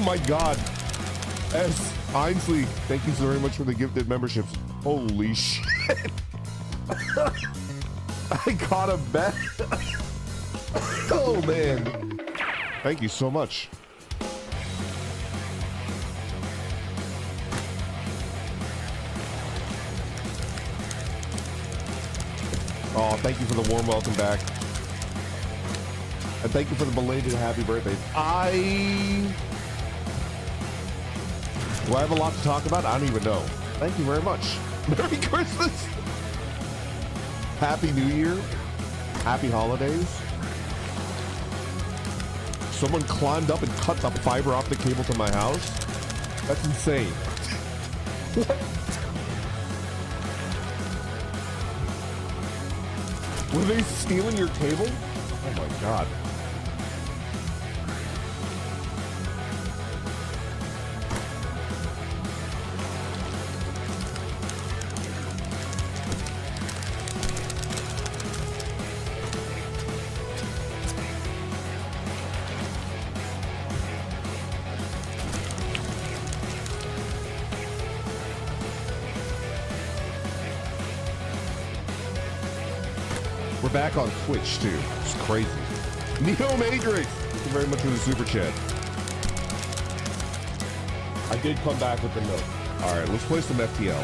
my god. S. Ainsley, thank you so very much for the gifted memberships. Holy shit. I caught a bet. Oh man. Thank you so much. Oh, thank you for the warm welcome back. And thank you for the belated happy birthday. Do I have a lot to talk about? I don't even know. Thank you very much. Merry Christmas. Happy New Year. Happy holidays. Someone climbed up and cut the fiber optic cable to my house. That's insane. What? Were they stealing your cable? Oh my god. We're back on Twitch too. It's crazy. Neo Matrix, thank you very much for the super chat. I did come back with the note. All right, let's play some FTL.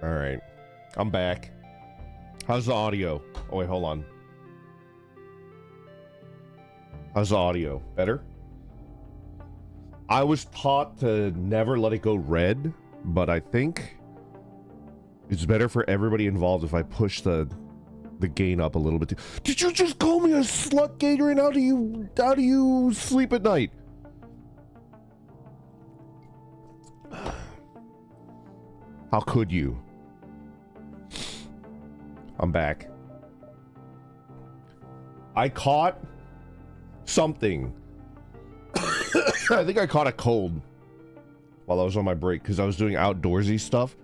All right, I'm back. How's the audio? Oh wait, hold on. How's the audio? Better? I was taught to never let it go red, but I think it's better for everybody involved if I push the gain up a little bit. Did you just call me a slut, Gator? And how do you sleep at night? How could you? I'm back. I caught something. I think I caught a cold while I was on my break because I was doing outdoorsy stuff,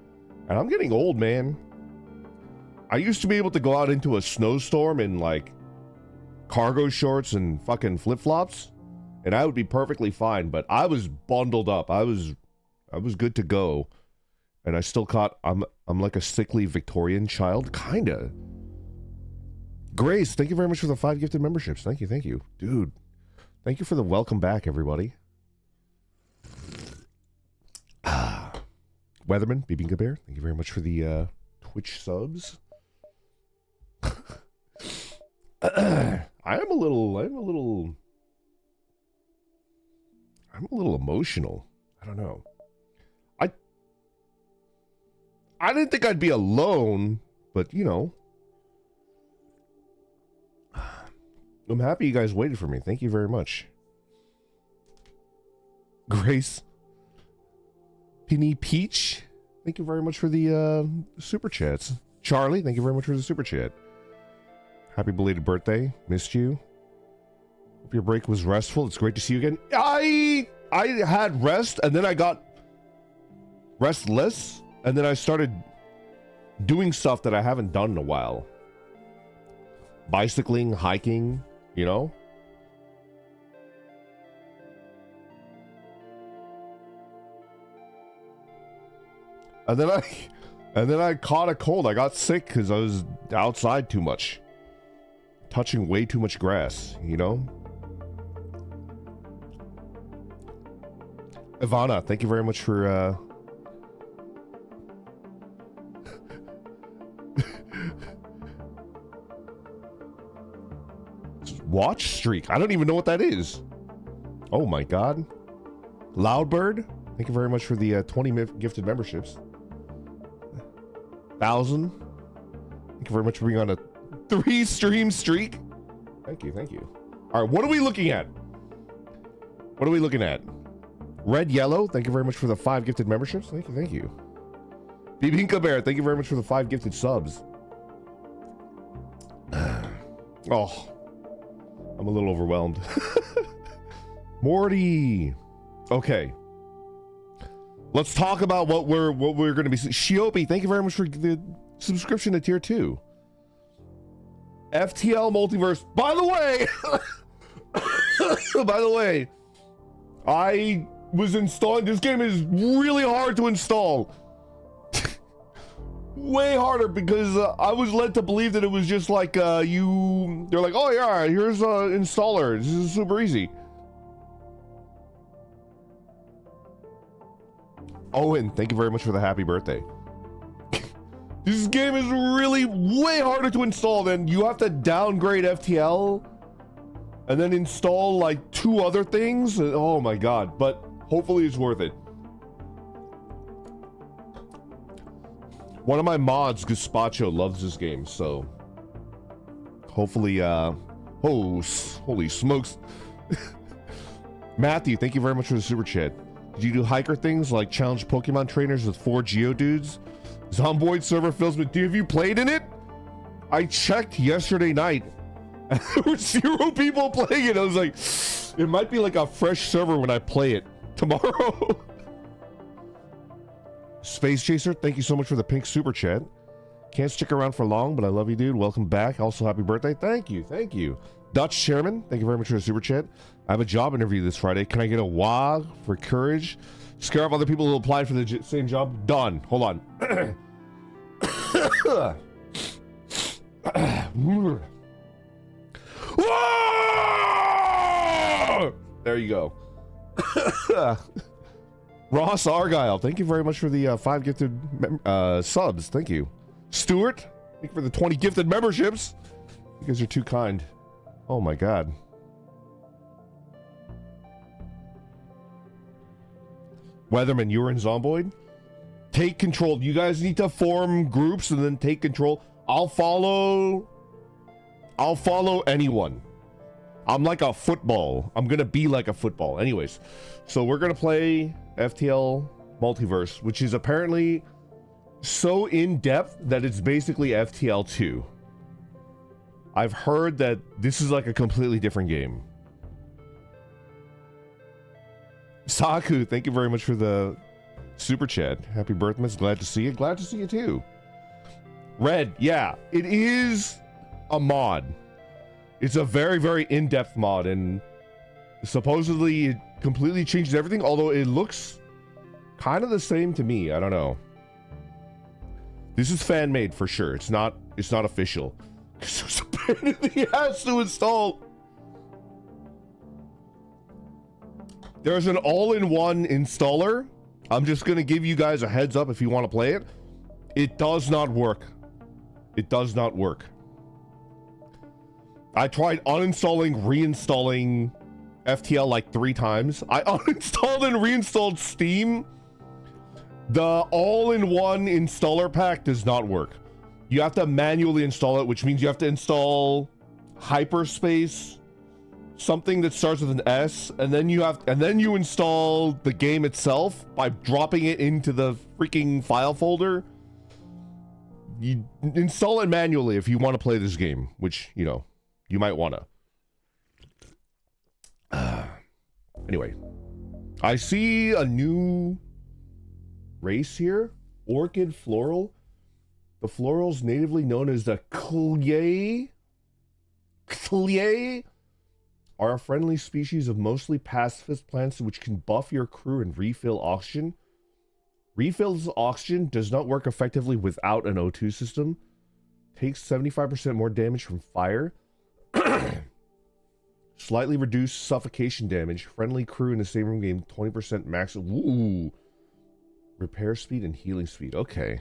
and I'm getting old, man. I used to be able to go out into a snowstorm in like cargo shorts and fucking flip-flops, and I would be perfectly fine, but I was bundled up. I was good to go, and I still caught. I'm like a sickly Victorian child, kinda. Grace, thank you very much for the 5 gifted memberships. Thank you, dude. Thank you for the welcome back, everybody. Weatherman, Bibinka Bear, thank you very much for the Twitch subs. I'm a little emotional. I don't know. I didn't think I'd be alone, but you know. I'm happy you guys waited for me. Thank you very much. Grace. Penny Peach. Thank you very much for the super chats. Charlie, thank you very much for the super chat. Happy belated birthday. Missed you. Hope your break was restful. It's great to see you again. I had rest and then I got restless and then I started doing stuff that I haven't done in a while. Bicycling, hiking, you know? And then I caught a cold. I got sick because I was outside too much. Touching way too much grass, you know? Ivana, thank you very much for watch streak. I don't even know what that is. Oh my god. Loudbird, thank you very much for the 20 gifted memberships. 1,000. Thank you very much for being on a 3 stream streak. Thank you. All right, what are we looking at? Red Yellow, thank you very much for the 5 gifted memberships. Thank you. Bibinka Bear, thank you very much for the 5 gifted subs. Oh, I'm a little overwhelmed. Morty. Okay. Let's talk about what we're going to be. Shiopi, thank you very much for the subscription to tier 2. FTL Multiverse. By the way, I was installing. This game is really hard to install. Way harder because I was led to believe that it was just like they're like, oh yeah, here's an installer. This is super easy. Owen, thank you very much for the happy birthday. This game is really way harder to install than you have to downgrade FTL and then install like 2 other things. Oh my god, but hopefully it's worth it. One of my mods, Gazpacho, loves this game, so hopefully, holy smokes. Matthew, thank you very much for the super chat. Did you do hiker things like challenge Pokemon trainers with 4 Geodudes? Zomboid server fills with. Have you played in it? I checked yesterday night. And there were 0 people playing it. I was like, it might be like a fresh server when I play it tomorrow. Space Chaser, thank you so much for the pink super chat. Can't stick around for long, but I love you, dude. Welcome back. Also, happy birthday. Thank you. Thank you. Dutch Chairman, thank you very much for the super chat. I have a job interview this Friday. Can I get a WOG for courage? Scare off other people who applied for the same job? Done. Hold on. There you go. Ross Argyle, thank you very much for the 5 gifted subs. Thank you. Stuart, thank you for the 20 gifted memberships. You guys are too kind. Oh my god. Weatherman, you were in Zomboid? Take control. You guys need to form groups and then take control. I'll follow anyone. I'm like a football. I'm gonna be like a football. Anyways, so we're gonna play FTL Multiverse, which is apparently so in-depth that it's basically FTL 2. I've heard that this is like a completely different game. Saku, thank you very much for the super chat. Happy birthday. Glad to see you. Glad to see you too. Red, yeah, it is a mod. It's a very, very in-depth mod, and supposedly it completely changes everything, although it looks kind of the same to me. I don't know. This is fan-made for sure. It's not official. There's a pain in the ass to install. There's an all-in-one installer. I'm just gonna give you guys a heads up if you want to play it. It does not work. It does not work. I tried uninstalling, reinstalling FTL like 3 times. I uninstalled and reinstalled Steam. The all-in-one installer pack does not work. You have to manually install it, which means you have to install Hyperspace, something that starts with an S, and then you install the game itself by dropping it into the freaking file folder. You install it manually if you want to play this game, which, you know, you might want to. Anyway, I see a new race here. Orchid Floral. The florals natively known as the Clea are a friendly species of mostly pacifist plants which can buff your crew and refill oxygen. Refills oxygen does not work effectively without an O2 system. Takes 75% more damage from fire. Slightly reduced suffocation damage. Friendly crew in the same room gain 20% max. Ooh. Repair speed and healing speed. Okay.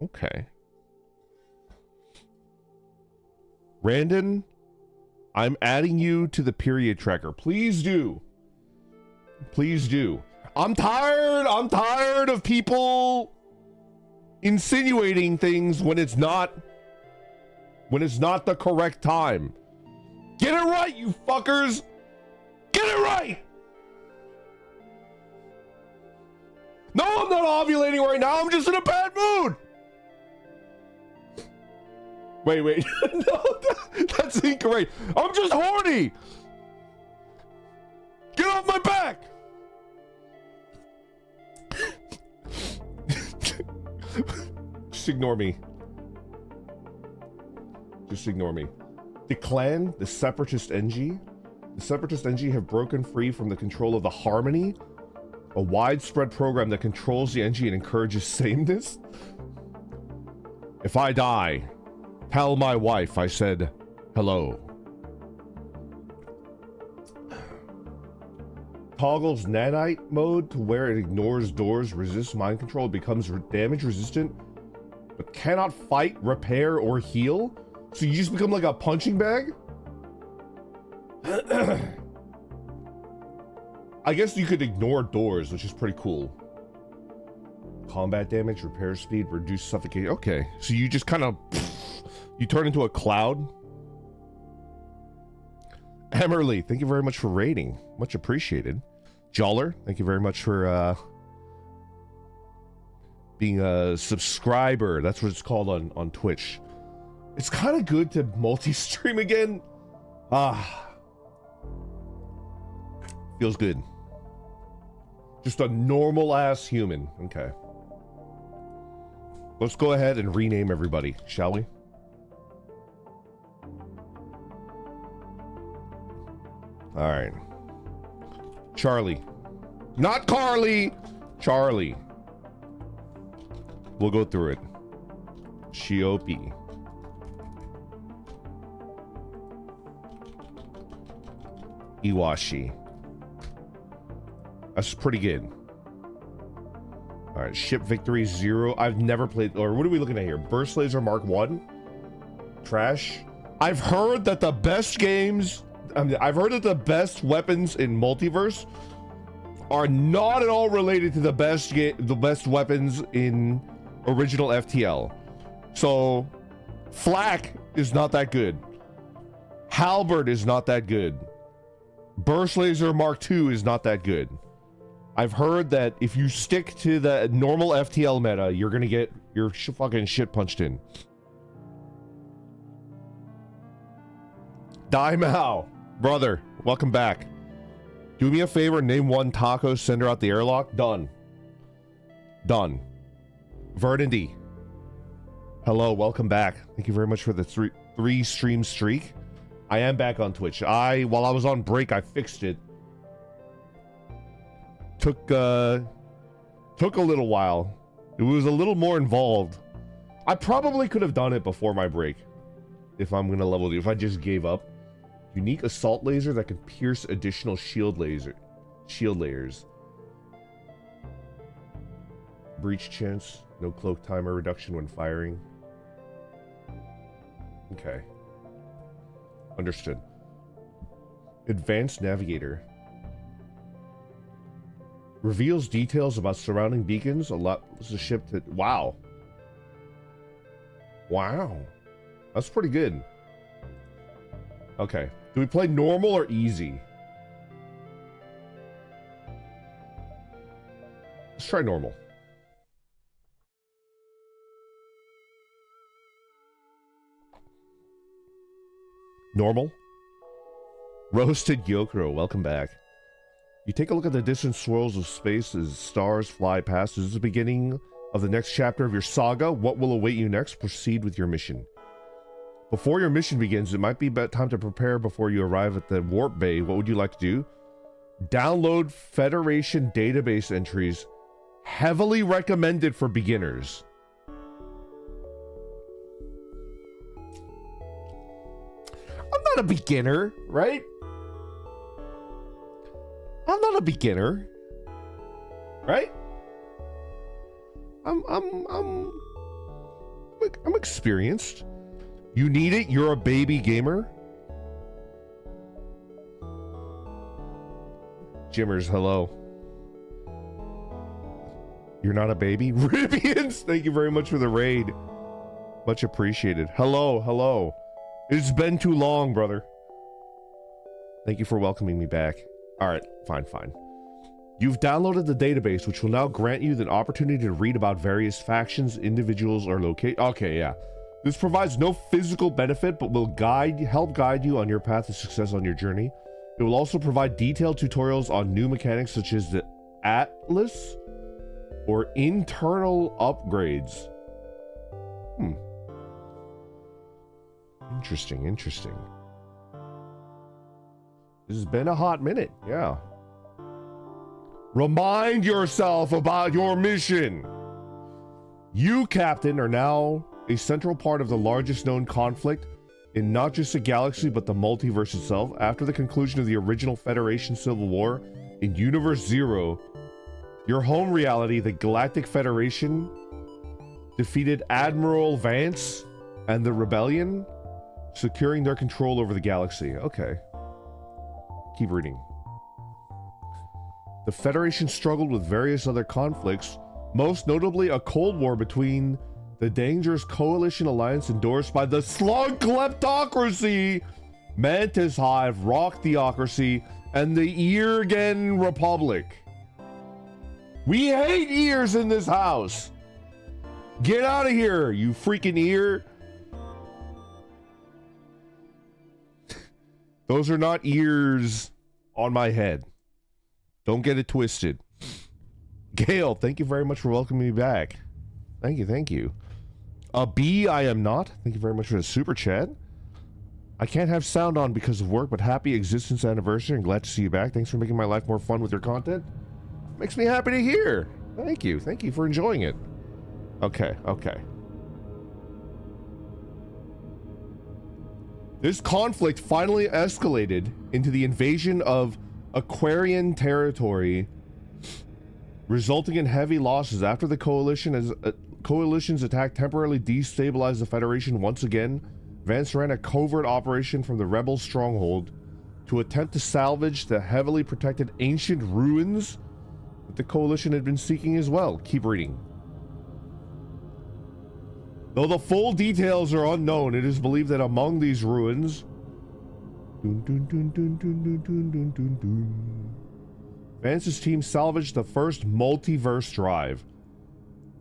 Okay. Randon, I'm adding you to the period tracker. Please do. Please do. I'm tired of people insinuating things when it's not the correct time. Get it right, you fuckers. Get it right. No, I'm not ovulating right now. I'm just in a bad mood. Wait. No, that's incorrect. I'm just horny. Get off my back. Just ignore me. Just ignore me. The clan, the Separatist NG. The Separatist NG have broken free from the control of the Harmony, a widespread program that controls the NG and encourages sameness. If I die, tell my wife I said hello. Toggles nanite mode to where it ignores doors, resists mind control, becomes damage resistant, but cannot fight, repair, or heal. So you just become like a punching bag? I guess you could ignore doors, which is pretty cool. Combat damage, repair speed, reduce suffocation. Okay, so you just kind of you turn into a cloud. Emmerly, thank you very much for rating. Much appreciated. Joller, thank you very much for being a subscriber. That's what it's called on Twitch. It's kind of good to multi-stream again. Feels good. Just a normal ass human. Okay. Let's go ahead and rename everybody, shall we? All right. Charlie. Not Carly! Charlie. We'll go through it. Shiopi. Iwashi. That's pretty good. All right, ship victory 0. I've never played, or what are we looking at here? Burst Laser Mark 1? Trash. I've heard that the best games, I've heard that the best weapons in Multiverse are not at all related to the best weapons in original FTL. So, Flak is not that good. Halberd is not that good. Burst Laser Mark II is not that good. I've heard that if you stick to the normal FTL meta, you're gonna get your fucking shit punched in. Daimao, brother, welcome back. Do me a favor, name one taco, send her out the airlock. Done. Done. Verdindy. Hello, welcome back. Thank you very much for the three stream streak. I am back on Twitch. While I was on break, I fixed it. Took a little while. It was a little more involved. I probably could have done it before my break. If I'm gonna level you, if I just gave up. Unique assault laser that can pierce additional shield layers. Breach chance, no cloak timer reduction when firing. Okay. Understood. Advanced navigator. Reveals details about surrounding beacons. Allows the ship to... Wow. Wow. That's pretty good. Okay. Do we play normal or easy? Let's try normal. Normal? Roasted Gyokuro, welcome back. You take a look at the distant swirls of space as stars fly past. Is this the beginning of the next chapter of your saga? What will await you next? Proceed with your mission. Before your mission begins, it might be about time to prepare before you arrive at the warp bay. What would you like to do? Download Federation database entries. Heavily recommended for beginners. I'm not a beginner, right? I'm not a beginner, right? I'm experienced. You need it? You're a baby gamer? Jimmers, hello. You're not a baby? Ribians, thank you very much for the raid. Much appreciated. Hello, hello. It's been too long, brother. Thank you for welcoming me back. All right, fine. You've downloaded the database, which will now grant you the opportunity to read about various factions, individuals, or locations. Okay, yeah. This provides no physical benefit, but will help guide you on your path to success on your journey. It will also provide detailed tutorials on new mechanics such as the Atlas or internal upgrades. Hmm. Interesting, interesting. This has been a hot minute, yeah. Remind yourself about your mission. You, Captain, are now a central part of the largest known conflict in not just the galaxy, but the multiverse itself. After the conclusion of the original Federation Civil War in Universe Zero, your home reality, the Galactic Federation, defeated Admiral Vance and the Rebellion, securing their control over the galaxy. Okay. Keep reading. The Federation struggled with various other conflicts, most notably a Cold War between the dangerous coalition alliance endorsed by the Slug Kleptocracy, Mantis Hive, Rock Theocracy, and the Eargen Republic. We hate ears in this house. Get out of here, you freaking ear. Those are not ears on my head. Don't get it twisted. Gail, thank you very much for welcoming me back. Thank you, thank you. A B, I am not. Thank you very much for the super chat. I can't have sound on because of work, but happy existence anniversary and glad to see you back. Thanks for making my life more fun with your content. Makes me happy to hear. Thank you. Thank you for enjoying it. Okay, okay. This conflict finally escalated into the invasion of Aquarian territory, resulting in heavy losses. After the coalition's attack temporarily destabilized the Federation once again, Vance ran a covert operation from the rebel stronghold to attempt to salvage the heavily protected ancient ruins that the coalition had been seeking as well. Keep reading. Though the full details are unknown, it is believed that among these ruins, Vance's team salvaged the first multiverse drive,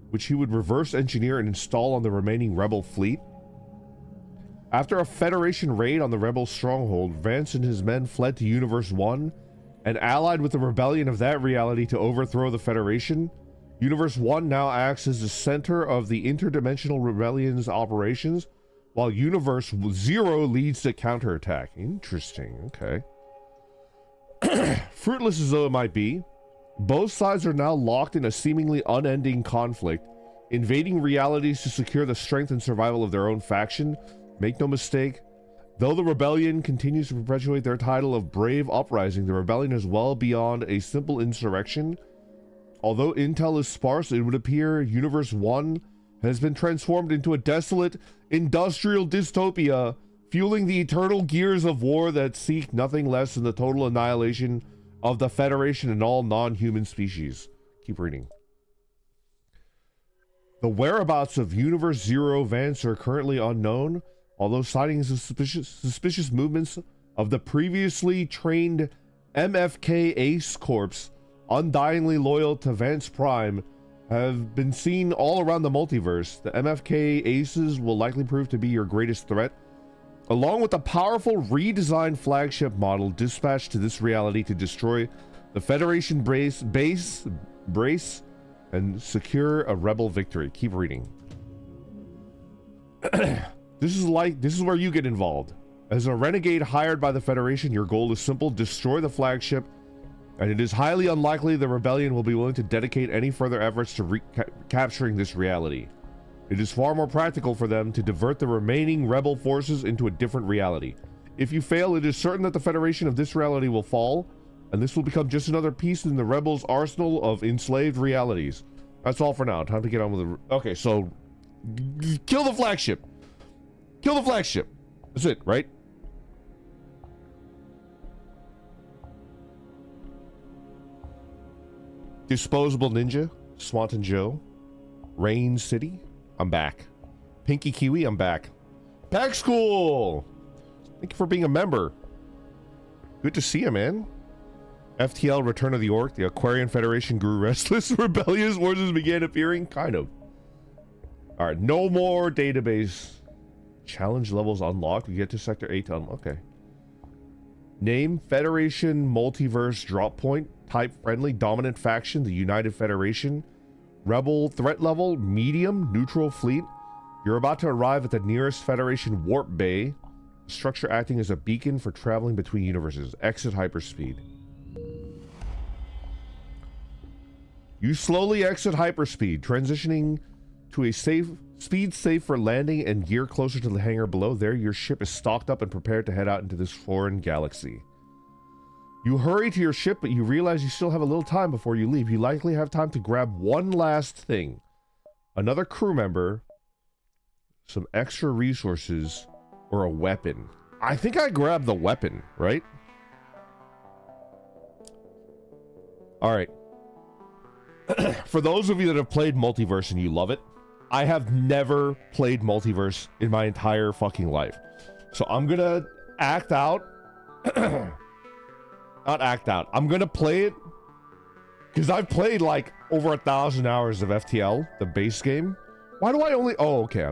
which he would reverse engineer and install on the remaining rebel fleet. After a Federation raid on the rebel stronghold, Vance and his men fled to Universe 1 and allied with the rebellion of that reality to overthrow the Federation. Universe 1 now acts as the center of the interdimensional rebellion's operations, while Universe 0 leads the counterattack. Interesting, okay. Fruitless as though it might be, both sides are now locked in a seemingly unending conflict, invading realities to secure the strength and survival of their own faction. Make no mistake, though the rebellion continues to perpetuate their title of Brave Uprising, the rebellion is well beyond a simple insurrection. Although intel is sparse, it would appear Universe 1 has been transformed into a desolate industrial dystopia, fueling the eternal gears of war that seek nothing less than the total annihilation of the Federation and all non-human species. Keep reading. The whereabouts of Universe 0 Vance are currently unknown, although sightings of suspicious movements of the previously trained MFK Ace Corps, undyingly loyal to Vance Prime, have been seen all around the multiverse. The MFK Aces will likely prove to be your greatest threat, along with the powerful redesigned flagship model dispatched to this reality to destroy the Federation base and secure a rebel victory. Keep reading. This is where you get involved. As a renegade hired by the Federation, your goal is simple: destroy the flagship, and it is highly unlikely the rebellion will be willing to dedicate any further efforts to capturing this reality. It is far more practical for them to divert the remaining rebel forces into a different reality. If you fail, it is certain that the Federation of this reality will fall, and this will become just another piece in the rebels' arsenal of enslaved realities. That's all for now. Time to get on with the... Okay, so... kill the flagship! Kill the flagship! That's it, right? Disposable Ninja, Swanton Joe, Rain City, I'm back. Pinky Kiwi, I'm back. Pack School! Thank you for being a member. Good to see you, man. FTL Return of the Orc, the Aquarian Federation grew restless. Rebellious forces began appearing, kind of. Alright, no more database. Challenge levels unlocked. We get to Sector 8 to unlock. Okay. Name, Federation Multiverse Drop Point. Type, friendly. Dominant faction, the United Federation. Rebel threat level, medium. Neutral fleet. You're about to arrive at the nearest Federation warp bay. Structure acting as a beacon for traveling between universes. Exit hyperspeed. You slowly exit hyperspeed, transitioning to a speed safe for landing and gear closer to the hangar below. There, your ship is stocked up and prepared to head out into this foreign galaxy. You hurry to your ship, but you realize you still have a little time before you leave. You likely have time to grab one last thing. Another crew member, some extra resources, or a weapon. I think I grabbed the weapon, right? Alright. For those of you that have played Multiverse and you love it, I have never played Multiverse in my entire fucking life. So I'm gonna act out. Not act out. I'm gonna play it because I've played like over 1,000 hours of FTL, the base game. Why do I only... Oh, okay.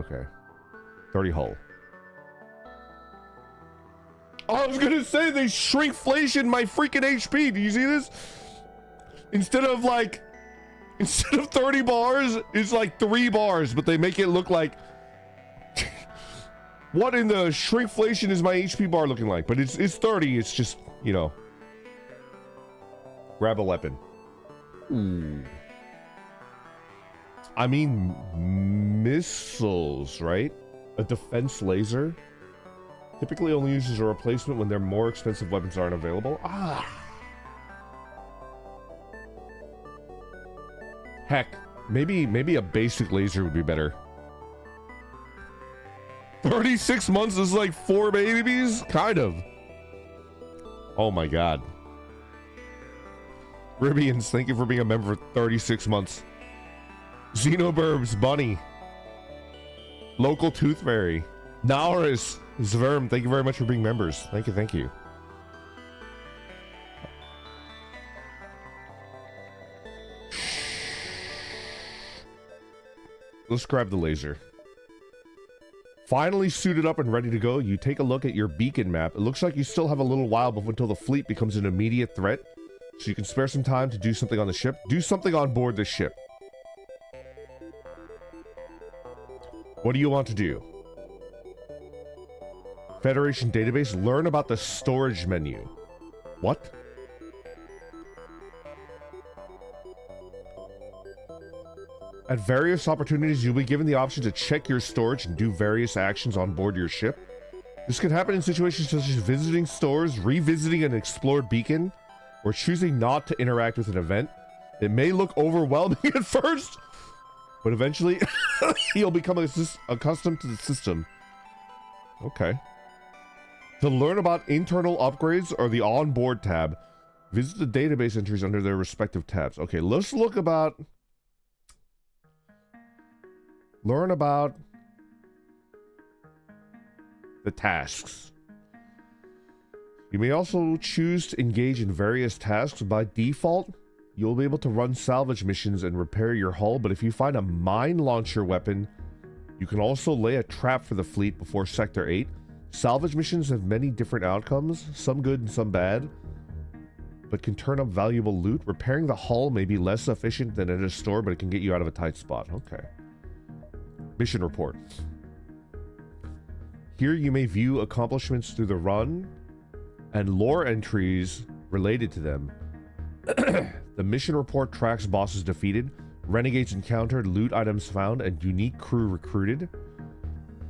30 hull. I was gonna say they shrinkflation my freaking HP. Do you see this? Instead of 30 bars, it's like 3 bars, but they make it look like... What in the shrinkflation is my HP bar looking like? But it's 30, it's just, you know. Grab a weapon. Ooh. I mean, missiles, right? A defense laser. Typically only uses a replacement when their more expensive weapons aren't available. Ah. Heck, maybe a basic laser would be better. 36 months is like 4 babies? Kind of. Oh my god. Ribians, thank you for being a member for 36 months. Xenoburbs, Bunny. Local Tooth Fairy. Nauris, Zverm, thank you very much for being members. Thank you. Let's grab the laser. Finally suited up and ready to go, you take a look at your beacon map. It looks like you still have a little while before until the fleet becomes an immediate threat. So you can spare some time to do something on the ship. Do something on board the ship. What do you want to do? Federation database. Learn about the storage menu. What? At various opportunities, you'll be given the option to check your storage and do various actions on board your ship. This can happen in situations such as visiting stores, revisiting an explored beacon, or choosing not to interact with an event. It may look overwhelming at first, but eventually you'll become accustomed to the system. Okay. To learn about internal upgrades or the onboard tab, visit the database entries under their respective tabs. Okay, let's look about... Learn about the tasks. You may also choose to engage in various tasks. By default, you'll be able to run salvage missions and repair your hull, but if you find a mine launcher weapon, you can also lay a trap for the fleet before Sector 8. Salvage missions have many different outcomes, some good and some bad, but can turn up valuable loot. Repairing the hull may be less efficient than at a store, but it can get you out of a tight spot. Okay. Mission report. Here you may view accomplishments through the run and lore entries related to them. The mission report tracks bosses defeated, renegades encountered, loot items found, and unique crew recruited.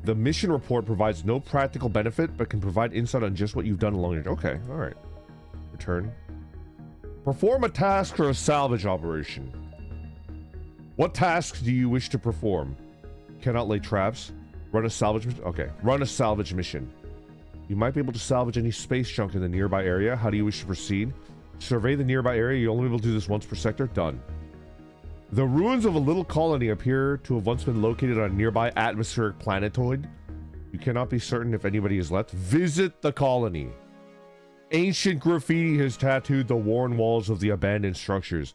The mission report provides no practical benefit, but can provide insight on just what you've done along it. Okay, alright. Return. Perform a task for a salvage operation. What tasks do you wish to perform? Cannot lay traps. Run a salvage mission. Okay, run a salvage mission. You might be able to salvage any space junk in the nearby area. How do you wish to proceed? Survey the nearby area. You'll only be able to do this once per sector. Done. The ruins of a little colony appear to have once been located on a nearby atmospheric planetoid. You cannot be certain if anybody is left. Visit the colony. Ancient graffiti has tattooed the worn walls of the abandoned structures,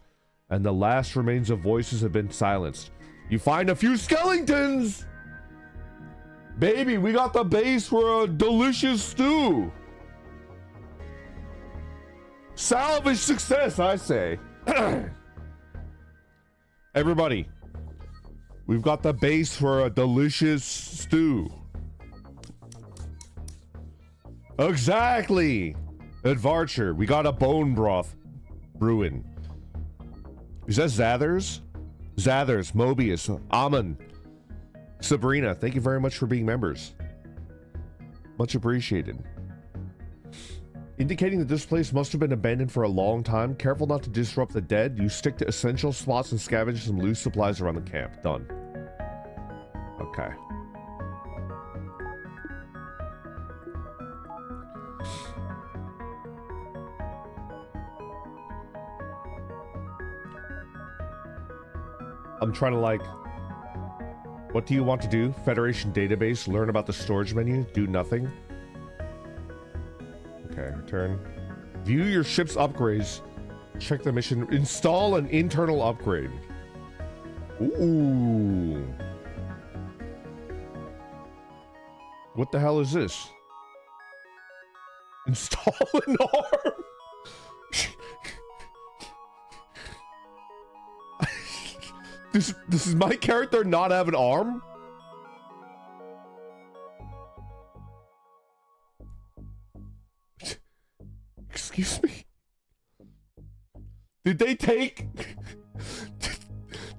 and the last remains of voices have been silenced. You find a few skeletons! Baby, we got the base for a delicious stew! Salvage success, I say. Everybody, We've got the base for a delicious stew. Exactly. At Varcher, we got a bone broth brewing. Is that Zathers? Zathers, Mobius, Amon, Sabrina, thank you very much for being members. Much appreciated. Indicating that this place must have been abandoned for a long time. Careful not to disrupt the dead. You stick to essential spots and scavenge some loose supplies around the camp. Done. Okay. I'm trying to like, what do you want to do? Federation database, learn about the storage menu, do nothing. Okay, return. View your ship's upgrades. Check the mission. Install an internal upgrade. Ooh. What the hell is this? Install an arm. Does my character not have an arm? Excuse me? Did they take...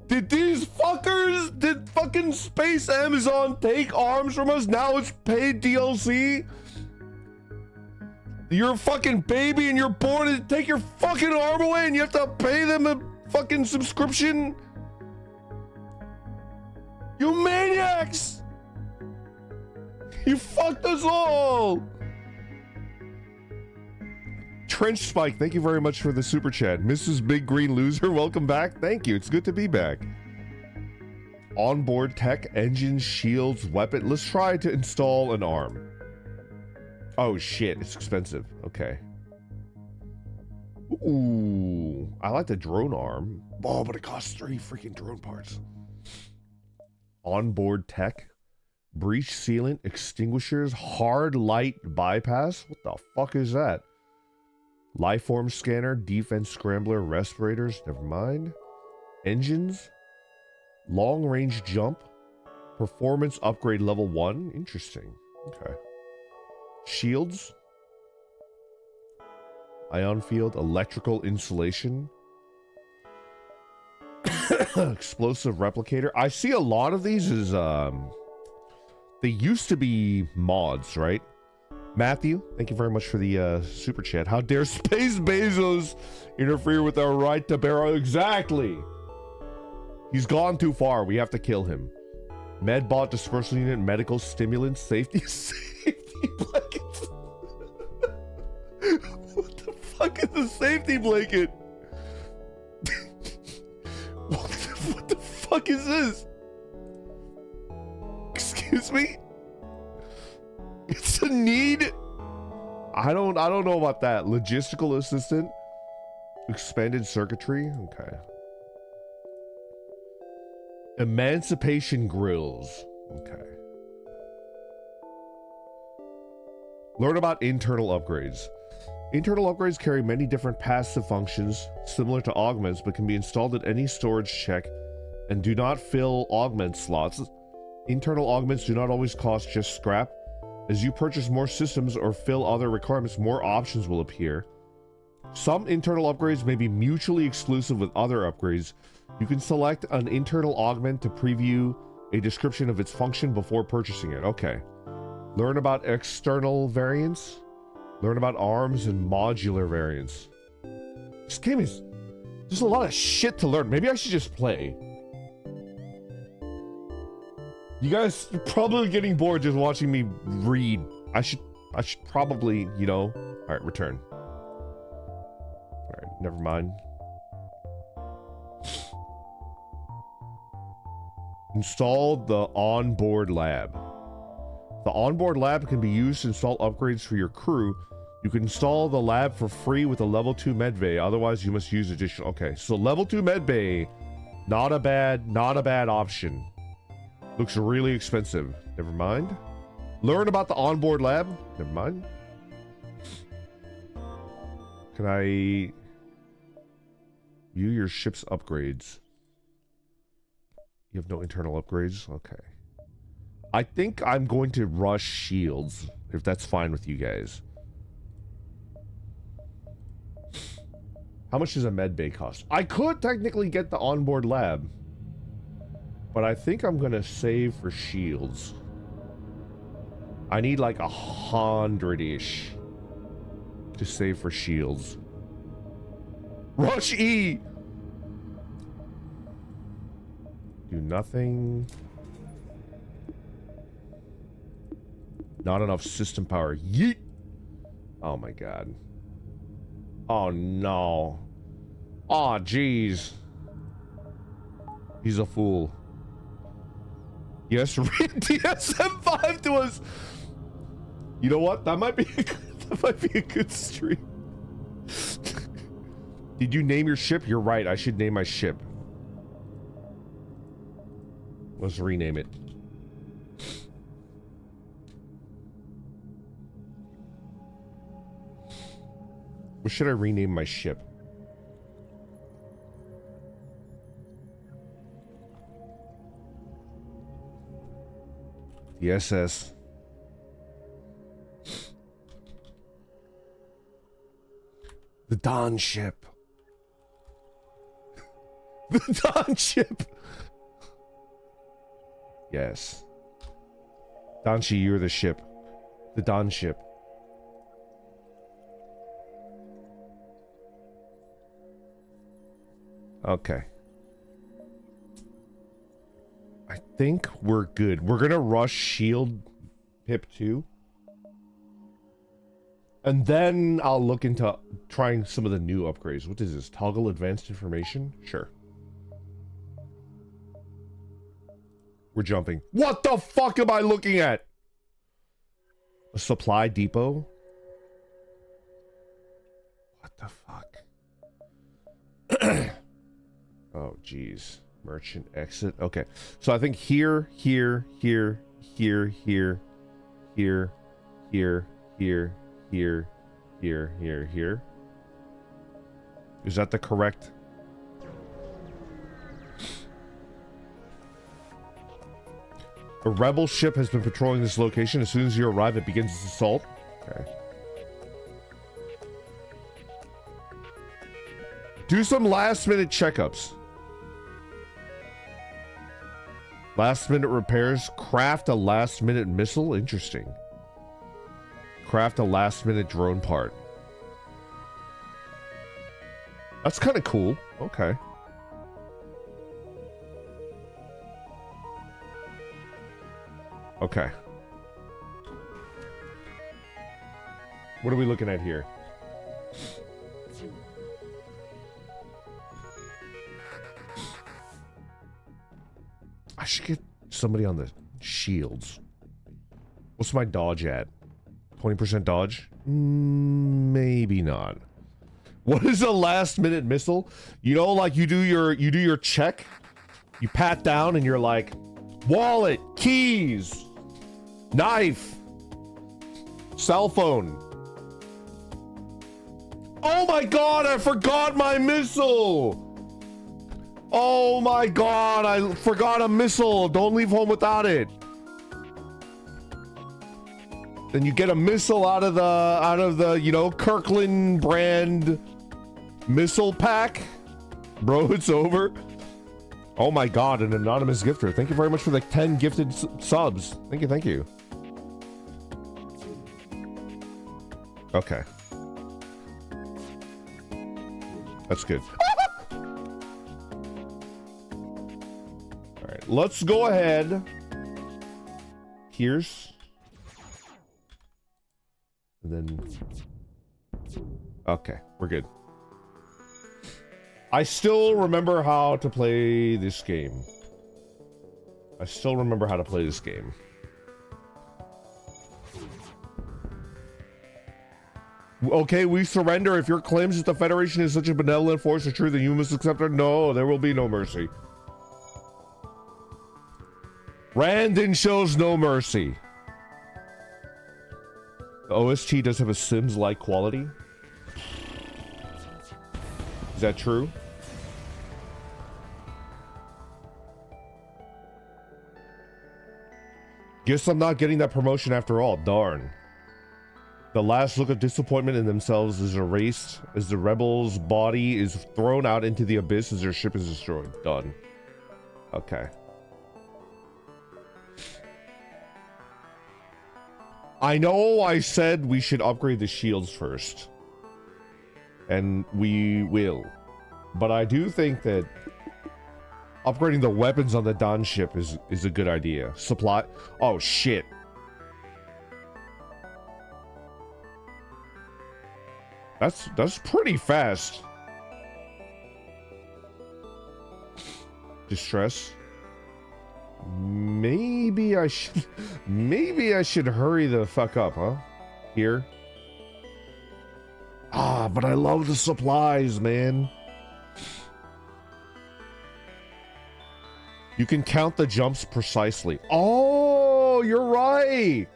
Did these fuckers... Did fucking Space Amazon take arms from us? Now it's paid DLC? You're a fucking baby and you're born and take your fucking arm away and you have to pay them a fucking subscription? You maniacs! You fucked us all! Trench Spike, thank you very much for the super chat. Mrs. Big Green Loser, welcome back. Thank you, it's good to be back. Onboard tech, engines, shields, weapon. Let's try to install an arm. Oh shit, it's expensive. Okay. Ooh, I like the drone arm. Oh, but it costs 3 freaking drone parts. Onboard tech, breach sealant, extinguishers, hard light bypass. What the fuck is that? Lifeform scanner, defense scrambler, respirators. Never mind. Engines, long range jump, performance upgrade level 1. Interesting. Okay. Shields, ion field, electrical insulation. Explosive replicator. I see a lot of these as they used to be mods, right? Matthew, thank you very much for the super chat. How dare Space Bezos interfere with our right to bear? Exactly. He's gone too far. We have to kill him. Medbot dispersal unit, medical stimulants, safety blankets. What the fuck is a safety blanket? What the fuck is this? Excuse me? It's a need? I don't know about that. Logistical assistant. Expanded circuitry. Okay. Emancipation grills. Okay. Learn about internal upgrades. Internal upgrades carry many different passive functions, similar to augments, but can be installed at any storage check and do not fill augment slots. Internal augments do not always cost just scrap. As you purchase more systems or fill other requirements, more options will appear. Some internal upgrades may be mutually exclusive with other upgrades. You can select an internal augment to preview a description of its function before purchasing it. Okay. Learn about external variants. Learn about arms and modular variants. This game is... There's a lot of shit to learn. Maybe I should just play. You guys are probably getting bored just watching me read. I should probably, you know... Alright, return. Alright, never mind. Install the onboard lab. The onboard lab can be used to install upgrades for your crew. You can install the lab for free with a level 2 medbay. Otherwise, you must use additional... Okay, so level 2 medbay. Not a bad option. Looks really expensive. Never mind. Learn about the onboard lab. Never mind. Can I view your ship's upgrades? You have no internal upgrades? Okay. I think I'm going to rush shields, if that's fine with you guys. How much does a med bay cost? I could technically get the onboard lab, but I think I'm gonna save for shields. I need like 100-ish to save for shields. Rush E! Do nothing. Not enough system power. Yeet! Oh my god. Oh no. Oh jeez. He's a fool. Yes, read DSM-5 to us. You know what? That might be a good stream. Did you name your ship? You're right. I should name my ship. Let's rename it. What should I rename my ship? The SS. The Dawn ship. The Dawn ship. Yes. Danshi, you're the ship. The Dawn ship. Okay. I think we're good. We're gonna rush shield Pip 2. And then I'll look into trying some of the new upgrades. What is this? Toggle advanced information? Sure. We're jumping. What the fuck am I looking at? A supply depot? What the fuck? Oh, geez. Merchant exit. Okay. So I think here, here, here, here, here, here, here, here, here, here, here, here. Is that the correct? A rebel ship has been patrolling this location. As soon as you arrive, it begins its assault. Okay. Do some last-minute checkups. Last-minute repairs. Craft a last-minute missile. Interesting. Craft a last-minute drone part. That's kind of cool. Okay. Okay. What are we looking at here? I should get somebody on the shields. What's my dodge at? 20% dodge? Maybe not. What is a last minute missile? You know, like you do your check, you pat down and you're like, wallet, keys, knife, cell phone. Oh my god, I forgot my missile! Oh my god, I forgot a missile. Don't leave home without it. Then you get a missile out of the, you know, Kirkland brand missile pack. Bro, it's over. Oh my god, an anonymous gifter. Thank you very much for the 10 gifted subs. Thank you, thank you. Okay. That's good. Alright, let's go ahead. Here's. And then. Okay, we're good. I still remember how to play this game. I still remember how to play this game. Okay, we surrender. If your claims that the Federation is such a benevolent force are true, then you must accept it. No, there will be no mercy. Randon shows no mercy. The OST does have a Sims-like quality. Is that true? Guess I'm not getting that promotion after all. Darn. The last look of disappointment in themselves is erased as the rebel's body is thrown out into the abyss as their ship is destroyed. Done. Okay. I know I said we should upgrade the shields first. And we will. But I do think that upgrading the weapons on the Don ship is a good idea. Supply. Oh, shit. That's pretty fast. Distress. Maybe I should hurry the fuck up, huh? Here. Ah, but I love the supplies, man. You can count the jumps precisely. Oh, you're right.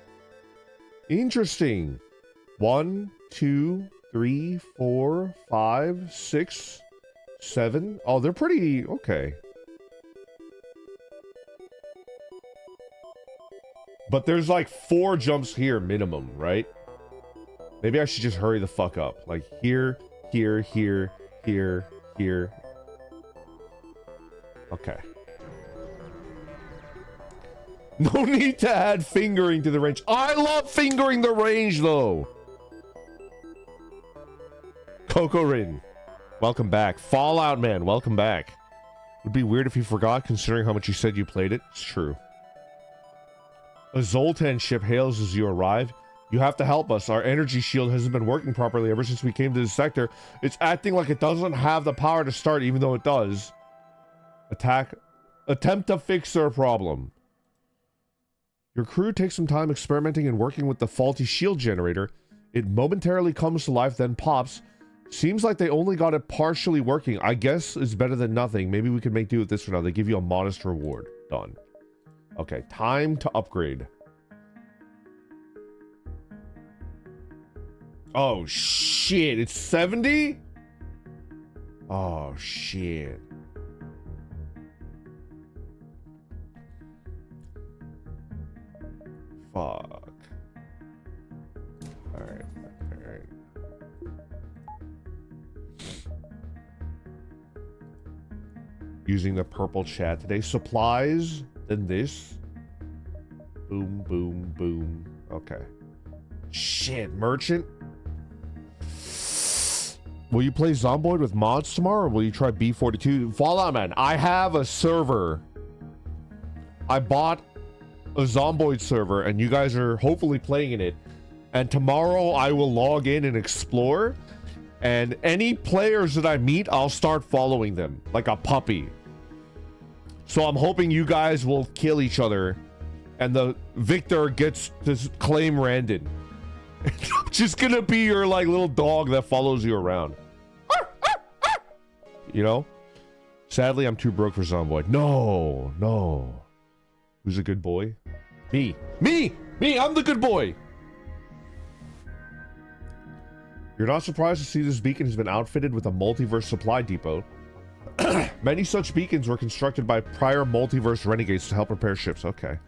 Interesting. 1, 2, 3, 4, 5, 6, 7. Oh, they're pretty okay. But there's like 4 jumps here minimum, right? Maybe I should just hurry the fuck up. Like here, here, here, here, here. Okay. No need to add fingering to the range. I love fingering the range though. Kokorin, welcome back. Fallout Man, welcome back. Would be weird if you forgot considering how much you said you played it. It's true. A Zoltan ship hails as you arrive. You have to help us. Our energy shield hasn't been working properly ever since we came to this sector. It's acting like it doesn't have the power to start even though it does. Attempt to fix their problem. Your crew takes some time experimenting and working with the faulty shield generator. It momentarily comes to life, then pops. Seems like they only got it partially working. I guess it's better than nothing. Maybe we can make do with this for now. They give you a modest reward. Done. Okay, time to upgrade. Oh, shit. It's 70? Oh, shit. Fuck. Alright. Alright. Using the purple chat today. Supplies. Then this. Boom, boom, boom. Okay. Shit, merchant. Will you play Zomboid with mods tomorrow, or will you try B42? Fallout Man, I have a server. I bought a Zomboid server, and you guys are hopefully playing in it. And tomorrow I will log in and explore. And any players that I meet, I'll start following them like a puppy. So I'm hoping you guys will kill each other, and the victor gets to claim Randon. I'm just gonna be your like little dog that follows you around. You know? Sadly, I'm too broke for Zomboid. No, no. Who's a good boy? Me. Me! Me! I'm the good boy! You're not surprised to see this beacon has been outfitted with a multiverse supply depot. Many such beacons were constructed by prior multiverse renegades to help repair ships. Okay.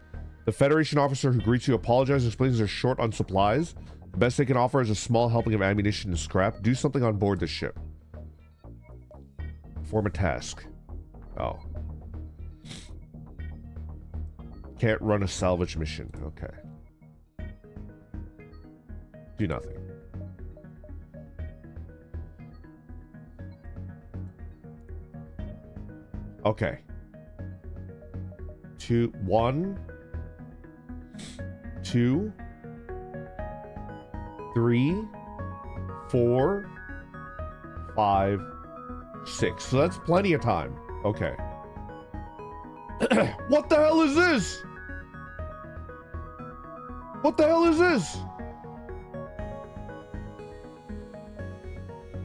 The Federation officer who greets you apologizes and explains they're short on supplies. The best they can offer is a small helping of ammunition and scrap. Do something on board the ship. Perform a task. Oh. Can't run a salvage mission. Okay. Do nothing. Okay. 1, 2, 3, 4, 5, 6. So that's plenty of time. Okay. What the hell is this? What the hell is this?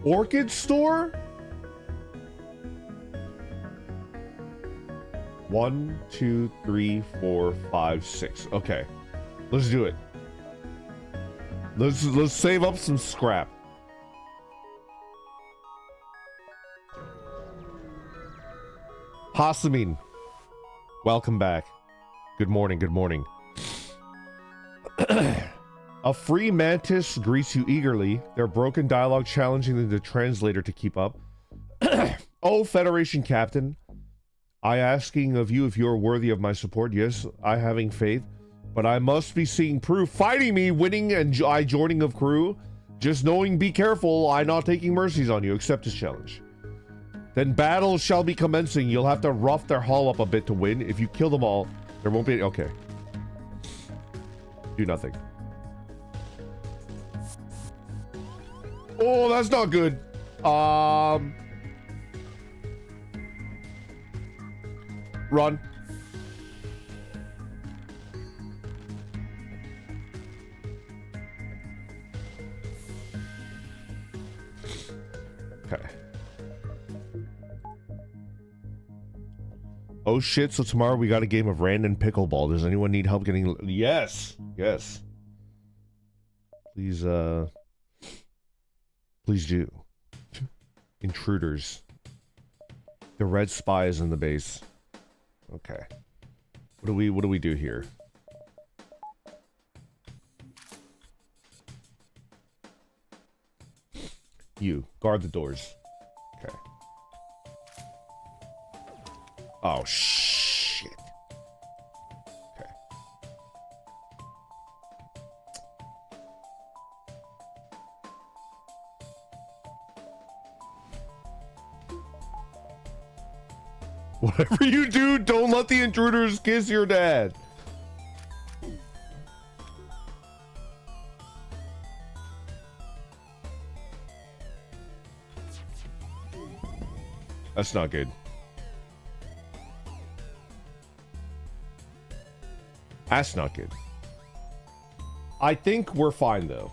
Orchid store? 1, 2, 3, 4, 5, 6. Okay. Let's do it. Let's save up some scrap. Hasamin, welcome back. Good morning, good morning. A free mantis greets you eagerly, their broken dialogue challenging the translator to keep up. Oh, Federation Captain, I asking of you if you are worthy of my support. Yes, I having faith, but I must be seeing proof. Fighting me, winning, and I joining of crew. Just knowing, be careful, I not taking mercies on you. Accept this challenge. Then battle shall be commencing. You'll have to rough their hull up a bit to win. If you kill them all, there won't be... Okay. Do nothing. Oh, that's not good. Run. Okay. Oh shit, so tomorrow we got a game of random pickleball. Does anyone need help getting... Yes! Yes. Please, please do. Intruders. The red spy is in the base. Okay. What do we do here? You guard the doors. Okay. Oh shit. Okay. Whatever you do, don't let the intruders kiss your dad. That's not good. That's not good. I think we're fine though.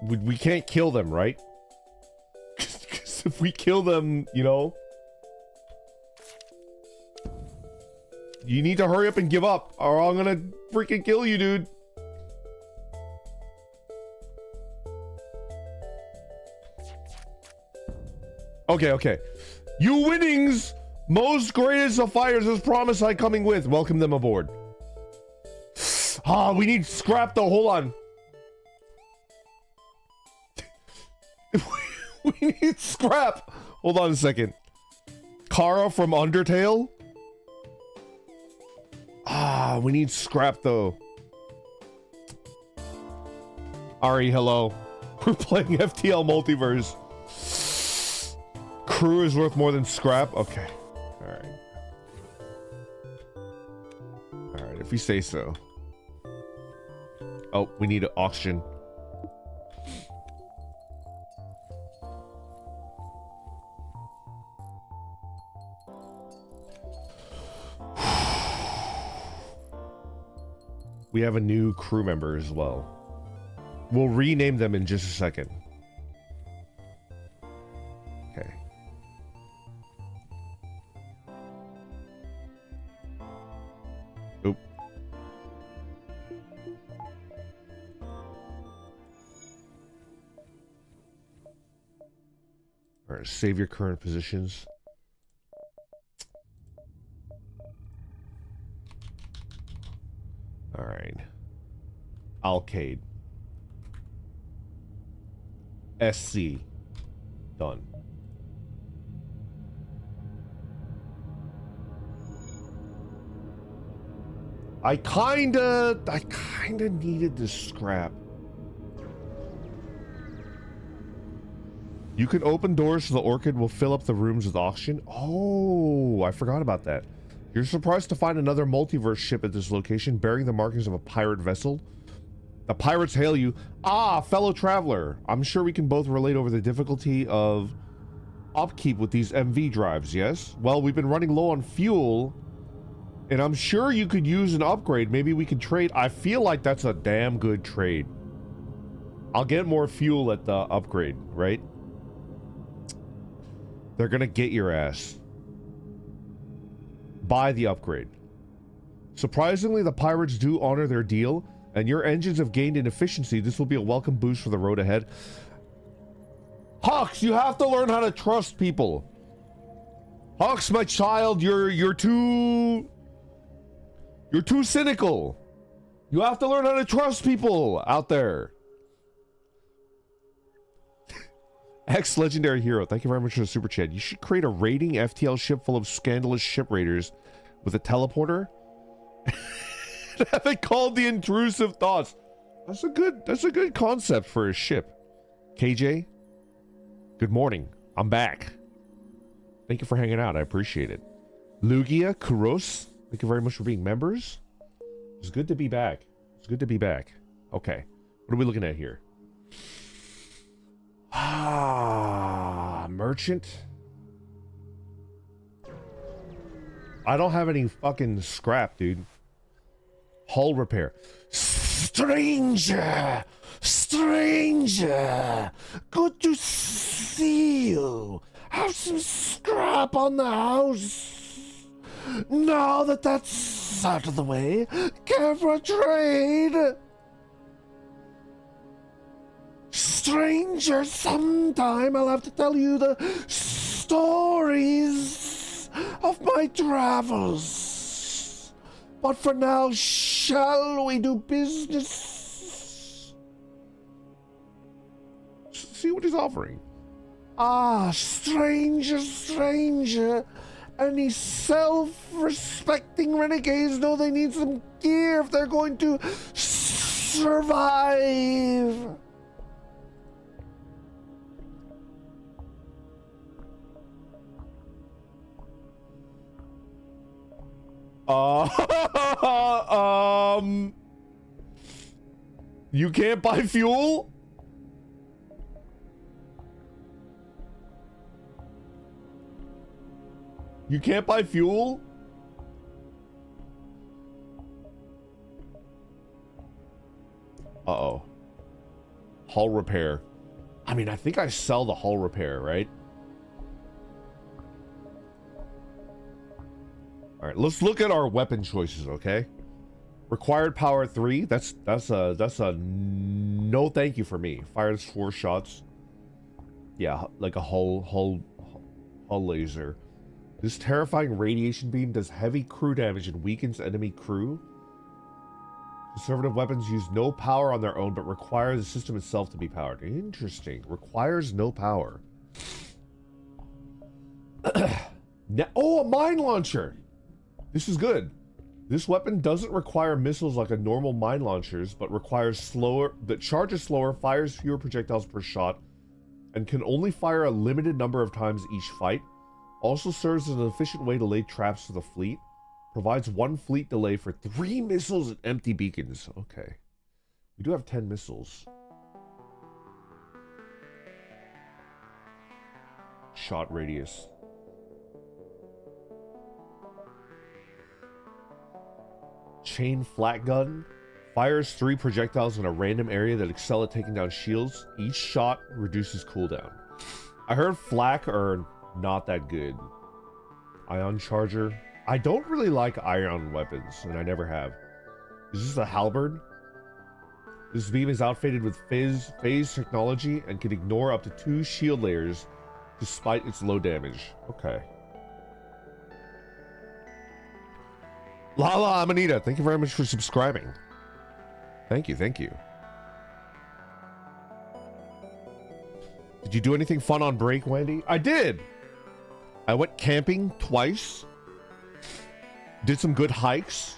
We can't kill them, right? Because if we kill them, you know, you need to hurry up and give up, or I'm gonna freaking kill you, dude. Okay, okay. You winnings, most greatest of fires as promised I coming with. Welcome them aboard. Ah, we need scrap though, hold on. We need scrap. Hold on a second. Kara from Undertale? Ah, we need scrap though. Ari, hello. We're playing FTL Multiverse. Crew is worth more than scrap? Okay. Alright. Alright, if you say so. Oh, we need oxygen. We have a new crew member as well. We'll rename them in just a second. Okay. Oop. All right, save your current positions. All right. Alcade. SC. Done. I kinda needed this scrap. You can open doors so the orchid will fill up the rooms with oxygen. Oh, I forgot about that. You're surprised to find another multiverse ship at this location bearing the markings of a pirate vessel. The pirates hail you. Ah, fellow traveler. I'm sure we can both relate over the difficulty of upkeep with these MV drives, yes? Well, we've been running low on fuel, and I'm sure you could use an upgrade. Maybe we could trade. I feel like that's a damn good trade. I'll get more fuel at the upgrade, right? They're gonna get your ass. Buy the upgrade. Surprisingly, the pirates do honor their deal, and your engines have gained in efficiency. This will be a welcome boost for the road ahead. Hawks, you have to learn how to trust people. Hawks, my child, you're too cynical. You have to learn how to trust people out there. Ex-legendary hero, thank you very much for the super chat. You should create a raiding FTL ship full of scandalous ship raiders with a teleporter. Have it called the intrusive thoughts. That's a good concept for a ship. KJ, good morning. I'm back. Thank you for hanging out. I appreciate it. Lugia, Kuros, thank you very much for being members. It's good to be back. It's good to be back. Okay. What are we looking at here? Ah, merchant. I don't have any fucking scrap, dude. Hull repair. Stranger! Stranger! Good to see you. Have some scrap on the house. Now that that's out of the way, care for a trade? Stranger, sometime I'll have to tell you the stories of my travels. But for now, shall we do business? See what he's offering. Ah, stranger, stranger. Any self-respecting renegades know they need some gear if they're going to survive. You can't buy fuel? You can't buy fuel? Uh-oh. Hull repair. I mean, I think I sell the hull repair, right? All right, let's look at our weapon choices, okay? Required power 3. That's a no thank you for me. Fires 4 shots. Yeah, like a hull laser. This terrifying radiation beam does heavy crew damage and weakens enemy crew. Conservative weapons use no power on their own, but require the system itself to be powered. Interesting. Requires no power. Oh, a mine launcher! This is good. This weapon doesn't require missiles like a normal mine launchers, but requires slower, that charges slower, fires fewer projectiles per shot, and can only fire a limited number of times each fight. Also serves as an efficient way to lay traps for the fleet. Provides 1 fleet delay for 3 missiles and empty beacons. Okay. We do have 10 missiles. Shot radius. Chain flat gun. Fires 3 projectiles in a random area that excel at taking down shields. Each shot reduces cooldown. I heard flak are not that good. Ion charger. I don't really like ion weapons, and I never have. Is this a halberd? This beam is outfitted with phase technology and can ignore up to 2 shield layers despite its low damage. Okay. Lala Amanita, thank you very much for subscribing. Thank you, thank you. Did you do anything fun on break, Wendy? I did! I went camping twice. Did some good hikes.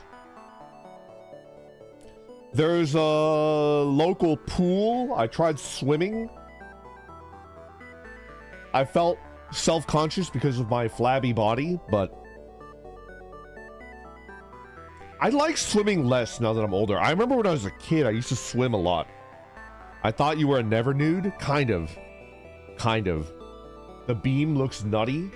There's a local pool. I tried swimming. I felt self-conscious because of my flabby body, but I like swimming less now that I'm older. I remember when I was a kid, I used to swim a lot. I thought you were a never nude? Kind of. Kind of. The beam looks nutty.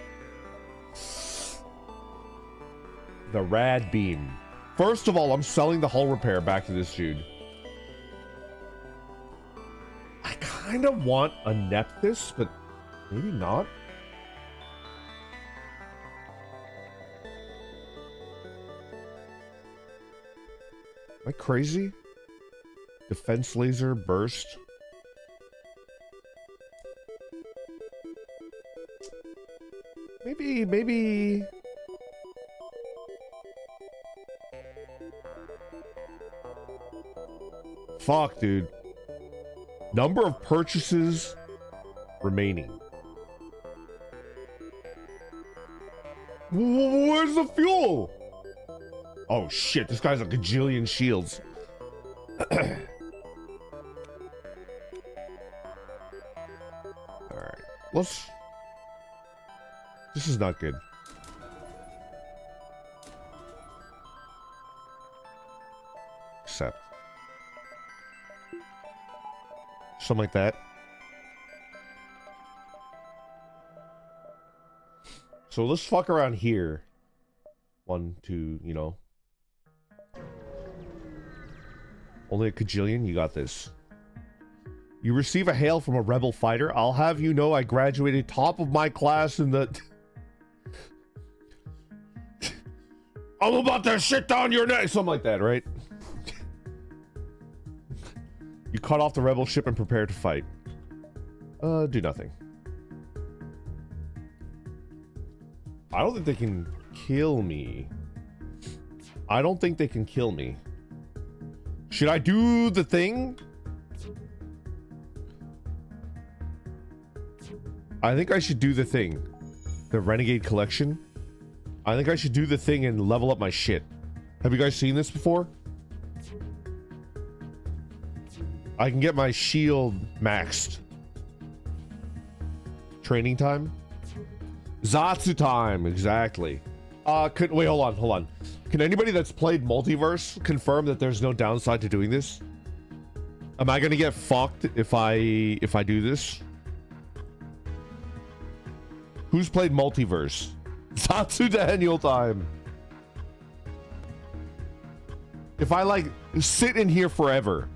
The rad beam. First of all, I'm selling the hull repair back to this dude. I kind of want a Nephthys, but maybe not. Am I crazy? Defense laser burst. maybe. Fuck, dude. Number of purchases remaining. Where's the fuel? Oh shit, this guy's a gajillion shields. Alright. Let's... This is not good. Accept. Something like that. So let's fuck around here. 1, 2, you know. Only a cajillion? You got this. You receive a hail from a rebel fighter. I'll have you know I graduated top of my class in the... I'm about to shit down your neck! Something like that, right? You cut off the rebel ship and prepare to fight. Do nothing. I don't think they can kill me. I don't think they can kill me. Should I do the thing? I think I should do the thing. The Renegade Collection. I think I should do the thing and level up my shit. Have you guys seen this before? I can get my shield maxed. Training time? Zatsu time, exactly. Wait, hold on. Can anybody that's played Multiverse confirm that there's no downside to doing this? Am I gonna get fucked if I do this? Who's played Multiverse? Zatsu Daniel time. If I like sit in here forever,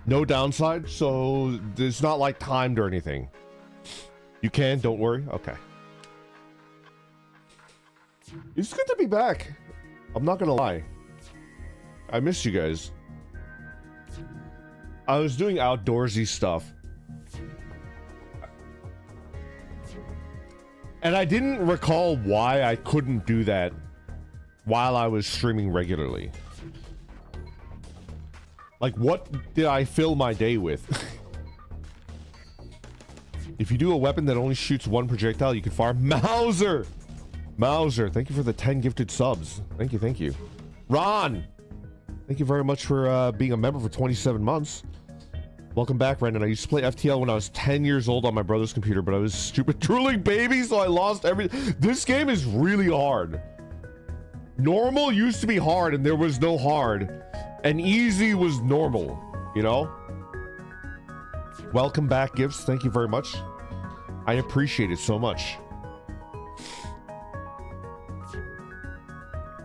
no downside, so it's not like timed or anything. You can, don't worry. Okay. It's good to be back. I'm not gonna lie. I missed you guys. I was doing outdoorsy stuff. And I didn't recall why I couldn't do that while I was streaming regularly. Like, what did I fill my day with? If you do a weapon that only shoots one projectile, you can farm. Mauser! Mauser, thank you for the 10 gifted subs. Thank you, thank you. Ron! Thank you very much for being a member for 27 months. Welcome back, Brendan. I used to play FTL when I was 10 years old on my brother's computer, but I was stupid drooling baby, so I lost everything. This game is really hard. Normal used to be hard, and there was no hard. And easy was normal, you know? Welcome back, Gifts. Thank you very much. I appreciate it so much.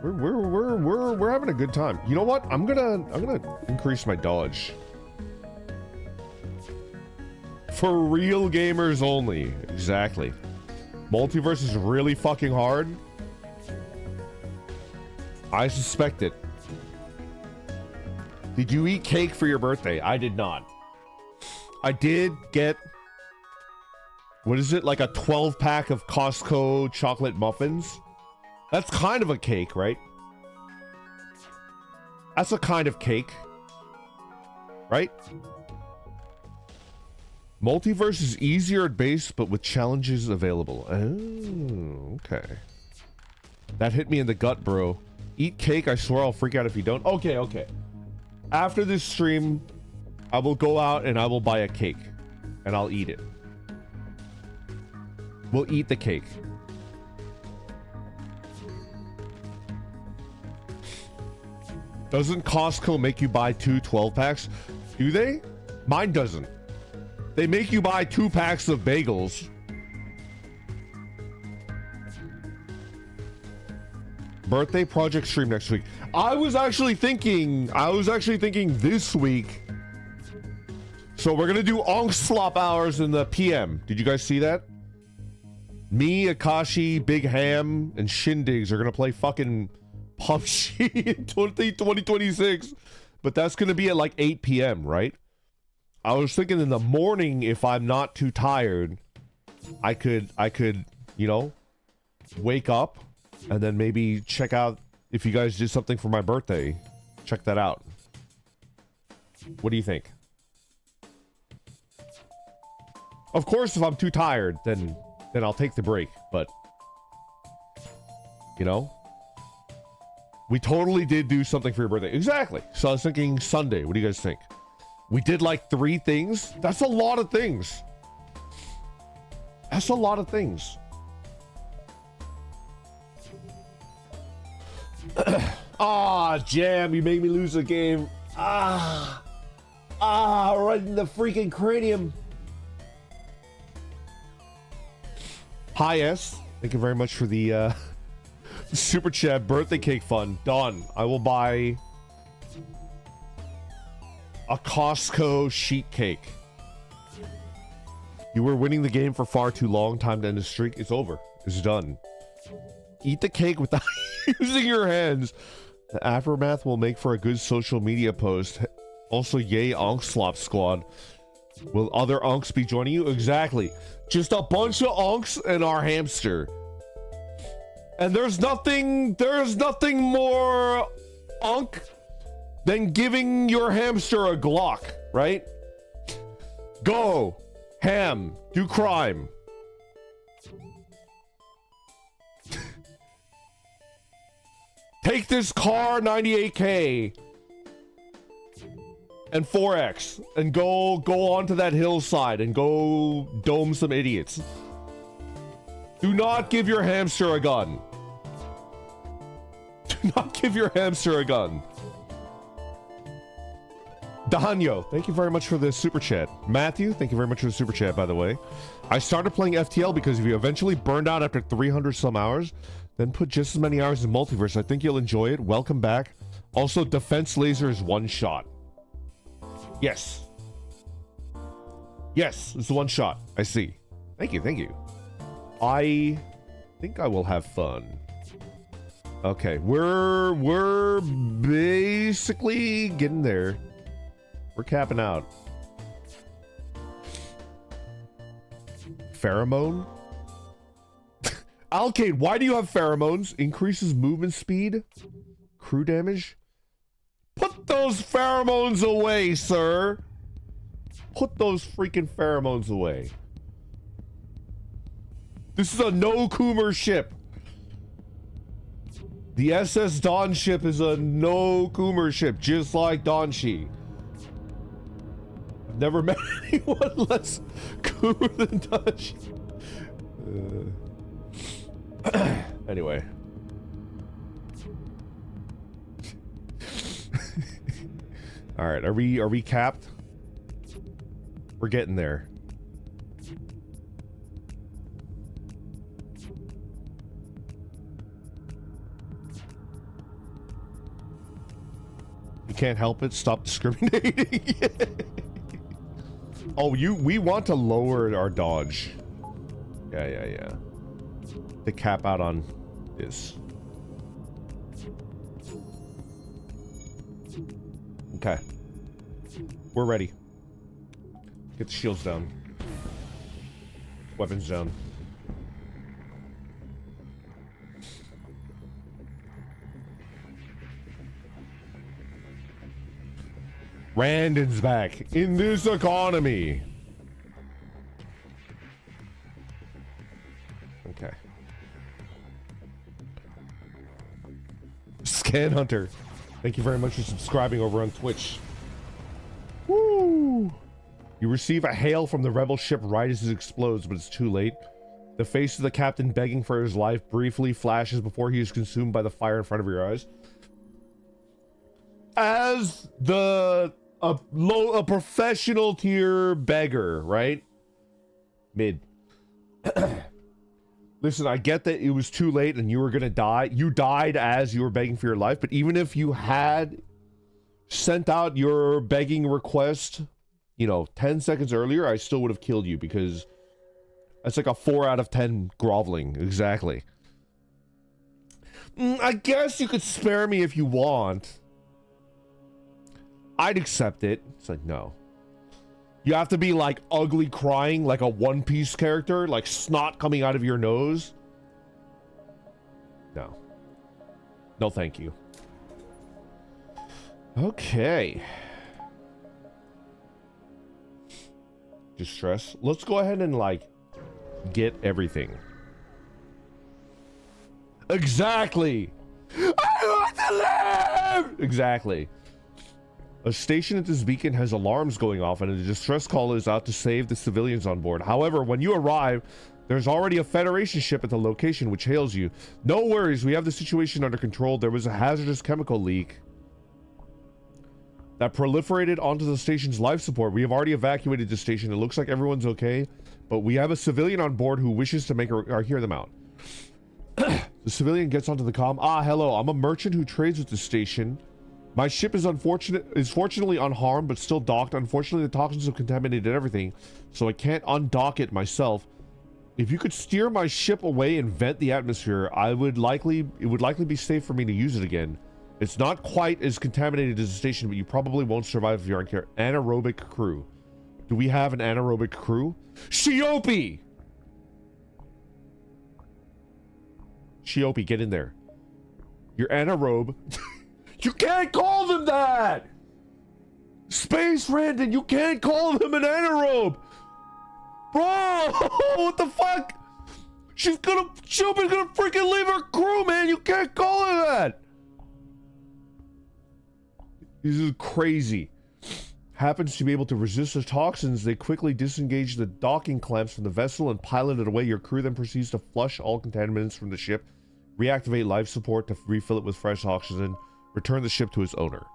We're having a good time. You know what? I'm gonna increase my dodge. For real gamers only. Exactly. Multiverse is really fucking hard. I suspect it. Did you eat cake for your birthday? I did not. I did get... What is it? Like a 12-pack of Costco chocolate muffins? That's kind of a cake, right? That's a kind of cake. Right? Multiverse is easier at base, but with challenges available. Oh, okay. That hit me in the gut, bro. Eat cake, I swear I'll freak out if you don't. Okay, okay. After this stream, I will go out and I will buy a cake. And I'll eat it. We'll eat the cake. Doesn't Costco make you buy 2 12-packs? Do they? Mine doesn't. They make you buy 2 packs of bagels. Birthday project stream next week. I was actually thinking this week. So we're gonna do Onslaught hours in the PM. Did you guys see that? Me, Akashi, Big Ham, and Shindigs are gonna play fucking PUBG in 2026. But that's gonna be at like 8 PM, right? I was thinking in the morning, if I'm not too tired, I could, you know, wake up and then maybe check out if you guys did something for my birthday. Check that out. What do you think? Of course, if I'm too tired, then I'll take the break, but you know, we totally did do something for your birthday. Exactly. So I was thinking Sunday. What do you guys think? We did like 3 things. That's a lot of things. That's a lot of things. Ah, Jam, you made me lose a game. Right in the freaking cranium. Hi, S. Thank you very much for the super chat. Birthday cake fun. Done. I will buy a Costco sheet cake. You were winning the game for far too long. Time to end the streak. It's over. It's done. Eat the cake without using your hands. The aftermath will make for a good social media post. Also, yay, Onslop Squad. Will other unks be joining you? Exactly. Just a bunch of unks and our hamster. And there's nothing more unk than giving your hamster a Glock, right? Go. Ham. Do crime. Take this car 98K and 4X and go onto that hillside and go dome some idiots. Do not give your hamster a gun. Do not give your hamster a gun. Danyo, thank you very much for the super chat. Matthew, thank you very much for the super chat, by the way. I started playing FTL because if you eventually burned out after 300 some hours, then put just as many hours in Multiverse. I think you'll enjoy it. Welcome back. Also, defense laser is 1 shot. Yes. Yes, it's 1 shot. I see. Thank you, thank you. I think I will have fun. Okay, we're basically getting there. We're capping out. Pheromone? Alcade, why do you have pheromones? Increases movement speed? Crew damage? Put those pheromones away, sir! Put those freaking pheromones away. This is a no-Coomer ship. The SS Dawn ship is a no-Coomer ship, just like Donshi. I've never met anyone less Coomer than Donshi. Anyway. All right, are we capped? We're getting there. You can't help it. Stop discriminating. Oh, we want to lower our dodge. Yeah. To cap out on this. Okay. We're ready. Get the shields down. Weapons down. Randon's back in this economy. Okay. Scan Hunter, thank you very much for subscribing over on Twitch. Woo! You receive a hail from the rebel ship right as it explodes, but it's too late. The face of the captain begging for his life briefly flashes before he is consumed by the fire in front of your eyes. As a professional tier beggar, right? Mid. Listen, I get that it was too late and you were gonna die. You died as you were begging for your life, but even if you had sent out your begging request, you know, 10 seconds earlier, I still would have killed you because that's like a 4 out of 10 groveling. Exactly. I guess you could spare me if you want. I'd accept it. It's like, no. You have to be like ugly crying like a One Piece character, like snot coming out of your nose. No, thank you. Okay. Distress. Let's go ahead and, like, get everything. Exactly! I want to live! Exactly. A station at this beacon has alarms going off and a distress call is out to save the civilians on board. However, when you arrive, there's already a Federation ship at the location which hails you. No worries, we have the situation under control. There was a hazardous chemical leak that proliferated onto the station's life support. We have already evacuated the station. It looks like everyone's okay, but we have a civilian on board who wishes to make or hear them out. The civilian gets onto the comm. Ah, hello, I'm a merchant who trades with the station. My ship is fortunately unharmed, but still docked. Unfortunately, the toxins have contaminated everything, so I can't undock it myself. If you could steer my ship away and vent the atmosphere, it would likely be safe for me to use it again. It's not quite as contaminated as the station, but you probably won't survive if you aren't careful. Anaerobic crew. Do we have an anaerobic crew? Shiopi! Shiopi, get in there. You're anaerobe. You can't call them that! Space Randon, you can't call them an anaerobe! Bro! What the fuck? Shiopi's gonna freaking leave her crew, man! You can't call her that! This is crazy. Happens to be able to resist the toxins, they quickly disengage the docking clamps from the vessel and pilot it away. Your crew then proceeds to flush all contaminants from the ship, reactivate life support to refill it with fresh oxygen, return the ship to its owner.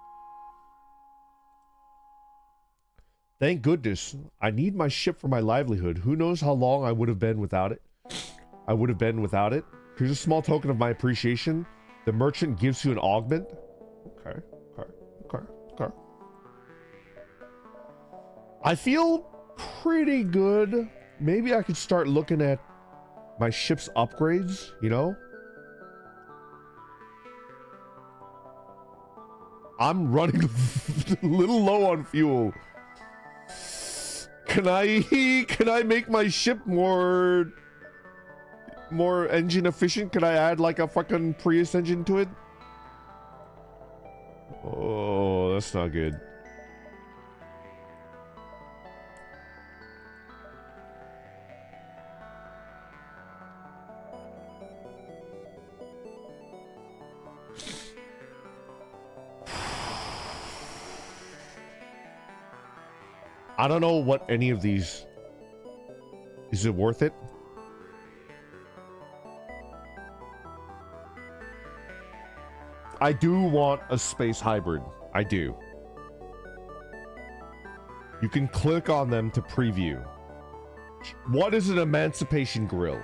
Thank goodness. I need my ship for my livelihood. Who knows how long I would have been without it? Here's a small token of my appreciation. The merchant gives you an augment. Okay. I feel pretty good. Maybe I could start looking at my ship's upgrades, you know? I'm running a little low on fuel. Can I make my ship more engine efficient? Can I add like a fucking Prius engine to it? Oh, that's not good. I don't know what any of these... Is it worth it? I do want a space hybrid. I do. You can click on them to preview. What is an emancipation grill?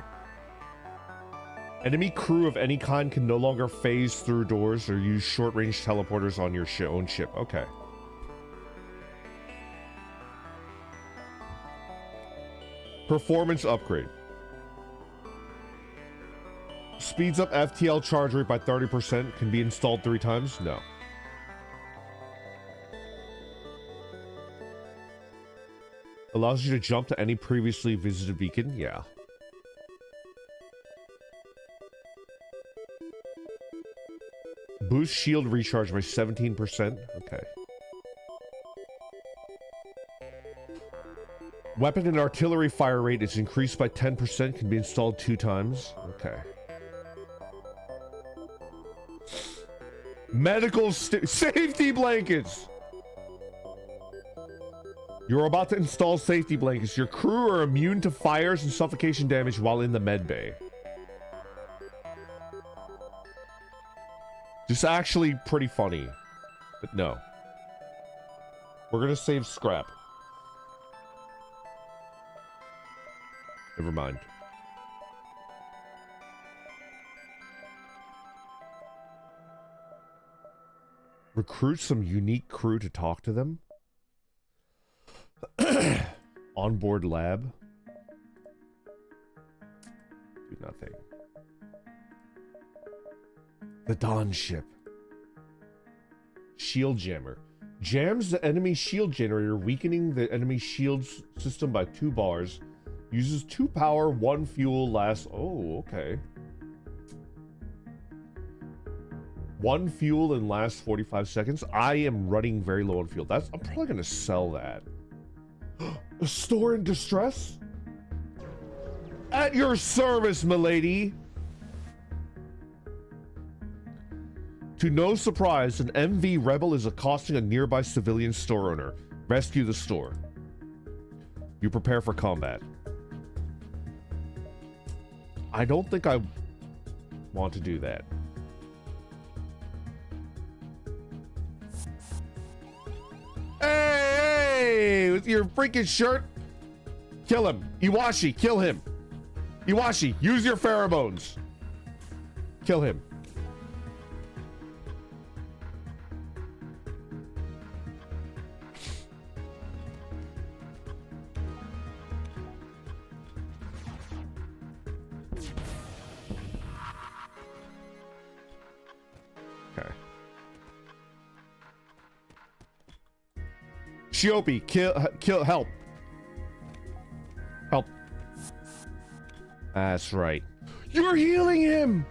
Enemy crew of any kind can no longer phase through doors or use short-range teleporters on your own ship. Okay. Performance upgrade. Speeds up FTL charge rate by 30%. Can be installed 3 times? No. Allows you to jump to any previously visited beacon? Yeah. Boost shield recharge by 17%. Okay. Weapon and artillery fire rate is increased by 10%, can be installed 2 times. Okay. Medical safety blankets! You're about to install safety blankets. Your crew are immune to fires and suffocation damage while in the med bay. This is actually pretty funny. But no. We're gonna save scrap. Never mind. Recruit some unique crew to talk to them. Onboard lab. Do nothing. The Dawn ship. Shield jammer. Jams the enemy shield generator, weakening the enemy shields system by 2 bars. Uses 2 power, 1 fuel, lasts... Oh, okay. 1 fuel in last 45 seconds. I am running very low on fuel. I'm probably gonna sell that. A store in distress? At your service, milady. To no surprise, an MV rebel is accosting a nearby civilian store owner. Rescue the store. You prepare for combat. I don't think I want to do that. Hey, with your freaking shirt. Kill him. Iwashi, kill him. Iwashi, use your pheromones. Kill him. Shiopi, kill, help. Help. That's right. You're healing him!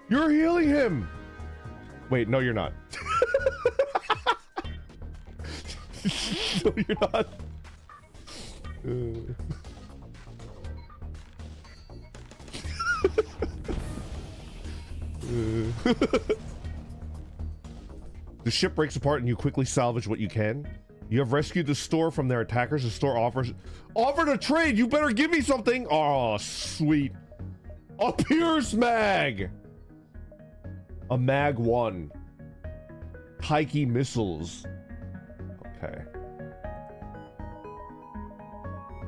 You're healing him! Wait, no you're not. No you're not. The ship breaks apart and you quickly salvage what you can. You have rescued the store from their attackers. The store offered a trade. You better give me something. Oh, sweet. A Pierce Mag. A Mag 1. Taiki missiles. Okay.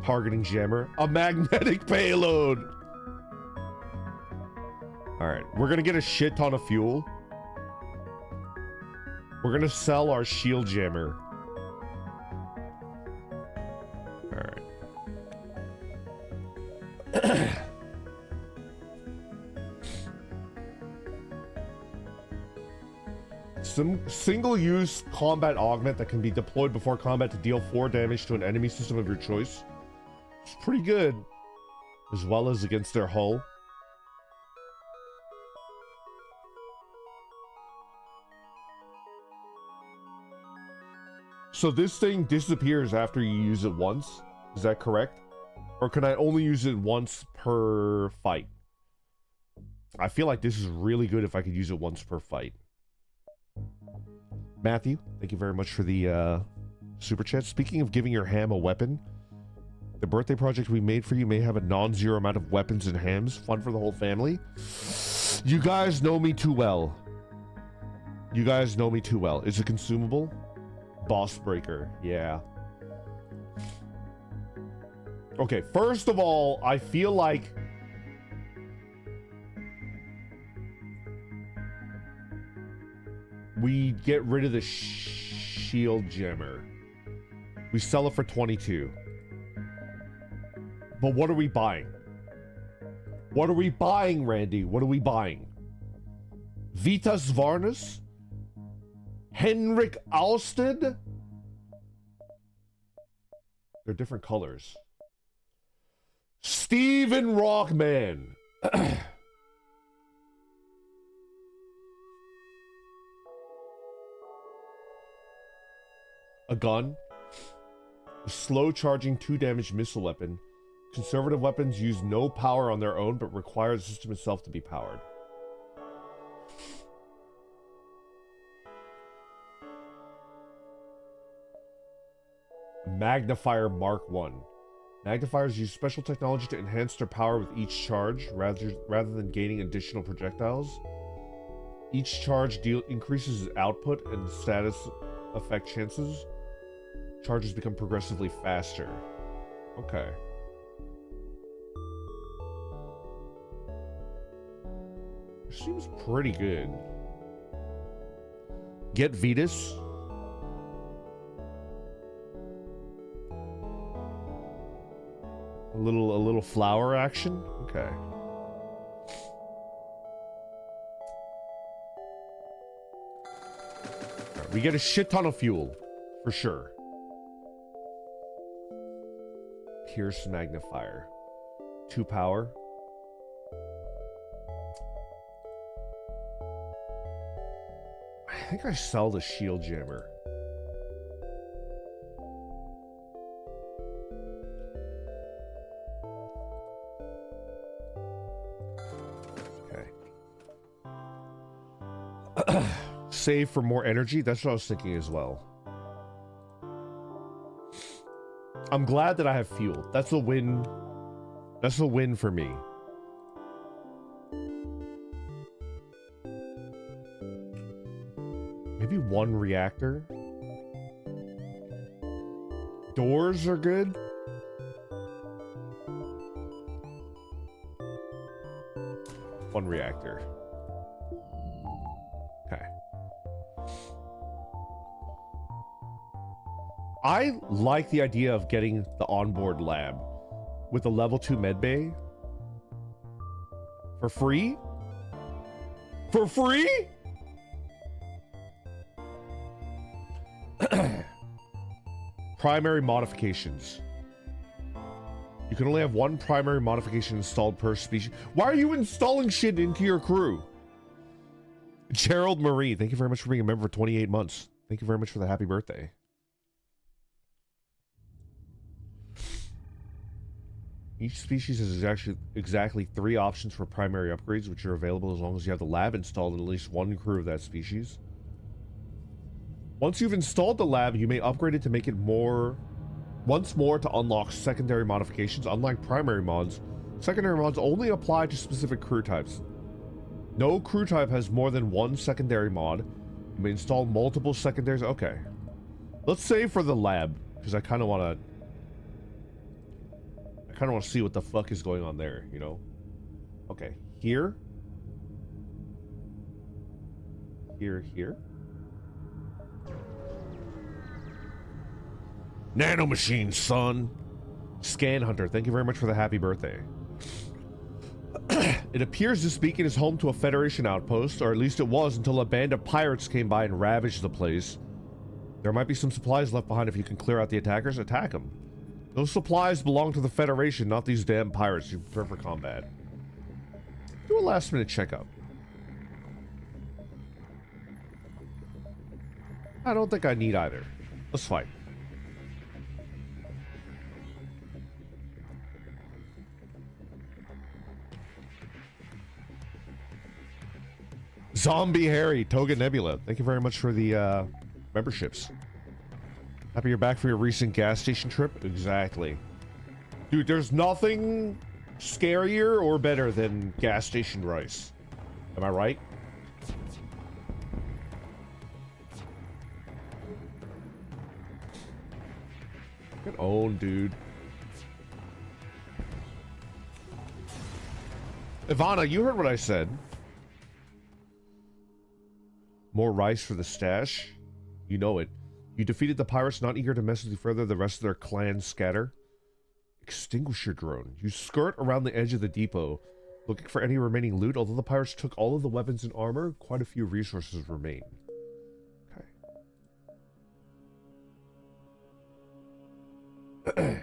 Targeting jammer. A magnetic payload. All right, we're gonna get a shit ton of fuel. We're gonna sell our shield jammer. All right. Some single-use combat augment that can be deployed before combat to deal 4 damage to an enemy system of your choice. It's pretty good, as well as against their hull. So this thing disappears after you use it once, is that correct? Or can I only use it once per fight? I feel like this is really good if I could use it once per fight. Matthew, thank you very much for the super chat. Speaking of giving your ham a weapon, the birthday project we made for you may have a non-zero amount of weapons and hams. Fun for the whole family. You guys know me too well. You guys know me too well. Is it consumable? Boss breaker, yeah. Okay, first of all, I feel like we get rid of the shield jammer. We sell it for 22. But what are we buying? What are we buying, Randy? What are we buying? Vitas Varnus? Henrik Alsted? They're different colors. Steven Rockman. A gun. A slow charging 2 damage missile weapon. Conservative weapons use no power on their own, but require the system itself to be powered. Magnifier Mark 1. Magnifiers use special technology to enhance their power with each charge, rather than gaining additional projectiles. Each charge increases output and status effect chances. Charges become progressively faster. Okay. Seems pretty good. Get Vetus. A little flower action. Okay. Right, we get a shit ton of fuel, for sure. Pierce magnifier. 2 power. think I sell the shield jammer. Okay. Save for more energy. That's what I was thinking as well. I'm glad that I have fuel. That's a win. That's a win for me. Maybe one reactor. Doors are good. One reactor. Okay. I like the idea of getting the onboard lab with a level 2 medbay for free. For free? Primary modifications. You can only have one primary modification installed per species. Why are you installing shit into your crew? Gerald Marie, thank you very much for being a member for 28 months. Thank you very much for the happy birthday. Each species has exactly 3 options for primary upgrades, which are available as long as you have the lab installed in at least one crew of that species. Once you've installed the lab, you may upgrade it to make it once more to unlock secondary modifications. Unlike primary mods, secondary mods only apply to specific crew types. No crew type has more than one secondary mod. You may install multiple secondaries. Okay. Let's save for the lab, because I kind of want to see what the fuck is going on there, you know? Okay. Here. Here. Nanomachine, son. Scan Hunter, thank you very much for the happy birthday. It appears this beacon is home to a Federation outpost, or at least it was until a band of pirates came by and ravaged the place. There might be some supplies left behind. If you can clear out the attackers, attack them. Those supplies belong to the Federation, not these damn pirates you prepare for combat. Do a last minute checkup. I don't think I need either. Let's fight. Zombie Harry, Toga Nebula, thank you very much for the memberships. Happy you're back for your recent gas station trip? Exactly. Dude, there's nothing scarier or better than gas station rice. Am I right? Get owned, dude. Ivana, you heard what I said. More rice for the stash. You know it. You defeated the pirates, not eager to mess with you further. The rest of their clan scatter. Extinguisher drone. You skirt around the edge of the depot, looking for any remaining loot. Although the pirates took all of the weapons and armor, quite a few resources remain. Okay.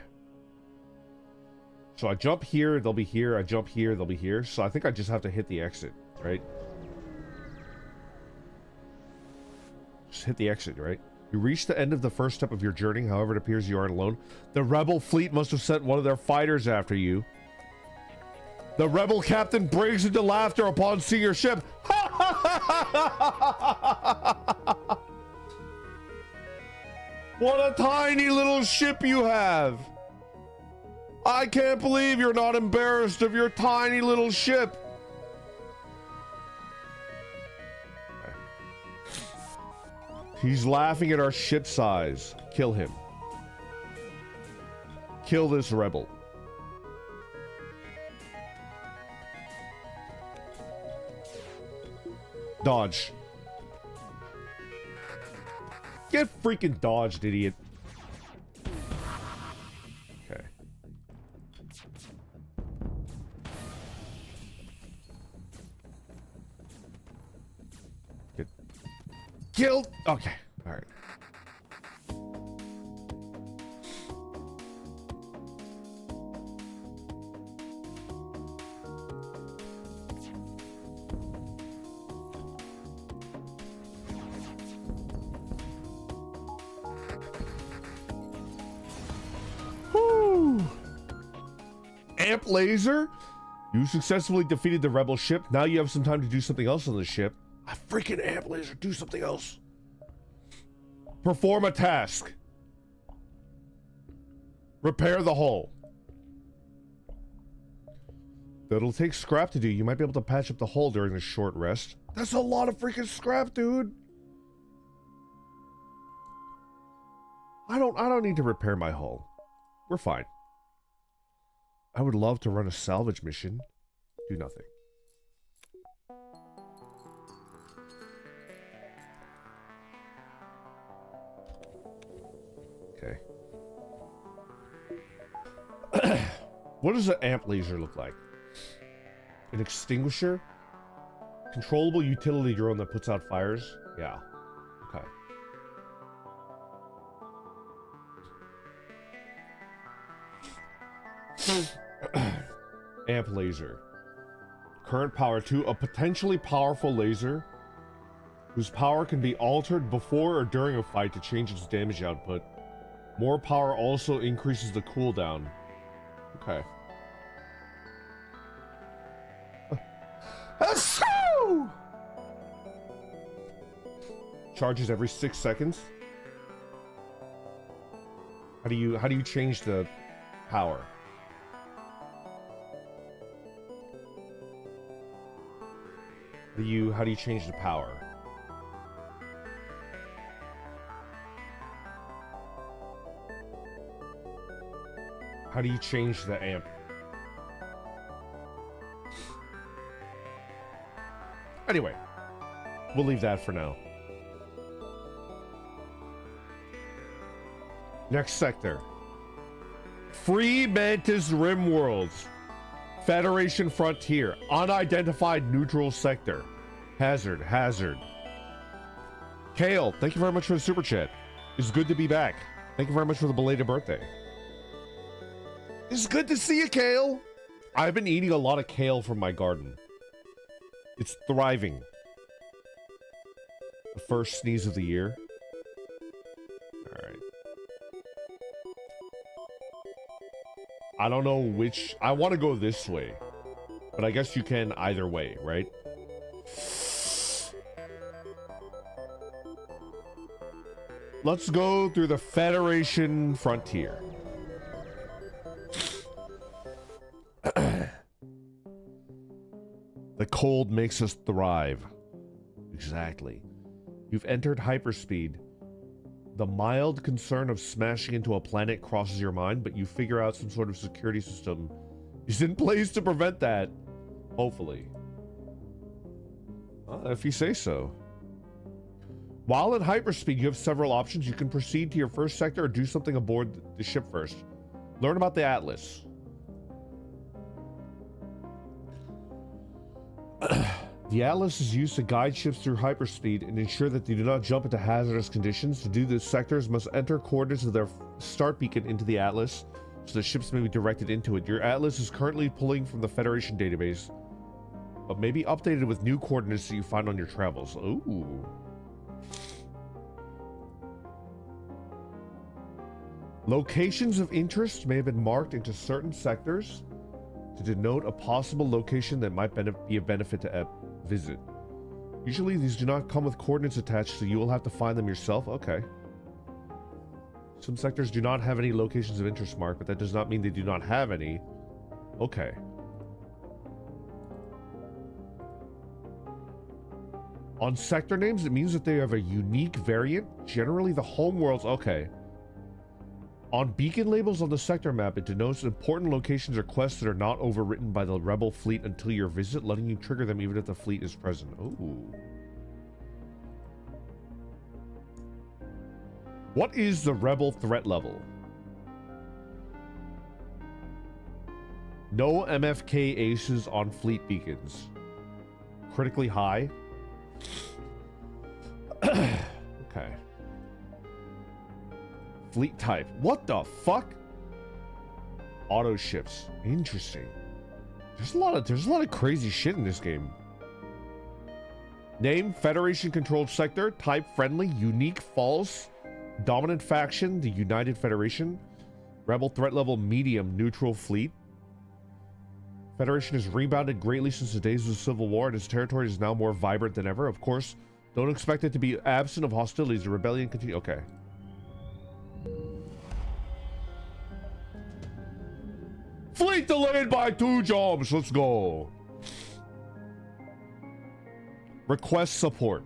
So I jump here, they'll be here. I jump here, they'll be here. So I think I just have to hit the exit, right? Just hit the exit, right? You reach the end of the first step of your journey. However, it appears you aren't alone. The rebel fleet must have sent one of their fighters after you. The rebel captain breaks into laughter upon seeing your ship. What a tiny little ship you have. I can't believe you're not embarrassed of your tiny little ship. He's laughing at our ship size. Kill him. Kill this rebel. Dodge. Get freaking dodged, idiot. Okay. Get killed. Okay. All right. amp laser. You successfully defeated the rebel ship. Now you have some time to do something else on the ship. A freaking amp laser. Do something else. Perform a task. Repair the hull. That'll take scrap to do. You might be able to patch up the hull during a short rest. That's a lot of freaking scrap, dude. I don't need to repair my hull. We're fine. I would love to run a salvage mission. Do nothing. Okay. What does an amp laser look like? An extinguisher? Controllable utility drone that puts out fires? Yeah. Okay. Amp laser. Current power 2. A potentially powerful laser whose power can be altered before or during a fight to change its damage output. More power also increases the cooldown. Okay. Charges every 6 seconds. How do you change the power? How do you change the power? How do you change the amp? Anyway, we'll leave that for now. Next sector. Free Mantis Rim Worlds. Federation Frontier. Unidentified neutral sector. Hazard. Kale, thank you very much for the super chat. It's good to be back. Thank you very much for the belated birthday. It's good to see you, Kale. I've been eating a lot of kale from my garden. It's thriving. The first sneeze of the year. Alright. I don't know which... I want to go this way. But I guess you can either way, right? Let's go through the Federation Frontier. The cold makes us thrive. Exactly. You've entered hyperspeed. The mild concern of smashing into a planet crosses your mind, but you figure out some sort of security system is in place to prevent that. Hopefully. If you say so. While in hyperspeed, you have several options. You can proceed to your first sector or do something aboard the ship first. Learn about the Atlas. The Atlas is used to guide ships through hyperspeed and ensure that they do not jump into hazardous conditions. To do this, sectors must enter coordinates of their start beacon into the Atlas, so the ships may be directed into it. Your Atlas is currently pulling from the Federation database, but may be updated with new coordinates that you find on your travels. Ooh. Locations of interest may have been marked into certain sectors to denote a possible location that might be of benefit to visit. Usually these do not come with coordinates attached, so you will have to find them yourself. Okay. Some sectors do not have any locations of interest marked, but that does not mean they do not have any. Okay. On sector names, it means that they have a unique variant. Generally the homeworlds. Okay. On beacon labels on the sector map, it denotes important locations or quests that are not overwritten by the rebel fleet until your visit, letting you trigger them even if the fleet is present. Ooh. What is the rebel threat level? No MFK aces on fleet beacons. Critically high. Okay. Fleet type. What the fuck? Auto ships. Interesting. There's a lot of crazy shit in this game. Name: Federation controlled sector. Type: friendly. Unique: false. Dominant faction: the United Federation. Rebel threat level: medium. Neutral fleet. Federation has rebounded greatly since the days of the Civil War, and its territory is now more vibrant than ever. Of course, don't expect it to be absent of hostilities. The rebellion continue. Okay. Fleet delayed by 2 jobs. Let's go. Request support.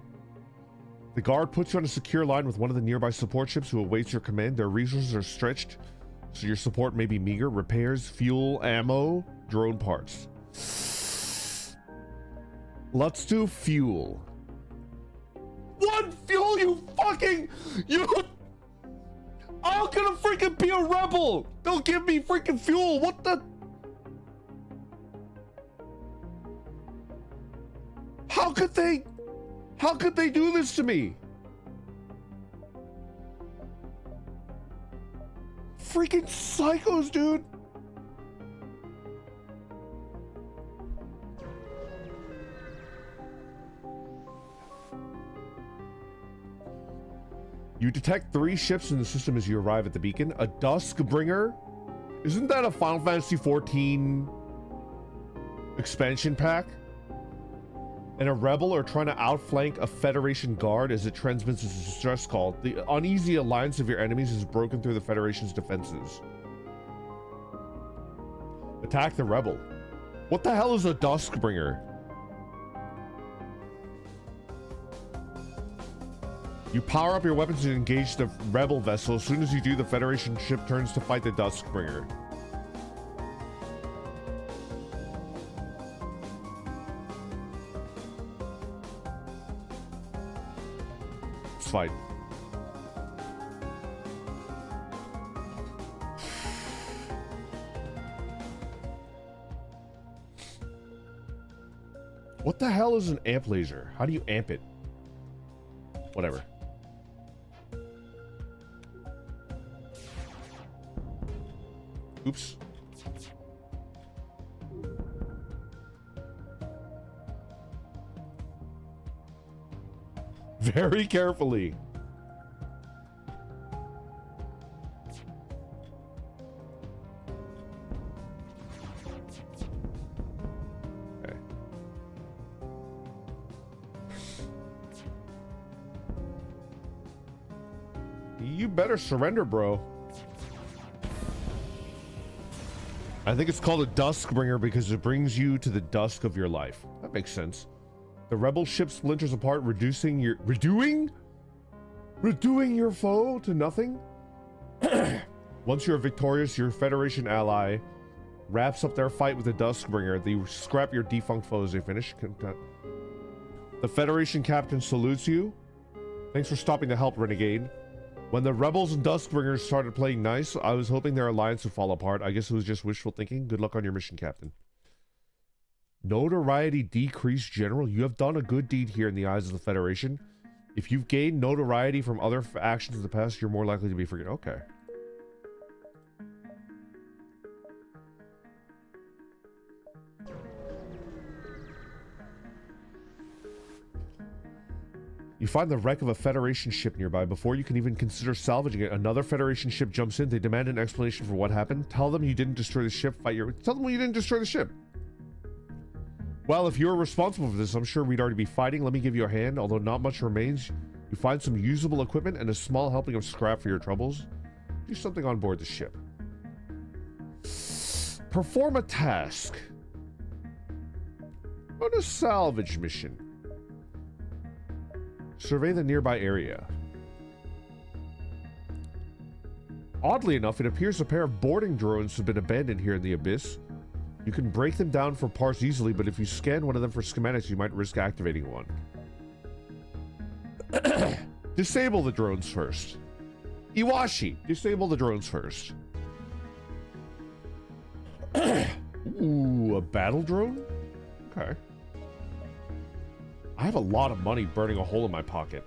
The guard puts you on a secure line with one of the nearby support ships who awaits your command. Their resources are stretched, so your support may be meager. Repairs, fuel, ammo, drone parts. Let's do fuel. What fuel, you fucking... I'm gonna freaking be a rebel! Don't give me freaking fuel! What the... How could they do this to me? Freaking psychos, dude! You detect 3 ships in the system as you arrive at the beacon. A Duskbringer? Isn't that a Final Fantasy XIV expansion pack? And a rebel are trying to outflank a Federation guard as it transmits a distress call. The uneasy alliance of your enemies has broken through the Federation's defenses. Attack the rebel. What the hell is a Duskbringer? You power up your weapons and engage the rebel vessel. As soon as you do, the Federation ship turns to fight the Duskbringer. Let's fight. What the hell is an amp laser? How do you amp it? Whatever. Oops. Very carefully. Okay. You better surrender, bro. I think it's called a Duskbringer because it brings you to the dusk of your life. That makes sense. The rebel ship splinters apart, reducing your foe to nothing. Once you're victorious, your Federation ally wraps up their fight with the Duskbringer. They scrap your defunct foe as they finish. The Federation captain salutes you. Thanks for stopping to help, Renegade. When the rebels and Duskbringers started playing nice, I was hoping their alliance would fall apart. I guess it was just wishful thinking. Good luck on your mission, Captain. Notoriety decreased, General. You have done a good deed here in the eyes of the Federation. If you've gained notoriety from other actions in the past, you're more likely to be forgiven. Okay. You find the wreck of a Federation ship nearby. Before you can even consider salvaging it, another Federation ship jumps in. They demand an explanation for what happened. Tell them you didn't destroy the ship. Tell them you didn't destroy the ship. Well, if you're responsible for this, I'm sure we'd already be fighting. Let me give you a hand. Although not much remains, you find some usable equipment and a small helping of scrap for your troubles. Do something on board the ship. Perform a task. On a salvage mission. Survey the nearby area. Oddly enough, it appears a pair of boarding drones have been abandoned here in the abyss. You can break them down for parts easily, but if you scan one of them for schematics, you might risk activating one. Disable the drones first. Iwashi, disable the drones first. Ooh, a battle drone? Okay. I have a lot of money burning a hole in my pocket.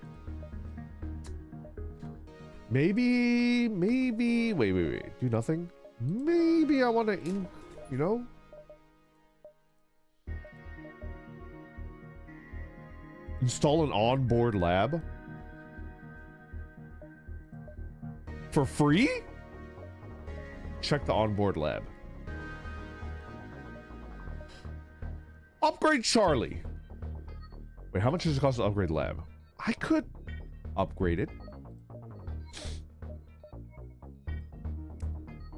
Maybe, wait. Do nothing? Maybe I want to, you know? Install an onboard lab? For free? Check the onboard lab. Upgrade Charlie. Wait, how much does it cost to upgrade the lab? I could upgrade it.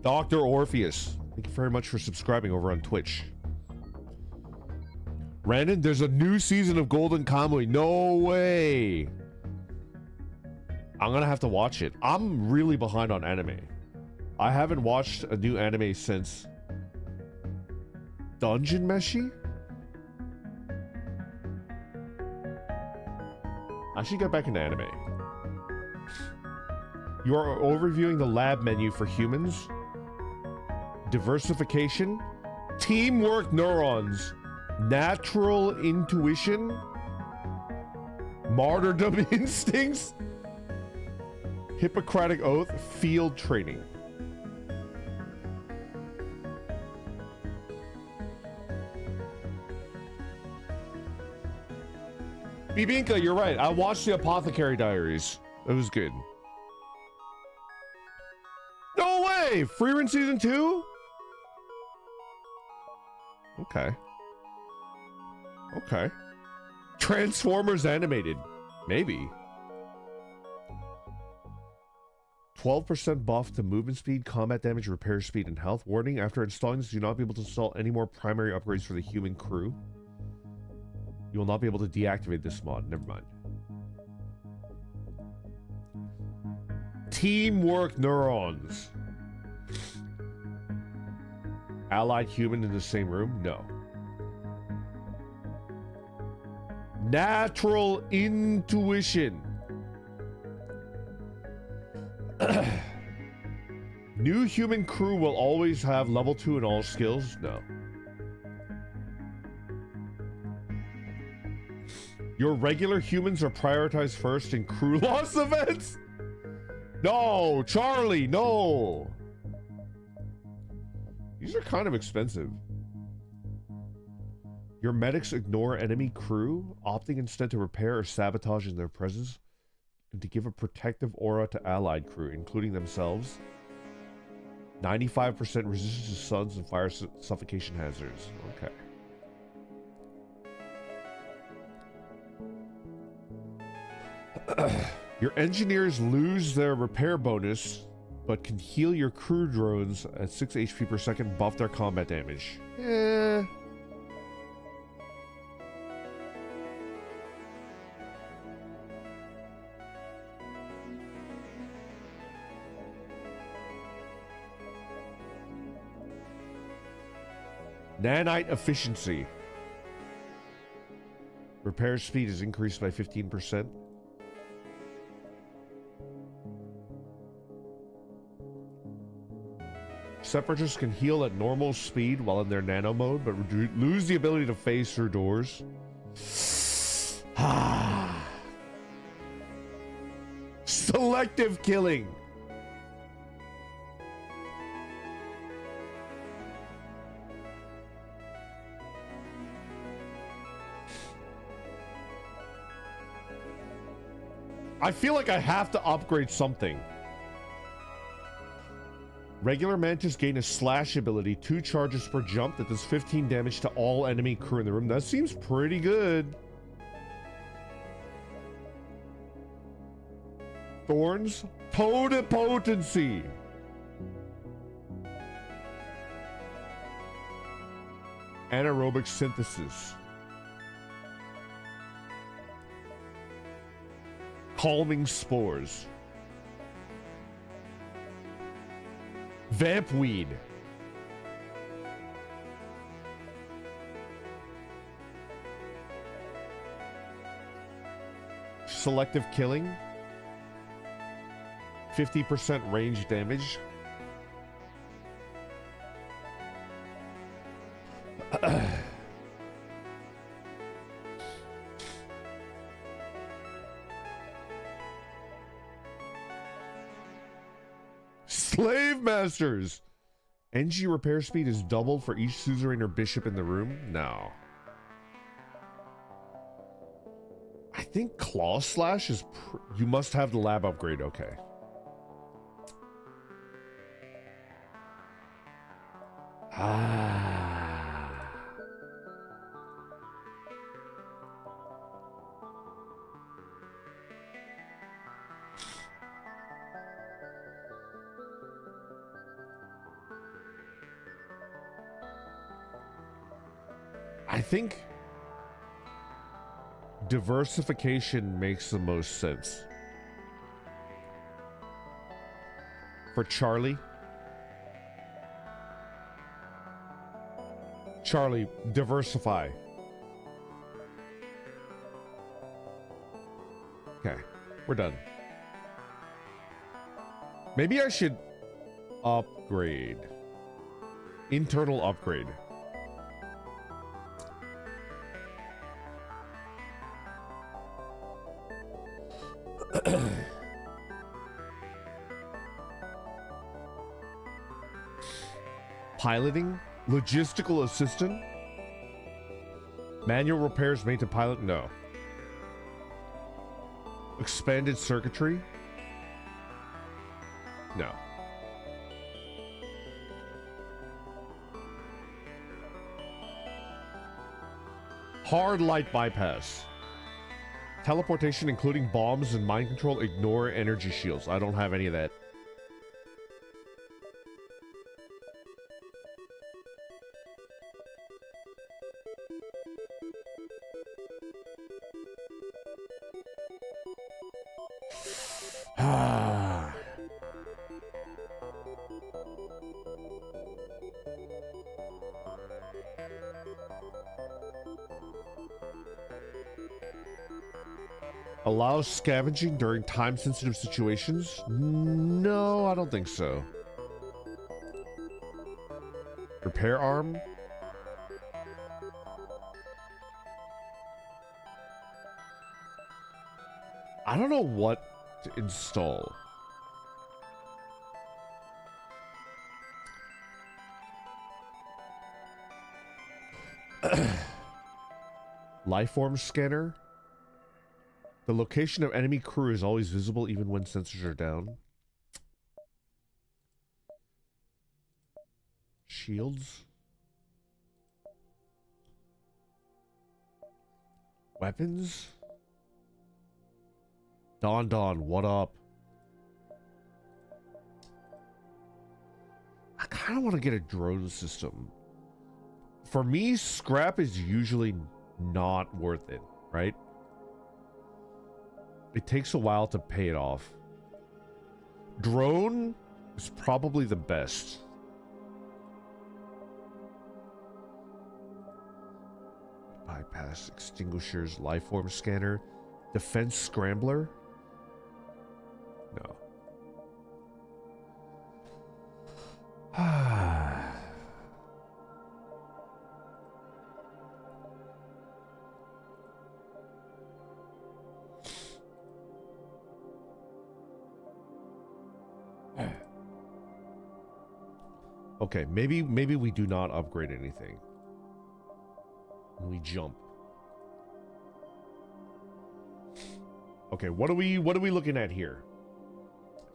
Dr. Orpheus. Thank you very much for subscribing over on Twitch. Brandon, there's a new season of Golden Kamuy. No way. I'm gonna have to watch it. I'm really behind on anime. I haven't watched a new anime since Dungeon Meshi? I should get back into anime. You are overviewing the lab menu for humans. Diversification. Teamwork neurons. Natural intuition. Martyrdom instincts. Hippocratic oath. Field training. Bibinka, you're right. I watched the Apothecary Diaries. It was good. No way! Freerun Season 2? Okay. Okay. Transformers animated. Maybe. 12% buff to movement speed, combat damage, repair speed, and health. Warning, after installing this, do not be able to install any more primary upgrades for the human crew. You will not be able to deactivate this mod. Never mind. Teamwork neurons. Allied human in the same room? No. Natural intuition. New human crew will always have level 2 in all skills? No. Your regular humans are prioritized first in crew loss events? No, Charlie, no. These are kind of expensive. Your medics ignore enemy crew, opting instead to repair or sabotage in their presence, and to give a protective aura to allied crew, including themselves. 95% resistance to suns and fire suffocation hazards. Okay. Your engineers lose their repair bonus, but can heal your crew drones at 6 HP per second, buff their combat damage. Eh. Nanite efficiency. Repair speed is increased by 15%. Separatists can heal at normal speed while in their nano mode, but lose the ability to phase through doors. Selective killing. I feel like I have to upgrade something. Regular Mantis gain a slash ability, 2 charges per jump that does 15 damage to all enemy crew in the room. That seems pretty good. Thorns, Totepotency. Anaerobic synthesis. Calming spores. Vampweed. Selective killing. 50% range damage. Slave Masters! NG repair speed is doubled for each suzerain or bishop in the room? No. I think Claw Slash is... you must have the lab upgrade, okay. Ah. I think diversification makes the most sense. For Charlie. Charlie, diversify. Okay, we're done. Maybe I should upgrade. Internal upgrade. Piloting? Logistical assistant? Manual repairs made to pilot? No. Expanded circuitry? No. Hard light bypass. Teleportation including bombs and mind control. Ignore energy shields. I don't have any of that. Allows scavenging during time-sensitive situations? No, I don't think so. Repair arm? I don't know what to install. Lifeform scanner? The location of enemy crew is always visible even when sensors are down. Shields? Weapons? Don, what up? I kind of want to get a drone system. For me, scrap is usually not worth it, right? It takes a while to pay it off. Drone is probably the best. Bypass, extinguishers, lifeform scanner, defense scrambler. No. Okay, maybe we do not upgrade anything. We jump. Okay, what are we looking at here?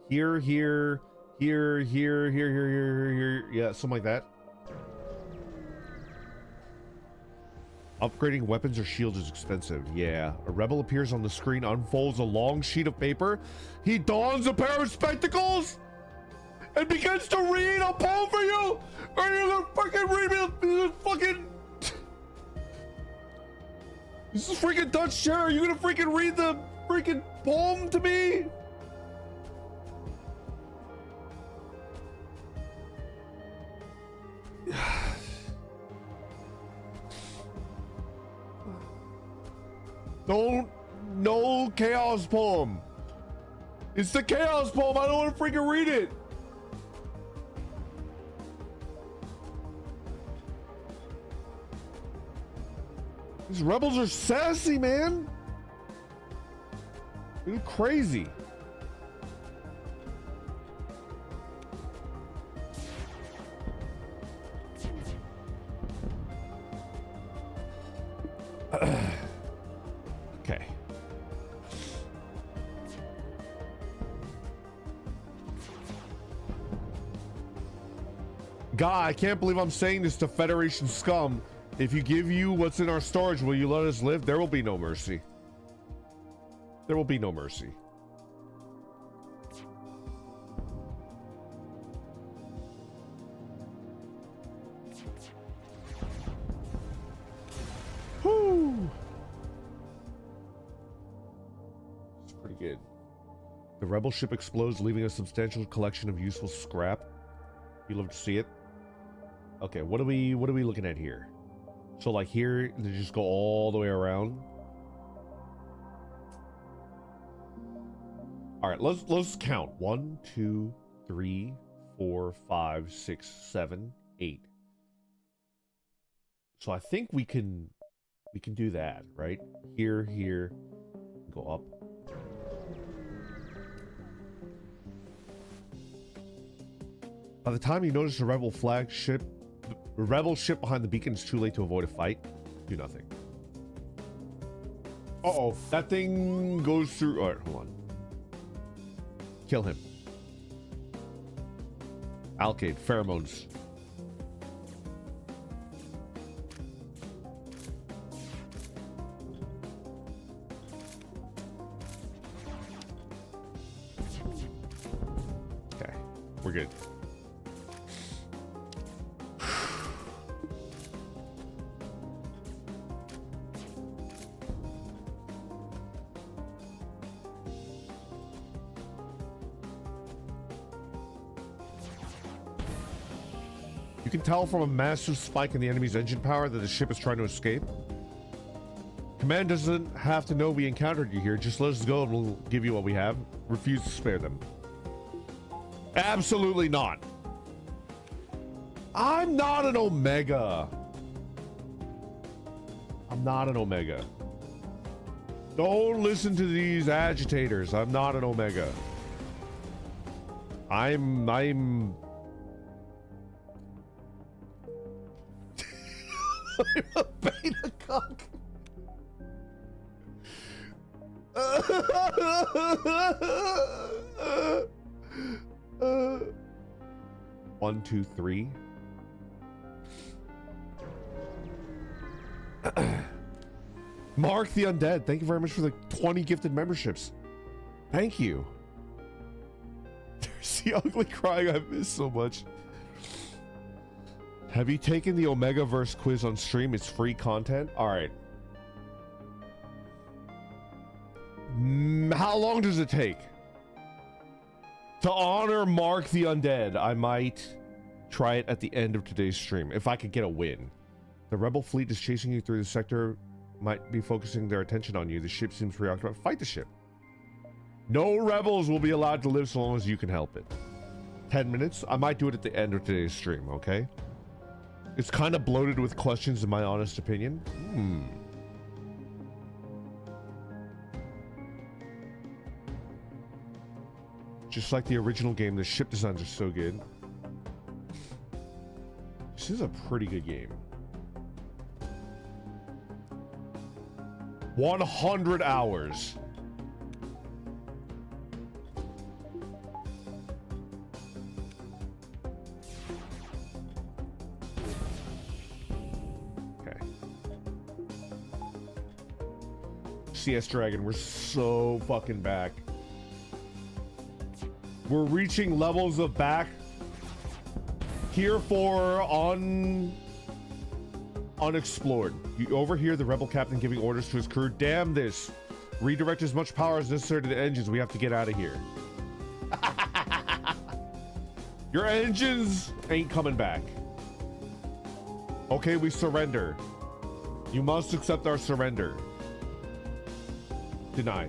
Here. Yeah, something like that. Upgrading weapons or shields is expensive. Yeah. A rebel appears on the screen, unfolds a long sheet of paper. He dons a pair of spectacles and begins to read a poem for you. Are you gonna fucking read me the fucking... This is freaking Dutch chair. Are you gonna freaking read the freaking poem to me? No chaos poem. It's the chaos poem. I don't want to freaking read it. These rebels are sassy, man. They're crazy. Okay. God, I can't believe I'm saying this to Federation scum. If you give you what's in our storage, will you let us live? There will be no mercy. There will be no mercy. good. The rebel ship explodes, leaving a substantial collection of useful scrap. You love to see it. Okay, what are we looking at here? So like here, they just go all the way around. All right, let's count. 1, 2, 3, 4, 5, 6, 7, 8. So I think we can do that, right? Here, go up. By the time you notice a rebel ship behind the beacon, it's too late to avoid a fight. Do nothing. Uh-oh, that thing goes through. All right, hold on. Kill him. Alkade, pheromones. Okay, we're good. You can tell from a massive spike in the enemy's engine power that the ship is trying to escape. Command doesn't have to know we encountered you here. Just let us go and we'll give you what we have. Refuse to spare them. Absolutely not. I'm not an Omega. I'm not an Omega. Don't listen to these agitators. I'm not an Omega. I'm I'm a beta cock. 1, 2, 3. Mark the Undead, thank you very much for the 20 gifted memberships. Thank you. There's the ugly crying I've missed so much. Have you taken the Omegaverse quiz on stream? It's free content. All right. How long does it take? To honor Mark the Undead, I might try it at the end of today's stream, if I could get a win. The rebel fleet is chasing you through the sector, might be focusing their attention on you. The ship seems preoccupied. Fight the ship. No rebels will be allowed to live so long as you can help it. 10 minutes? I might do it at the end of today's stream, okay? It's kind of bloated with questions, in my honest opinion. Just like the original game, the ship designs are so good. This is a pretty good game. 100 hours. Okay. CS Dragon, we're so fucking back. We're reaching levels of back here for unexplored. You overhear the rebel captain giving orders to his crew. Damn this. Redirect as much power as necessary to the engines. We have to get out of here. Your engines ain't coming back. Okay, we surrender. You must accept our surrender. Deny.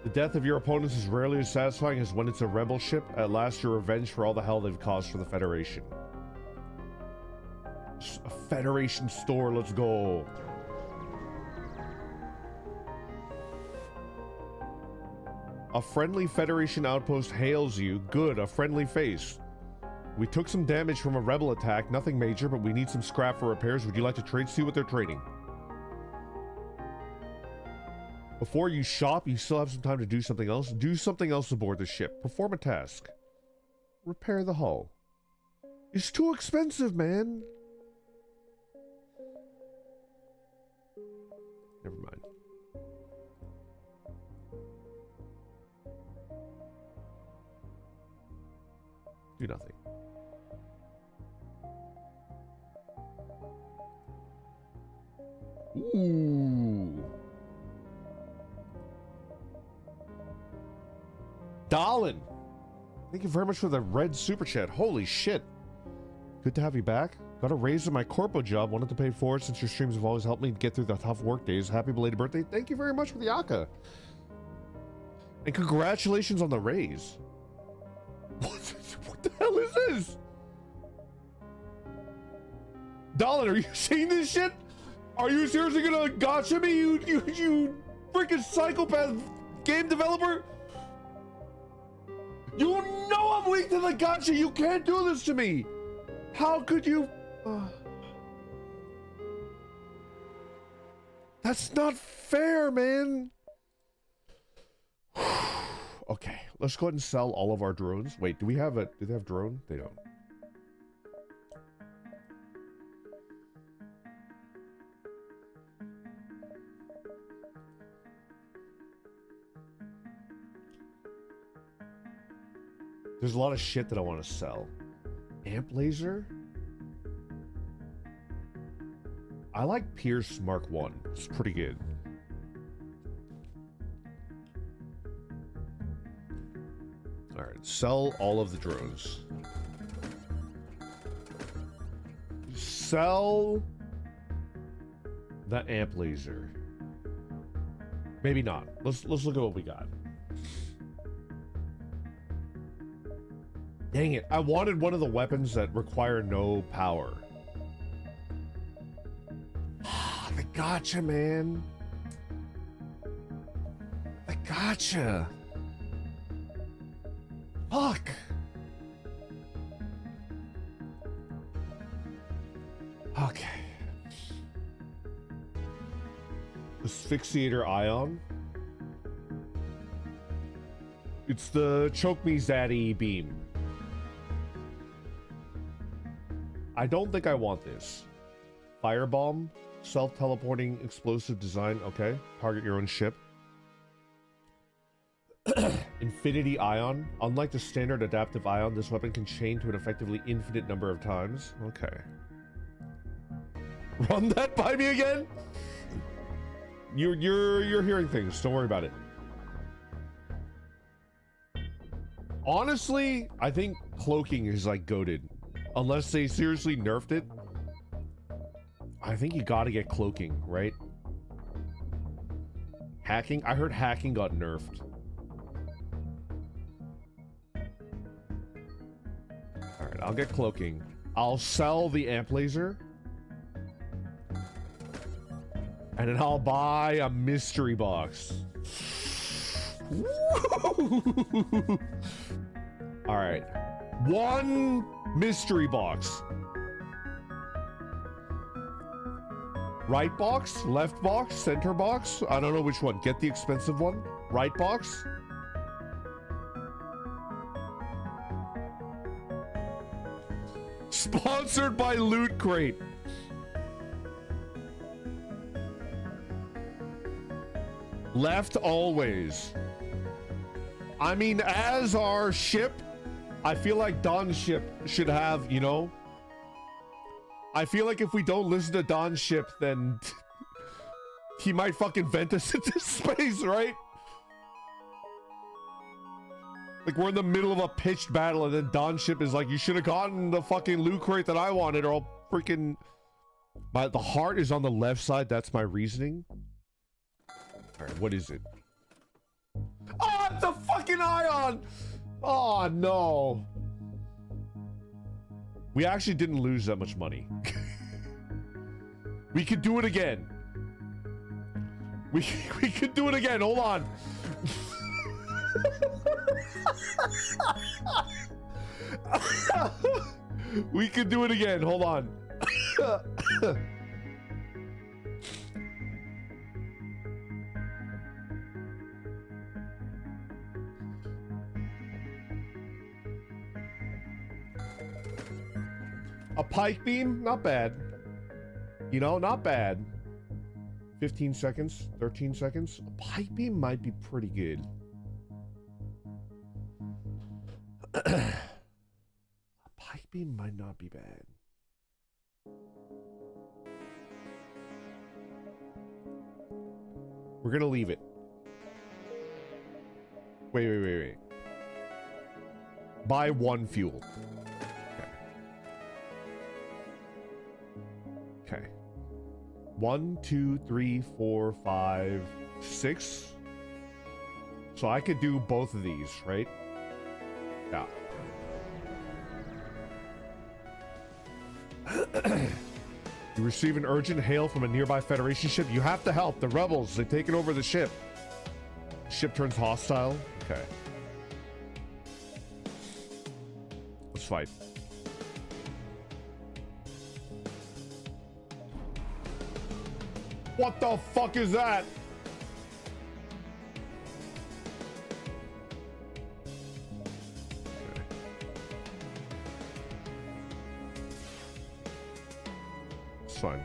The death of your opponents is rarely as satisfying as when it's a rebel ship. At last, your revenge for all the hell they've caused for the Federation. A Federation store, let's go. A friendly Federation outpost hails you. Good, a friendly face. We took some damage from a rebel attack. Nothing major, but we need some scrap for repairs. Would you like to trade? See what they're trading. Before you shop, you still have some time to do something else. Do something else aboard the ship. Perform a task. Repair the hull. It's too expensive, man. Never mind. Do nothing. Ooh. Darlin, thank you very much for the red super chat. Holy shit. Good to have you back. Got a raise in my corpo job. Wanted to pay for it since your streams have always helped me get through the tough work days. Happy belated birthday. Thank you very much for the Aka. And congratulations on the raise. What the hell is this? Darlin, are you seeing this shit? Are you seriously gonna gotcha me, you freaking psychopath game developer? You know I'm weak to the gotcha. You can't do this to me. How could you? That's not fair, man. Okay, let's go ahead and sell all of our drones. Wait, do they have drone? They don't. There's a lot of shit that I want to sell. Amp laser? I like Pierce Mark 1. It's pretty good. Alright, sell all of the drones. Sell the amp laser. Maybe not. Let's look at what we got. Dang it, I wanted one of the weapons that require no power. The gotcha, man. The gotcha. Fuck. Okay. Asphyxiator ion. It's the choke me zaddy beam. I don't think I want this. Firebomb, self-teleporting explosive design. Okay, target your own ship. Infinity ion. Unlike the standard adaptive ion, this weapon can chain to an effectively infinite number of times. Okay. Run that by me again? You're hearing things. Don't worry about it. Honestly, I think cloaking is like goated. Unless they seriously nerfed it. I think you gotta get cloaking, right? Hacking? I heard hacking got nerfed. Alright, I'll get cloaking. I'll sell the amp laser. And then I'll buy a mystery box. Alright. One mystery box. Right box, left box, center box. I don't know which one. Get the expensive one. Right box. Sponsored by Loot Crate. Left always. I mean, as our ship, I feel like Don's ship should have, you know, I feel like if we don't listen to Don's ship, then he might fucking vent us into space, right? Like we're in the middle of a pitched battle and then Don's ship is like, you should have gotten the fucking loot crate that I wanted, or I'll freaking... The heart is on the left side, that's my reasoning. Alright, what is it? Oh, it's a fucking ion! Oh, no. We actually didn't lose that much money. We could do it again. We could do it again. Hold on. We could do it again. Hold on. A pike beam? Not bad. You know, not bad. 15 seconds, 13 seconds. A pike beam might be pretty good. beam might not be bad. We're gonna leave it. Wait. Buy 1 fuel. Okay. 1, 2, 3, 4, 5, 6. So I could do both of these, right? Yeah. You receive an urgent hail from a nearby Federation ship. You have to help. The rebels, they've taken over the ship. Ship turns hostile. Okay. Let's fight. What the fuck is that? It's fine.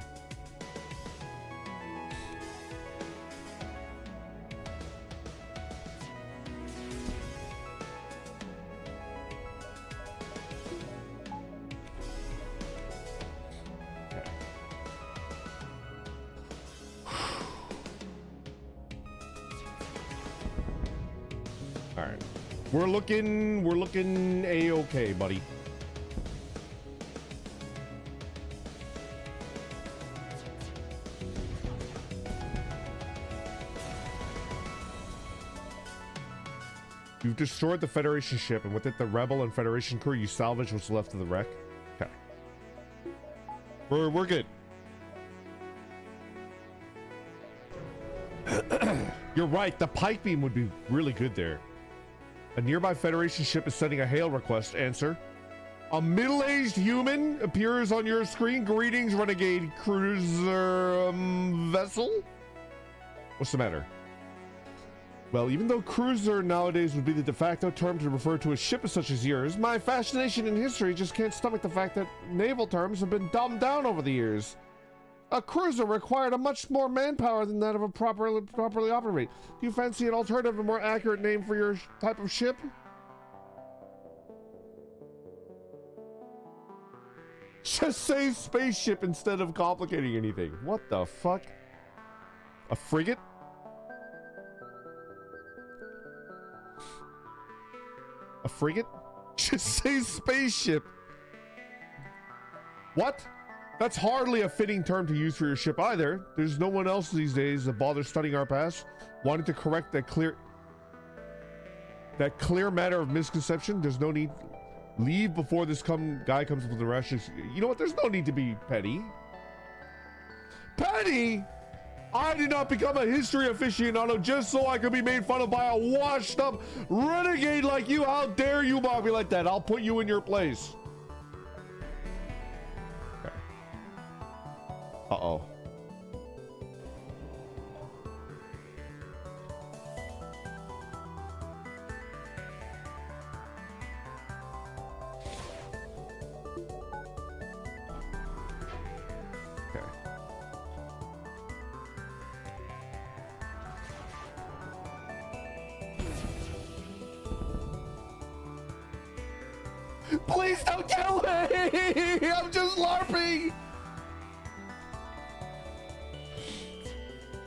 All right. We're looking A-okay, buddy. You've destroyed the Federation ship, and with it the Rebel and Federation crew. You salvage what's left of the wreck. Okay. We're good. You're right, the pike beam would be really good there. A nearby Federation ship is sending a hail request. Answer. A middle-aged human appears on your screen. Greetings, renegade cruiser vessel. What's the matter? Well, even though cruiser nowadays would be the de facto term to refer to a ship such as yours, my fascination in history just can't stomach the fact that naval terms have been dumbed down over the years. A cruiser required a much more manpower than that of a properly operate. Do you fancy an alternative, a more accurate name for your type of ship? Just say spaceship instead of complicating anything. What the fuck? A frigate? A frigate? Just say spaceship. What? That's hardly a fitting term to use for your ship either. There's no one else these days that bothers studying our past. Wanted to correct that clear matter of misconception. There's no need. Leave before this guy comes up with the rash. You know what? There's no need to be petty. Petty? I did not become a history aficionado just so I could be made fun of by a washed up renegade like you. How dare you mock me like that? I'll put you in your place. Okay. Uh-oh. Please don't kill me! I'm just LARPing!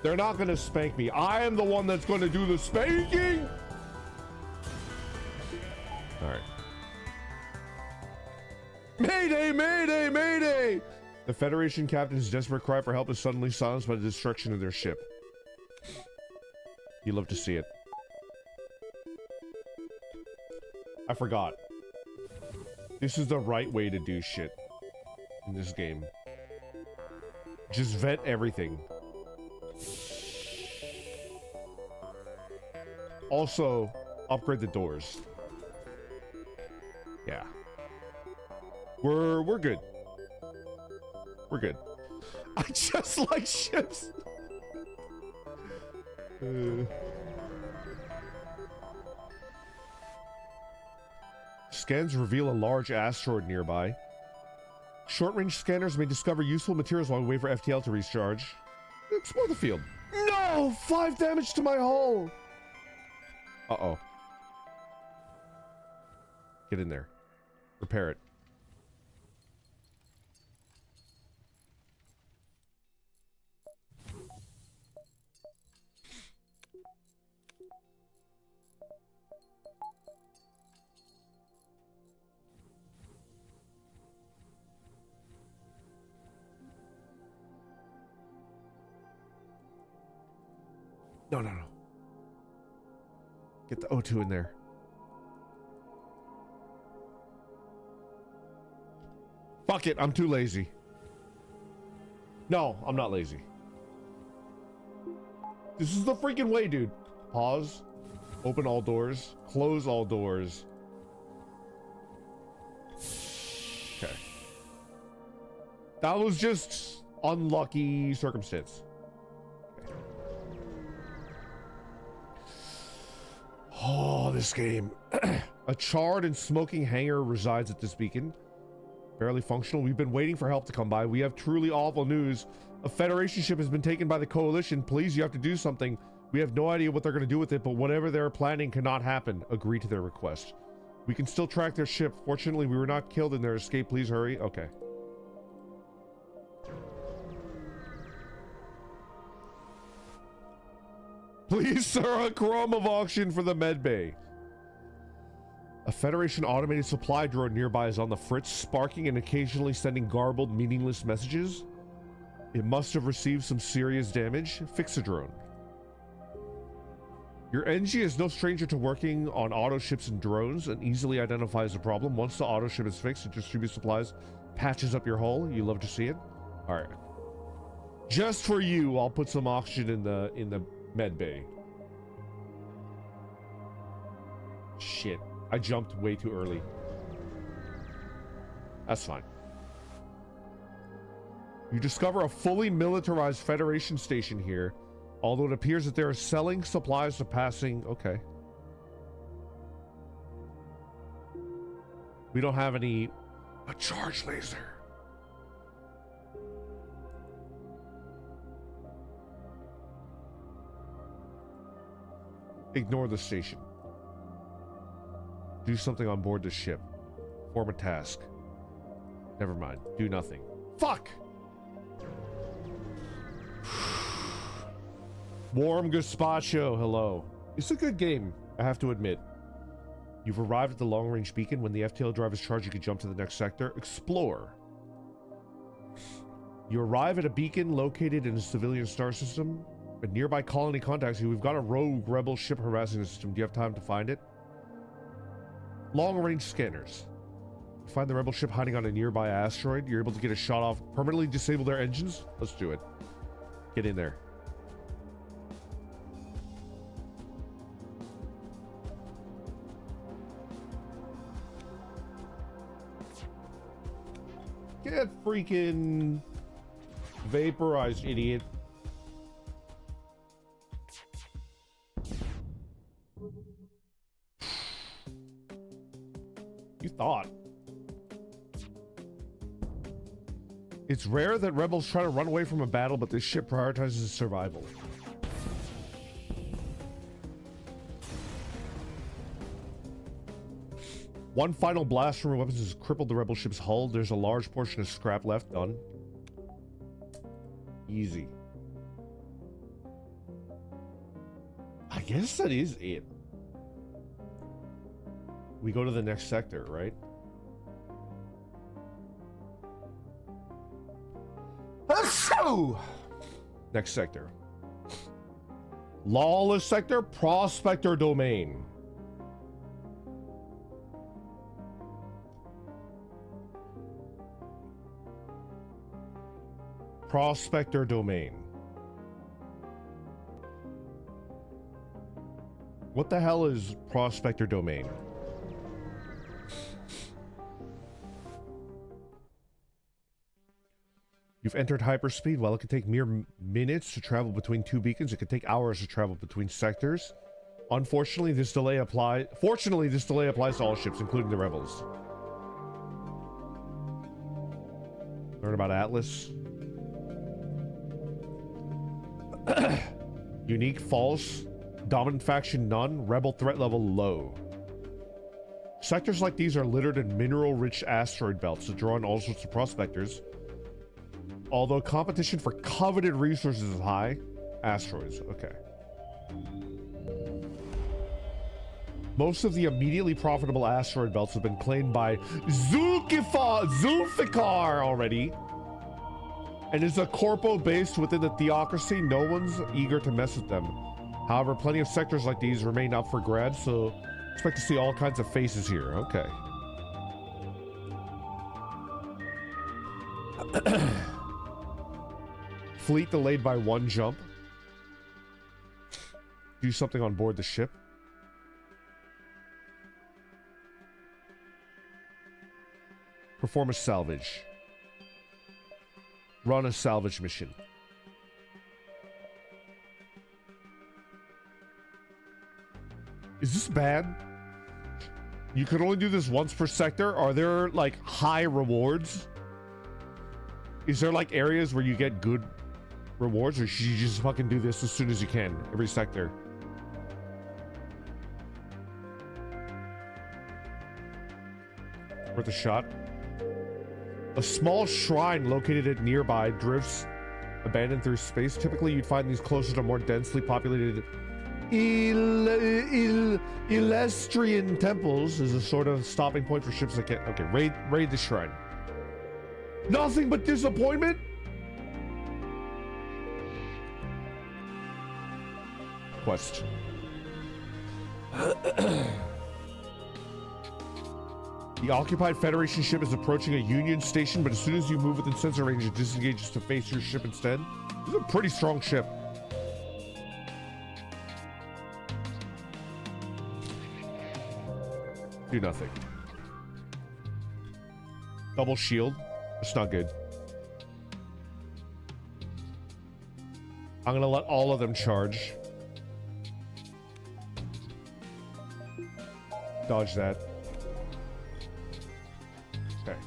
They're not gonna spank me. I am the one that's gonna do the spanking! Alright. Mayday! Mayday! Mayday! The Federation captain's desperate cry for help is suddenly silenced by the destruction of their ship. You love to see it. I forgot. This is the right way to do shit in this game. Just vet everything. Also, upgrade the doors. Yeah. We're good. We're good. I just like ships. Scans reveal a large asteroid nearby. Short-range scanners may discover useful materials while we wait for FTL to recharge. Explore the field. No! 5 damage to my hull! Uh-oh. Get in there. Repair it. No. Get the O2 in there. Fuck it, I'm too lazy. No, I'm not lazy. This is the freaking way, dude. Pause. Open all doors. Close all doors. Okay. That was just unlucky circumstance. Okay. Oh, this game. A charred and smoking hangar resides at this beacon. Barely functional. We've been waiting for help to come by. We have truly awful news. A Federation ship has been taken by the Coalition. Please, you have to do something. We have no idea what they're going to do with it, but whatever they're planning cannot happen. Agree to their request. We can still track their ship. Fortunately, we were not killed in their escape. Please hurry. Okay. Please, sir, a Chrome of auction for the medbay. A Federation automated supply drone nearby is on the fritz, sparking and occasionally sending garbled, meaningless messages. It must have received some serious damage. Fix the drone. Your NG is no stranger to working on auto ships and drones and easily identifies the problem. Once the auto ship is fixed, it distributes supplies, patches up your hull. You love to see it. All right. Just for you, I'll put some oxygen in the med bay. Shit. I jumped way too early. That's fine. You discover a fully militarized Federation station here, although it appears that they are selling supplies to passing... Okay. We don't have any... A charge laser. Ignore the station. Do something on board the ship. Form a task. Never mind. Do nothing. Fuck! Warm gazpacho, hello. It's a good game, I have to admit. You've arrived at the long-range beacon. When the FTL drive is charged, you can jump to the next sector. Explore. You arrive at a beacon located in a civilian star system. A nearby colony contacts you. We've got a rogue rebel ship harassing the system. Do you have time to find it? Long-range scanners. You find the rebel ship hiding on a nearby asteroid. You're able to get a shot off. Permanently disable their engines? Let's do it. Get in there. Get freaking vaporized, idiot. You thought. It's rare that rebels try to run away from a battle, but this ship prioritizes survival. One final blast from her weapons has crippled the rebel ship's hull. There's a large portion of scrap left. Done. Easy. I guess that is it. We go to the next sector, right? Next sector. Lawless sector, Prospector domain. Prospector domain. What the hell is Prospector domain? You've entered hyperspeed. While it can take mere minutes to travel between two beacons, it can take hours to travel between sectors. Unfortunately, this delay applies. Fortunately, this delay applies to all ships, including the rebels. Learn about Atlas. Unique, false. Dominant faction, none. Rebel threat level, low. Sectors like these are littered in mineral-rich asteroid belts that draw in all sorts of prospectors. Although competition for coveted resources is high. Asteroids, okay. Most of the immediately profitable asteroid belts have been claimed by Zulfikar already. And is a corpo based within the theocracy. No one's eager to mess with them. However, plenty of sectors like these remain up for grabs, so expect to see all kinds of faces here. Okay. Fleet delayed by 1 jump. Do something on board the ship. Perform a salvage. Run a salvage mission. Is this bad? You could only do this once per sector. Are there like high rewards? Is there like areas where you get good rewards, or should you just fucking do this as soon as you can, every sector? Worth a shot. A small shrine located at nearby drifts abandoned through space. Typically, you'd find these closer to more densely populated Illustrian temples as a sort of stopping point for ships that can't. Okay, raid the shrine. Nothing but disappointment? Quest. The occupied Federation ship is approaching a Union station, but as soon as you move within sensor range, it disengages to face your ship instead. This is a pretty strong ship. Do nothing. Double shield. It's not good. I'm gonna let all of them charge. Dodge that. Okay.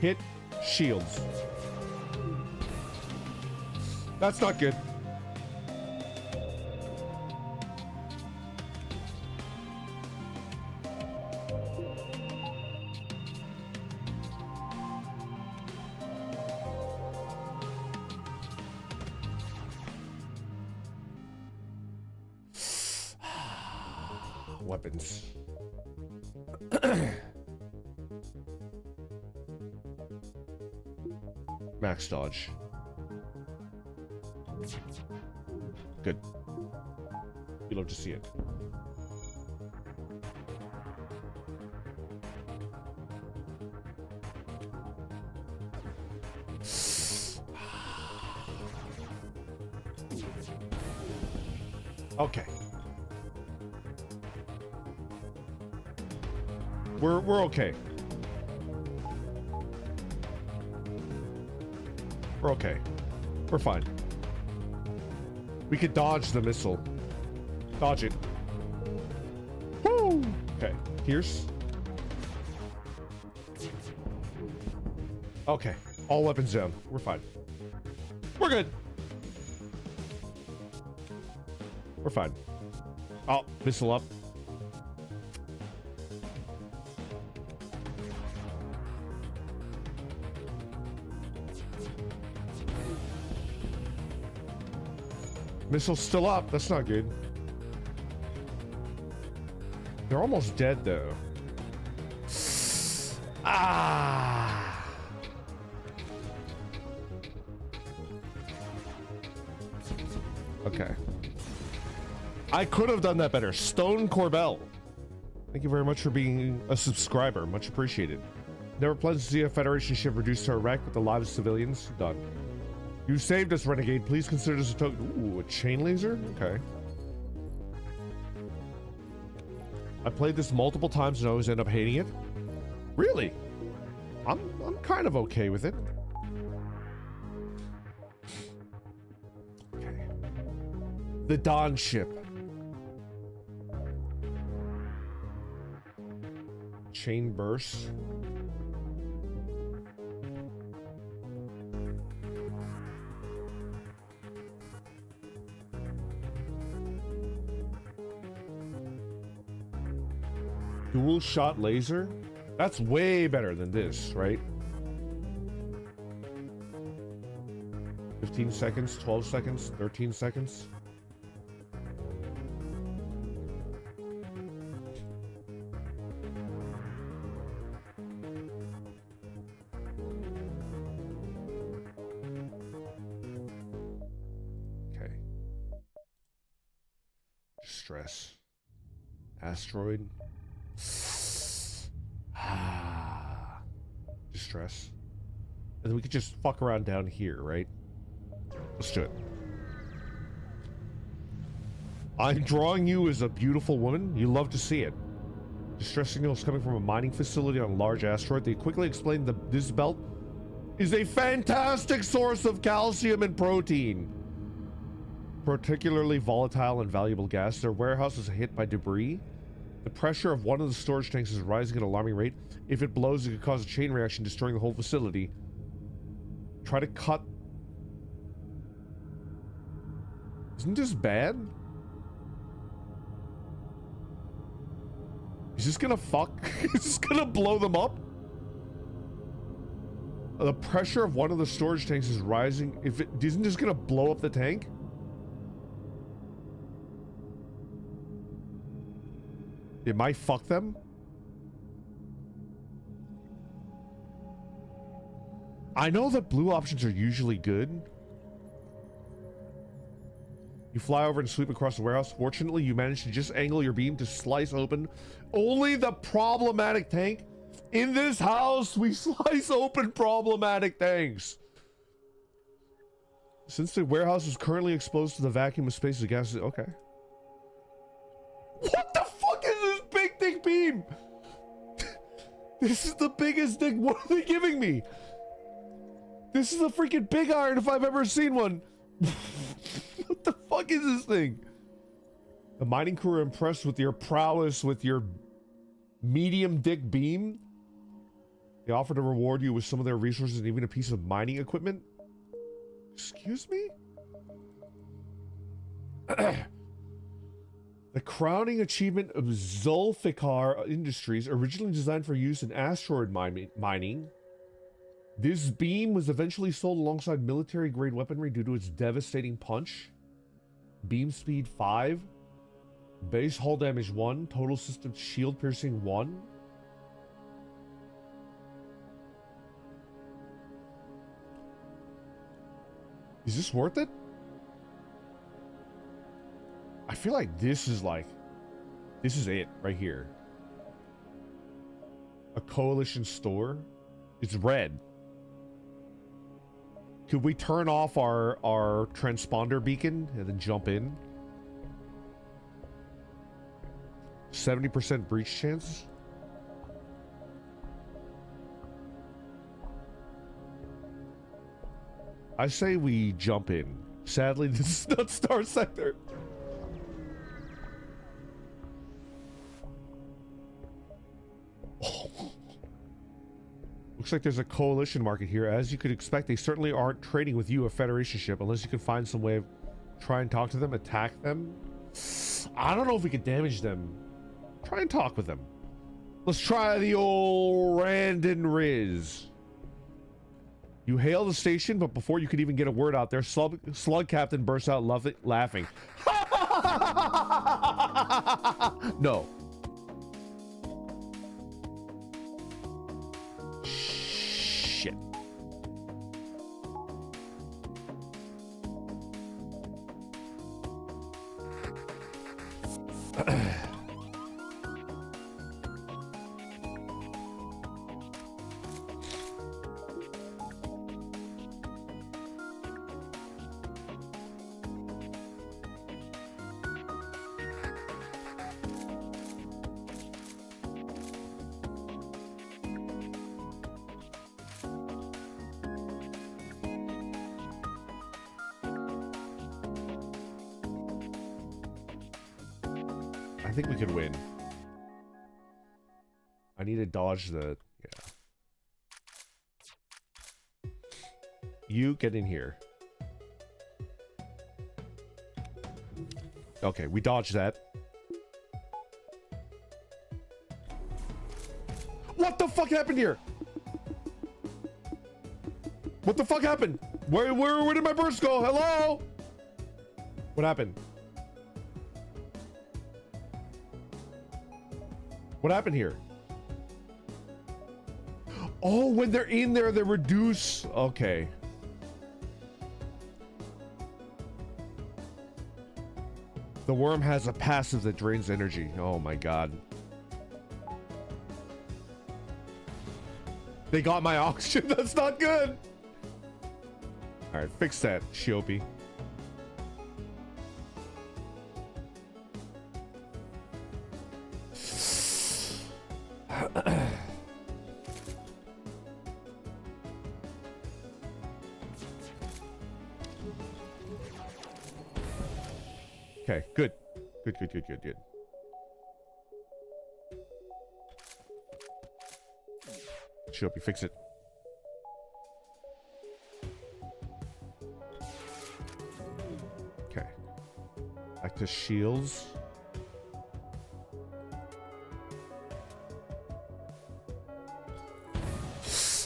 Hit shields. That's not good. Weapons. Max dodge. Good. You love to see it. Okay. We're okay. We're okay. We're fine. We could dodge the missile. Dodge it. Woo! Okay. Pierce. Okay. All weapons down. We're fine. We're good. We're fine. Oh, missile up. Missile's still up. That's not good. They're almost dead, though. Ah! Okay. I could have done that better. Stone Corbell. Thank you very much for being a subscriber. Much appreciated. Never pleasant to see a Federation ship reduced to a wreck with the lives of civilians. Done. You saved us, Renegade. Please consider this a token. Ooh, a chain laser? Okay. I played this multiple times and always end up hating it. Really? I'm kind of okay with it. Okay. The Dawn ship. Chain burst. Dual shot laser? That's way better than this, right? 15 seconds, 12 seconds, 13 seconds. Okay. Distress. Asteroid. Distress. And then we could just fuck around down here, right? Let's do it. I'm drawing you as a beautiful woman. You love to see it. Distress signals coming from a mining facility on a large asteroid. They quickly explained that this belt is a fantastic source of calcium and protein. Particularly volatile and valuable gas. Their warehouse is hit by debris. The pressure of one of the storage tanks is rising at an alarming rate. If it blows, it could cause a chain reaction, destroying the whole facility. Try to cut... Isn't this bad? Is this gonna fuck? Is this gonna blow them up? The pressure of one of the storage tanks is rising. If it isn't this gonna blow up the tank? It might fuck them. I know that blue options are usually good. You fly over and sweep across the warehouse. Fortunately, you manage to just angle your beam to slice open only the problematic tank. In this house, we slice open problematic tanks. Since the warehouse is currently exposed to the vacuum of space, the gas is... Okay. What the fuck is this big thick beam? This is the biggest thing. What are they giving me? This is a freaking big iron if I've ever seen one. What the fuck is this thing? The mining crew are impressed with your prowess with your medium dick beam. They offer to reward you with some of their resources and even a piece of mining equipment. Excuse me? The crowning achievement of Zulfikar Industries, originally designed for use in asteroid mining. This beam was eventually sold alongside military-grade weaponry due to its devastating punch. Beam speed 5. Base hull damage 1. Total system shield piercing 1. Is this worth it? I feel like this is it right here. A coalition store. It's red. Could we turn off our transponder beacon and then jump in? 70% breach chance? I say we jump in. Sadly, this is not Star Sector. Oh. Looks like there's a coalition market here. As you could expect, they certainly aren't trading with you, a Federation ship, unless you can find some way of try and talk to them, attack them. I don't know if we could damage them. Try and talk with them. Let's try the old Randon Riz. You hail the station, but before you could even get a word out there, Slug Captain bursts out laughing. No. Shit. I think we could win. I need to dodge the... Yeah. You get in here. Okay, we dodged that. What the fuck happened here? What the fuck happened? Where did my burst go? Hello? What happened? What happened here? Oh, when they're in there, they reduce. Okay. The worm has a passive that drains energy. Oh my god. They got my oxygen. That's not good. All right, fix that, Shiopi. Okay, good. Good. Shiopi, fix it. Okay. Back to shields.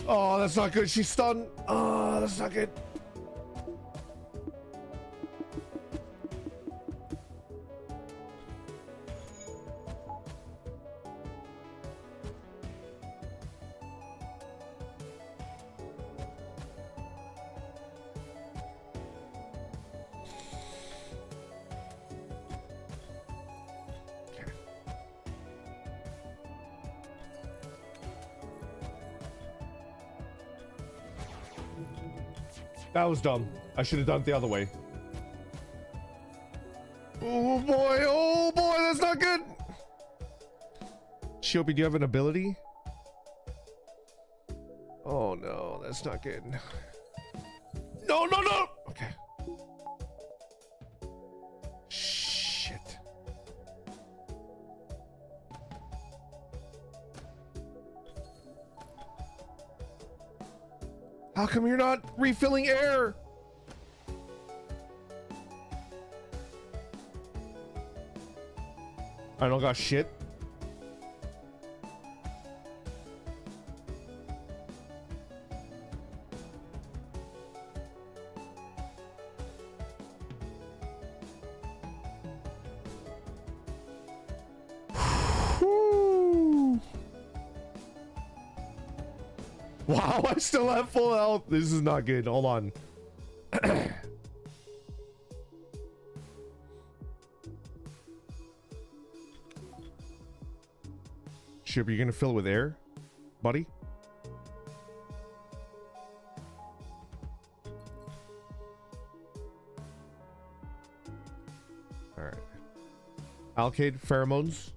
Oh, that's not good. She's stunned. Oh, that's not good. That was dumb. I should have done it the other way. Oh boy, that's not good. Shiopi, do you have an ability? Oh no, that's not good. No. Okay. Shit. How come you're not refilling air? I don't got shit. Wow, I still have full health. This is not good. Hold on. Ship, you gonna fill it with air, buddy? All right. Alkade, pheromones,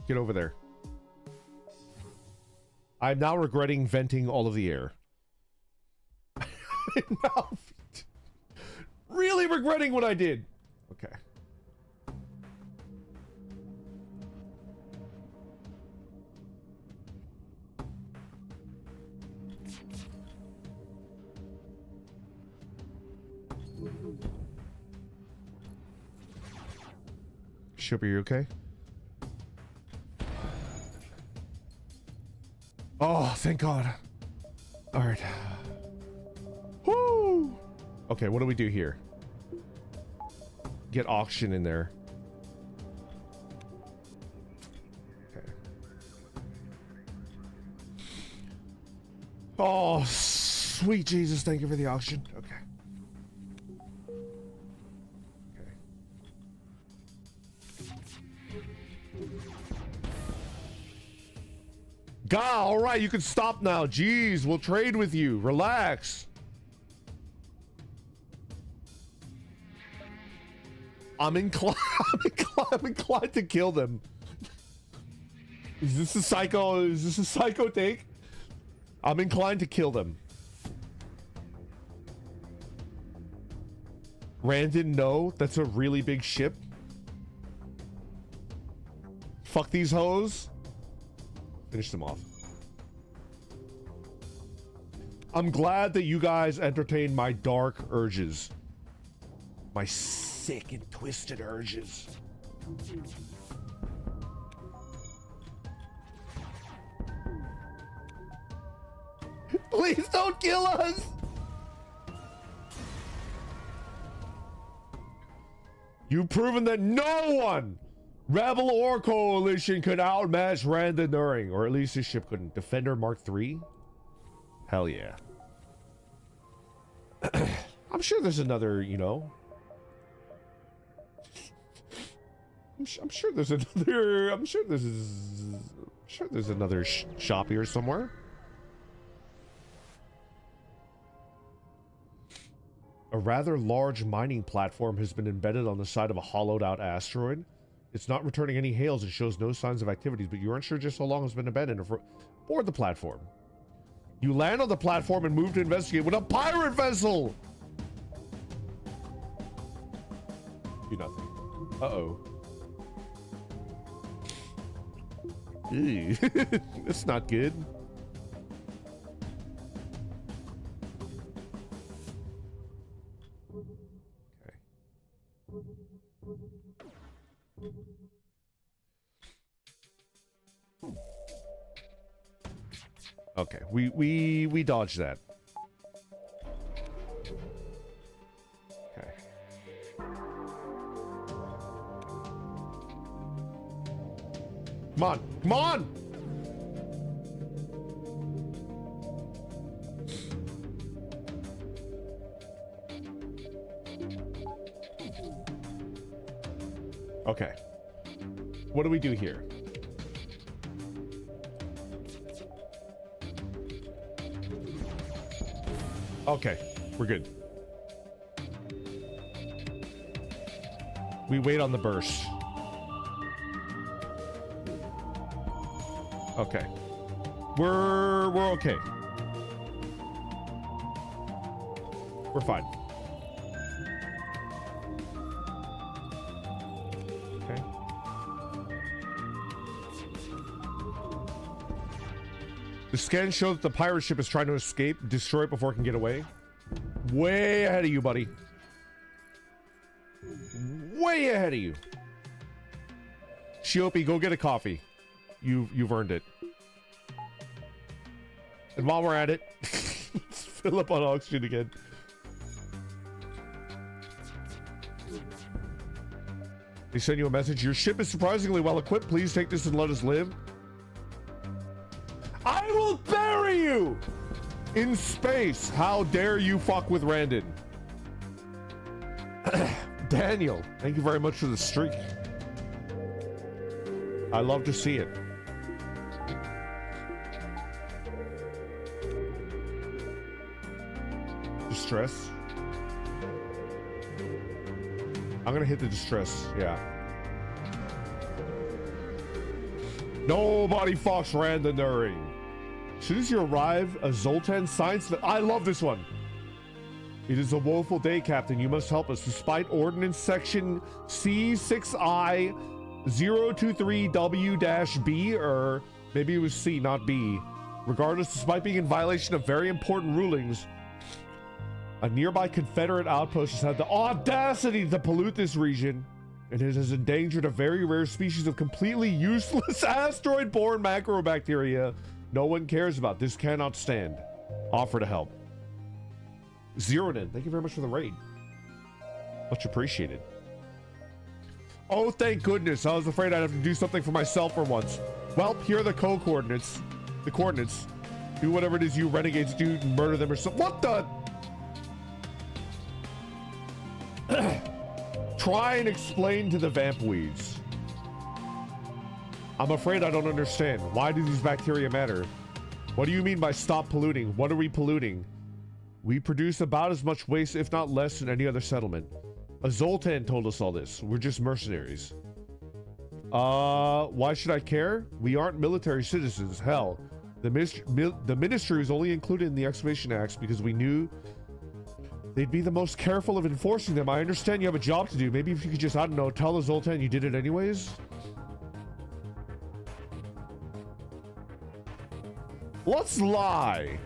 get over there. I'm now regretting venting all of the air. I'm now really regretting what I did. Okay. Ship, are you okay? Oh, thank God. All right. Woo! Okay, what do we do here? Get auction in there. Okay. Oh, sweet Jesus, thank you for the auction. Okay. God, all right, you can stop now. Jeez, we'll trade with you. Relax. I'm inclined to kill them. Is this a psycho take? I'm inclined to kill them. Randon, no, that's a really big ship. Fuck these hoes. Finish them off. I'm glad that you guys entertained my dark urges. My sick and twisted urges. Please don't kill us! You've proven that no one, Rebel or Coalition, could outmatch Randa Nuring, or at least his ship couldn't. Defender Mark III? Hell yeah. I'm sure there's another, you know. I'm sure there's another. I'm sure there's another shop here somewhere. A rather large mining platform has been embedded on the side of a hollowed-out asteroid. It's not returning any hails and shows no signs of activities, but you aren't sure just how long it's been abandoned. Board the platform. You land on the platform and move to investigate with a pirate vessel! Do nothing. Uh-oh. Ew. That's not good. Okay, we dodged that. Okay. Come on, come on! Okay. What do we do here? Okay, we're good. We wait on the burst. Okay. We're okay. We're fine. Okay. The scan shows that the pirate ship is trying to escape. Destroy it before it can get away. Way ahead of you, buddy. Way ahead of you. Shiopi, go get a coffee. You've earned it. And while we're at it, let's fill up on oxygen again. They send you a message. Your ship is surprisingly well equipped. Please take this and let us live. I will bury you in space. How dare you fuck with Randon? Daniel, thank you very much for the streak. I love to see it. Distress. I'm gonna hit the distress, yeah. Nobody fucks Randon during. As soon as you arrive, a Zoltan science... I love this one. It is a woeful day, Captain. You must help us. Despite Ordnance Section C6I 023W-B, or maybe it was C, not B. Regardless, despite being in violation of very important rulings, a nearby Confederate outpost has had the audacity to pollute this region, and it has endangered a very rare species of completely useless asteroid-borne macrobacteria no one cares about. This cannot stand. Offer to help. Zeronin, thank you very much for the raid. Much appreciated. Oh, thank goodness. I was afraid I'd have to do something for myself for once. Well, here are the coordinates. The coordinates. Do whatever it is you renegades do, murder them or something. What the? Try and explain to the vampweeds. I'm afraid I don't understand. Why do these bacteria matter? What do you mean by stop polluting? What are we polluting? We produce about as much waste, if not less, than any other settlement. A Zoltan told us all this. We're just mercenaries. Why should I care? We aren't military citizens. Hell, the ministry was only included in the Excavation Acts because we knew they'd be the most careful of enforcing them. I understand you have a job to do. Maybe if you could just, I don't know, tell the Zoltan you did it anyways? Let's lie.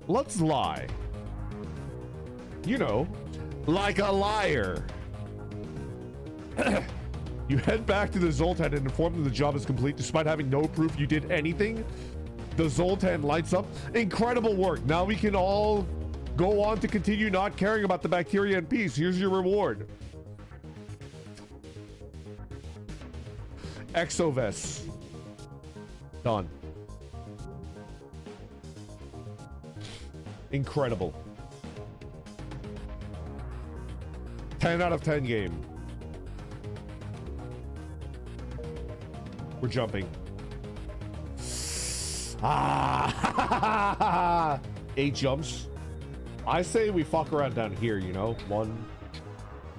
Let's lie. You know, like a liar. You head back to the Zoltan and inform them the job is complete despite having no proof you did anything. The Zoltan lights up. Incredible work. Now we can all go on to continue not caring about the bacteria in peace. Here's your reward. Exovests. Done. 10 out of 10 game. We're jumping. Ah, 8 jumps. I say we fuck around down here, you know? 1,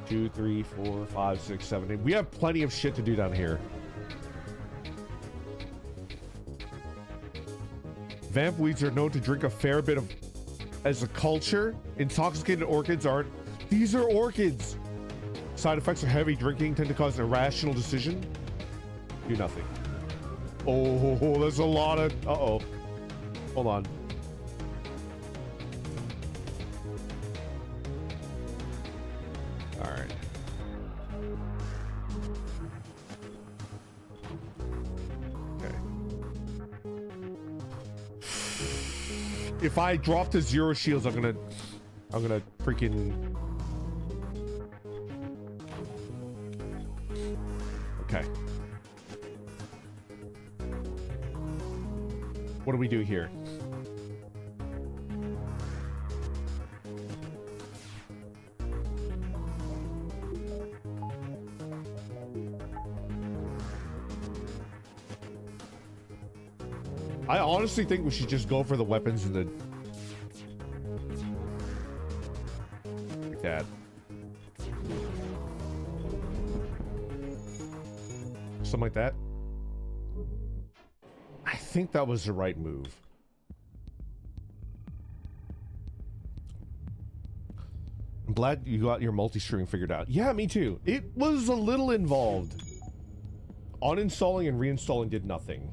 2, 3, 4, 5, 6, 7, 8. We have plenty of shit to do down here. Vamp weeds are known to drink a fair bit of as a culture. Intoxicated orchids aren't. These are orchids. Side effects of heavy drinking tend to cause an irrational decision. Do nothing. Oh, there's a lot of... Uh-oh. Hold on. All right. Okay. If I drop to 0 shields, I'm gonna freaking... Okay. What do we do here? I honestly think we should just go for the weapons and the... like that. Something like that. I think that was the right move. I'm glad you got your multi-streaming figured out. Yeah, me too. It was a little involved. Uninstalling and reinstalling did nothing.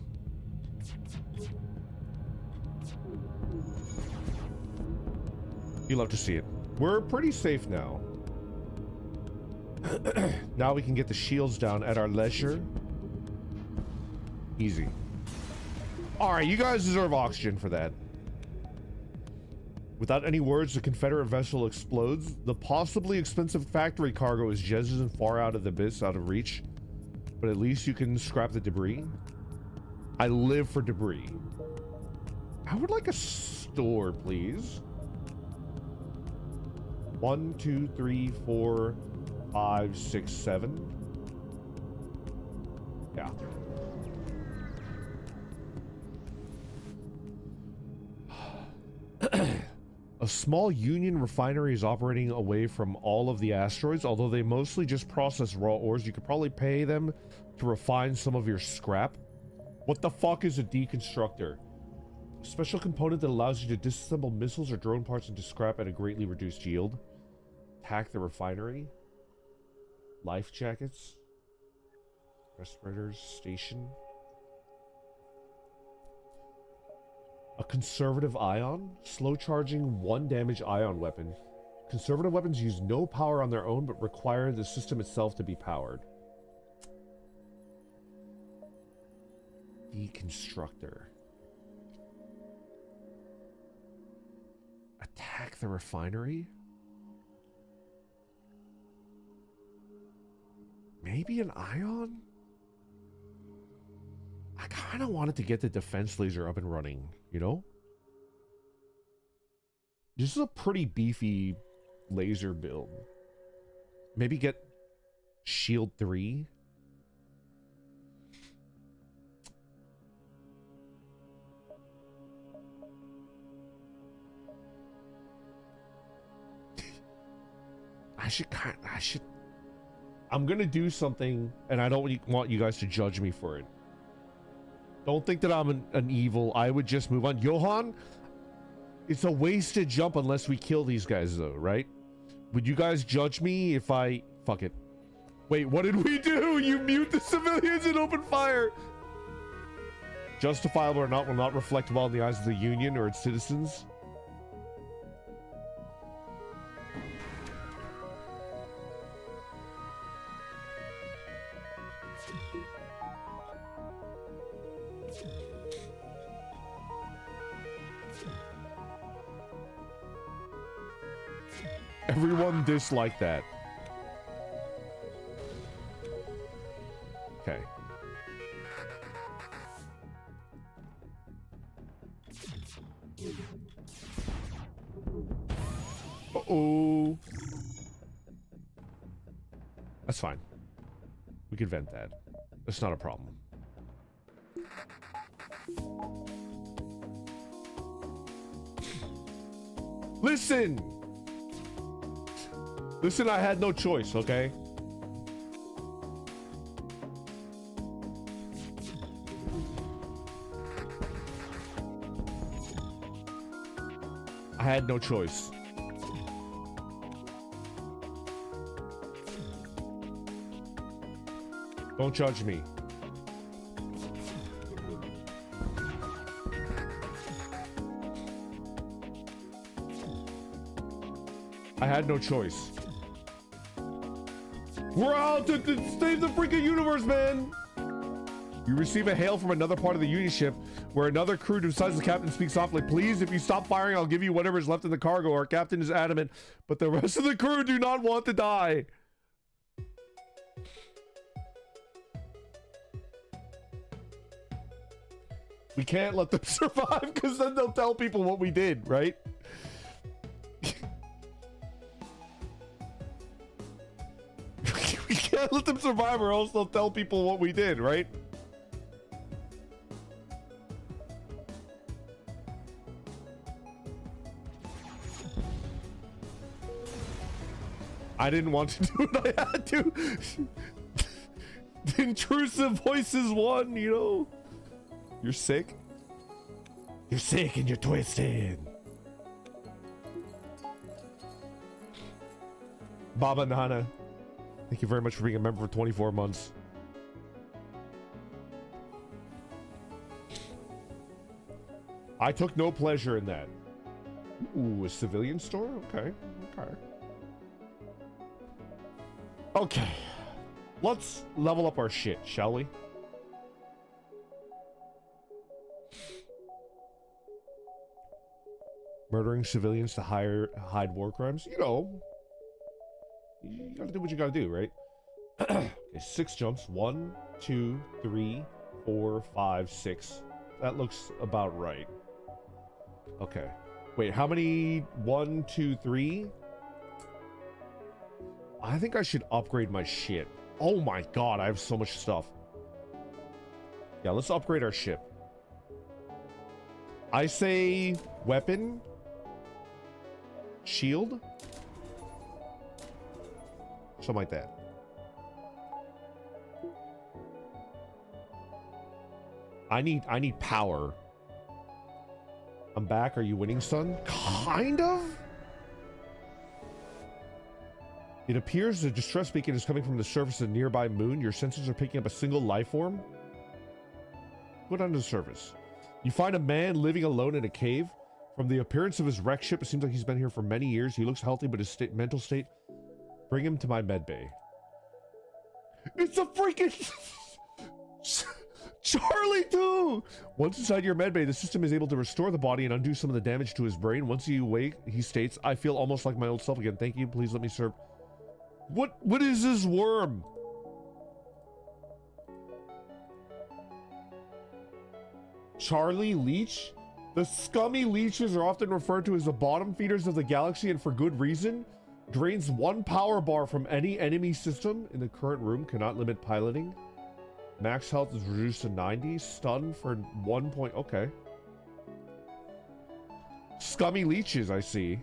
You love to see it. We're pretty safe now. Now we can get the shields down at our leisure. Easy. Alright, you guys deserve oxygen for that. Without any words, the Confederate vessel explodes. The possibly expensive factory cargo is jettisoned far out of the abyss, out of reach. But at least you can scrap the debris. I live for debris. I would like a store, please. 1, 2, 3, 4, 5, 6, 7. Yeah. A small Union refinery is operating away from all of the asteroids, although they mostly just process raw ores. You could probably pay them to refine some of your scrap. What the fuck is a deconstructor? A special component that allows you to disassemble missiles or drone parts into scrap at a greatly reduced yield. Hack the refinery. Life jackets. Respirators. Station. A conservative ion. Slow charging 1 damage ion weapon. Conservative weapons use no power on their own, but require the system itself to be powered. Deconstructor. Attack the refinery? Maybe an ion? I kind of wanted to get the defense laser up and running, you know? This is a pretty beefy laser build. Maybe get shield 3. I'm gonna do something, and I don't want you guys to judge me for it. Don't think that I'm an evil. I would just move on. Johan, it's a wasted jump unless we kill these guys, though, right? Would you guys judge me if I... Fuck it. Wait, what did we do? You mute the civilians and open fire. Justifiable or not will not reflect well in the eyes of the Union or its citizens. Everyone disliked that. Okay. Uh-oh. fine. We could vent that. That's not a problem. Listen! Listen, I had no choice, okay? I had no choice. Don't judge me. I had no choice. We're out to save the freaking universe, man! You receive a hail from another part of the Union ship where another crew decides the captain speaks softly. Please, if you stop firing, I'll give you whatever is left in the cargo. Our captain is adamant, but the rest of the crew do not want to die. We can't let them survive because then they'll tell people what we did, right? We can't let them survive or else they'll tell people what we did, right? I didn't want to do it, I had to. The intrusive voices won, you know? You're sick? You're sick and you're twisted. Baba Nana, thank you very much for being a member for 24 months. I took no pleasure in that. Ooh, a civilian store? Okay, okay. Okay. Let's level up our shit, shall we? Murdering civilians to hide war crimes? You know. You gotta do what you gotta do, right? Okay, 6 jumps. 1, 2, 3, 4, 5, 6. That looks about right. Okay. Wait, how many? 1, 2, 3? I think I should upgrade my shit. Oh my god, I have so much stuff. Yeah, let's upgrade our ship. I say weapon. Shield. Something like that. I need power. I'm back. Are you winning, son? Kind of? It appears the distress beacon is coming from the surface of the nearby moon. Your sensors are picking up a single life form. Go down to the surface. You find a man living alone in a cave. From the appearance of his wrecked ship, it seems like he's been here for many years. He looks healthy, but his mental state... Bring him to my medbay. It's a freaking... Charlie too! Once inside your medbay, the system is able to restore the body and undo some of the damage to his brain. Once you awake, he states, I feel almost like my old self again. Thank you. Please let me serve... What is this worm? Charlie Leech? The scummy leeches are often referred to as the bottom feeders of the galaxy, and for good reason. Drains 1 power bar from any enemy system in the current room. Cannot limit piloting. Max health is reduced to 90. Stun for 1 point. Okay. Scummy leeches, I see.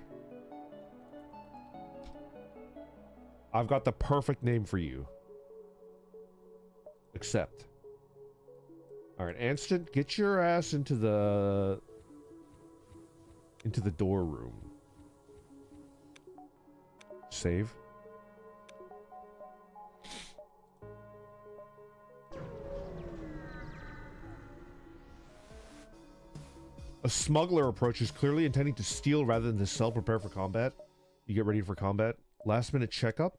I've got the perfect name for you. Accept. Alright, Anston, get your ass into the door room. Save. A smuggler approaches, clearly intending to steal rather than to sell. Prepare for combat. You get ready for combat. Last minute checkup.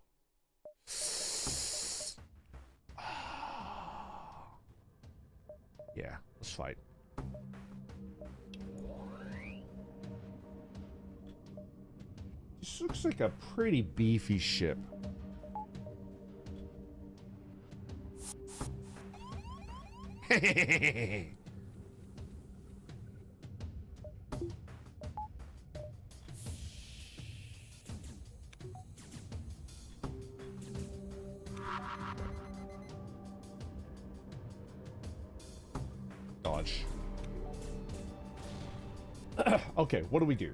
Yeah, let's fight. This looks like a pretty beefy ship. Okay, what do?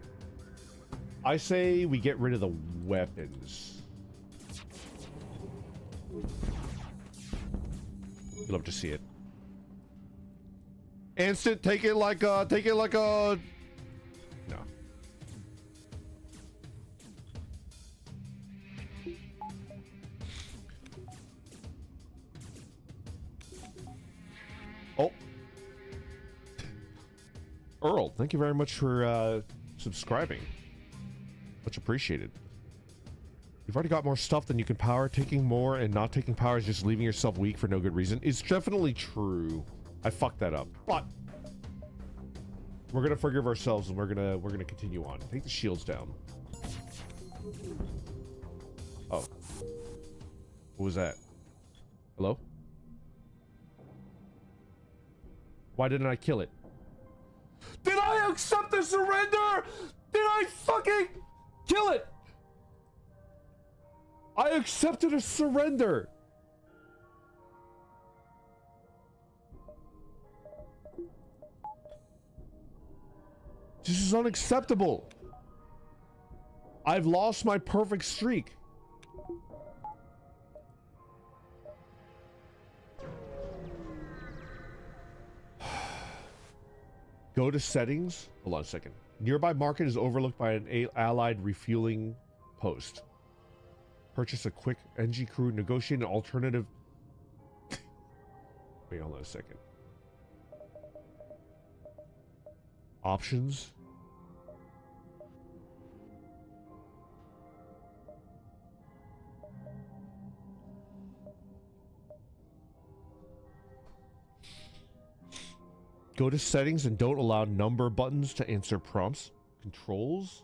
I say we get rid of the weapons. You'd love to see it. Instant, take it like a... No. Oh. Earl, thank you very much for subscribing. Much appreciated. You've already got more stuff than you can power. Taking more and not taking power is just leaving yourself weak for no good reason. It's definitely true. I fucked that up, but we're gonna forgive ourselves and we're gonna continue on. Take the shields down. Oh, what was that? Hello? Why didn't I kill it? Did I accept the surrender? Did I fucking kill it? I accepted a surrender. This is unacceptable. I've lost my perfect streak. Go to settings. Hold on a second. Nearby market is overlooked by an allied refueling post. Purchase a quick NG crew. Negotiate an alternative. Wait, hold on a second. Options. Go to settings and don't allow number buttons to answer prompts. Controls.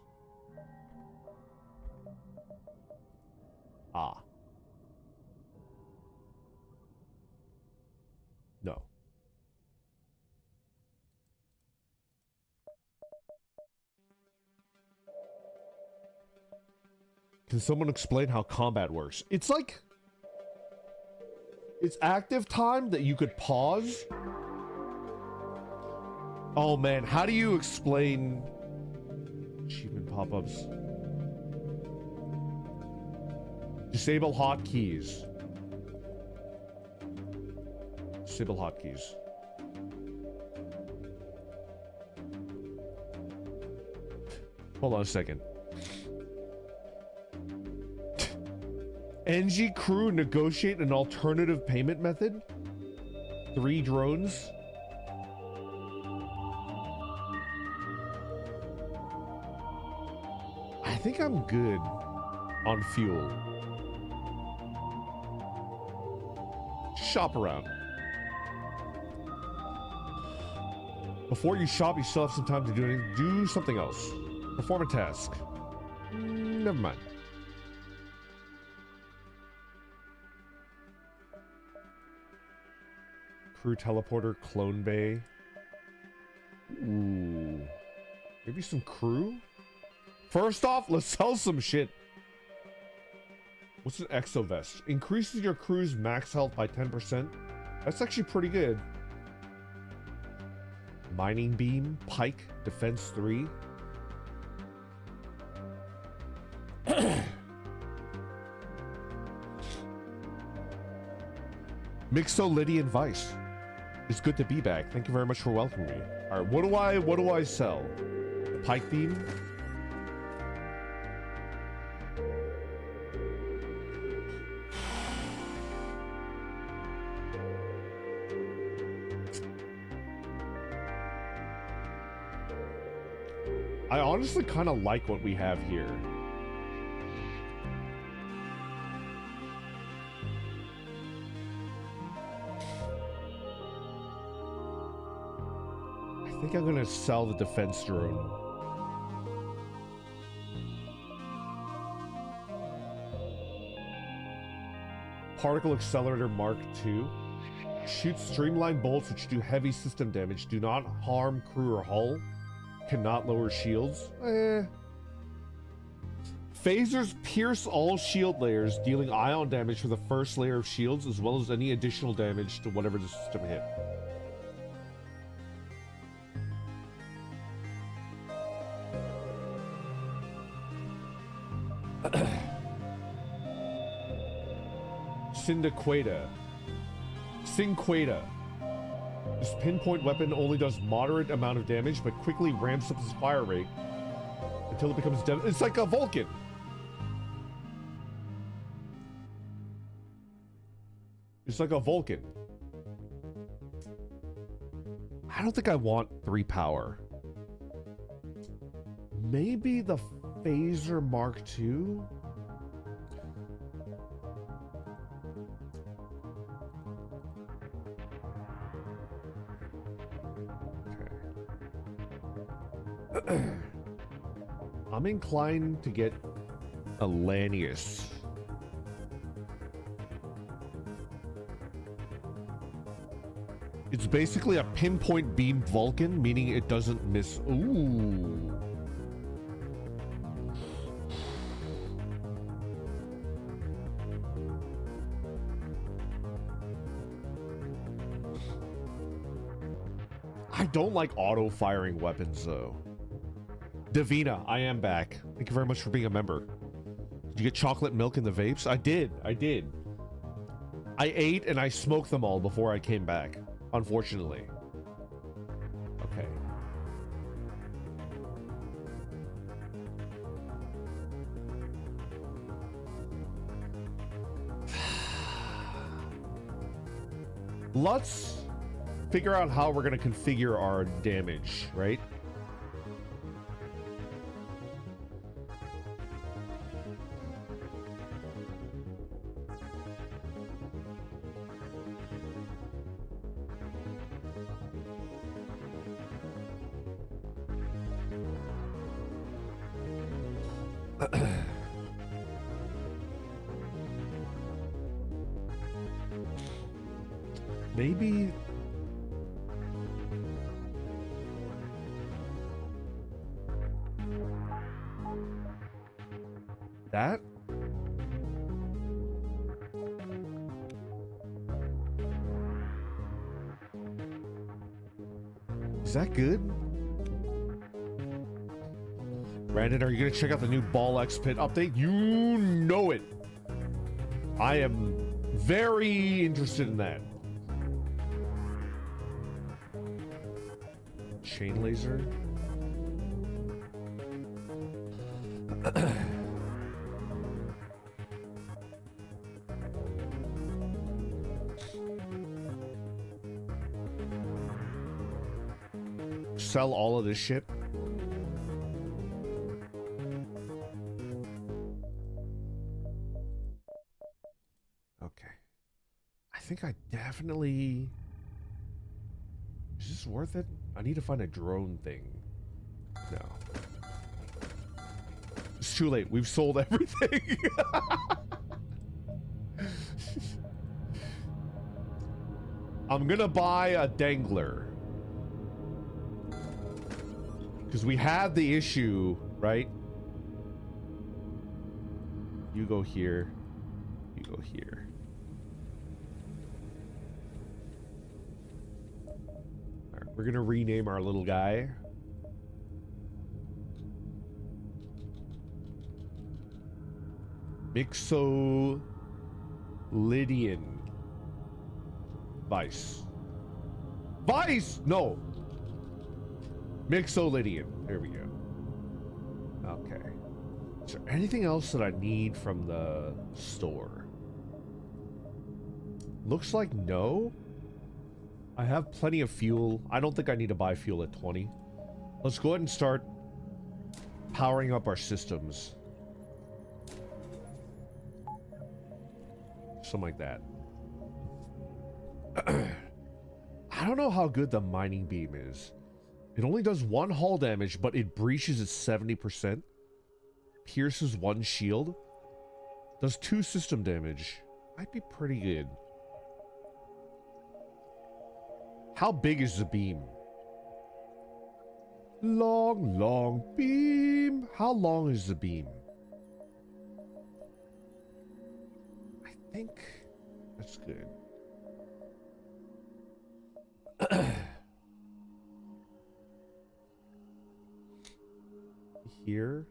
Ah. No. Can someone explain how combat works? It's like... It's active time that you could pause. Oh man, how do you explain achievement pop-ups? Disable hotkeys. Disable hotkeys. Hold on a second. NG crew negotiate an alternative payment method? 3 drones? I think I'm good on fuel. Shop around. Before you shop, you still have some time to do something else. Perform a task. Never mind. Crew teleporter, clone bay. Ooh. Maybe some crew? First off, let's sell some shit. What's an exo vest? Increases your crew's max health by 10%. That's actually pretty good. Mining beam, pike, defense 3. Mixolydian Vice. It's good to be back. Thank you very much for welcoming me. All right, what do I sell? Pike beam. I honestly kind of like what we have here. I think I'm gonna sell the defense drone. Particle Accelerator Mark II. Shoots streamlined bolts which do heavy system damage. Do not harm crew or hull. Cannot lower shields. Phasers pierce all shield layers, dealing ion damage for the first layer of shields, as well as any additional damage to whatever the system hit. Cinqueda. This pinpoint weapon only does moderate amount of damage, but quickly ramps up its fire rate until it becomes it's like a Vulcan. It's like a Vulcan. I don't think I want 3 power. Maybe the Phaser Mark II? Okay. I'm inclined to get a Lanius. It's basically a pinpoint beam Vulcan, meaning it doesn't miss. Ooh. I don't like auto-firing weapons, though. Davina, I am back. Thank you very much for being a member. Did you get chocolate milk in the vapes? I did. I ate and I smoked them all before I came back, unfortunately. Okay. Let's figure out how we're going to configure our damage, right? Maybe that? Is that good? Brandon, are you gonna check out the new Ball X Pit update? You know it. I am very interested in that. Chain laser. Sell all of this shit. Okay. I think I definitely... Is this worth it? I need to find a drone thing. No. It's too late. We've sold everything. I'm gonna buy a dangler. Because we had the issue, right? You go here. You go here. Alright, we're gonna rename our little guy. Mixolydian Vice. Vice! No! Mixolydian. There we go. Okay. Is there anything else that I need from the store? Looks like no. I have plenty of fuel. I don't think I need to buy fuel at 20. Let's go ahead and start powering up our systems. Something like that. I don't know how good the mining beam is. It only does 1 hull damage, but it breaches at 70%. Pierces 1 shield. Does 2 system damage. Might be pretty good. How big is the beam? Long, long beam. How long is the beam? I think that's good. Here,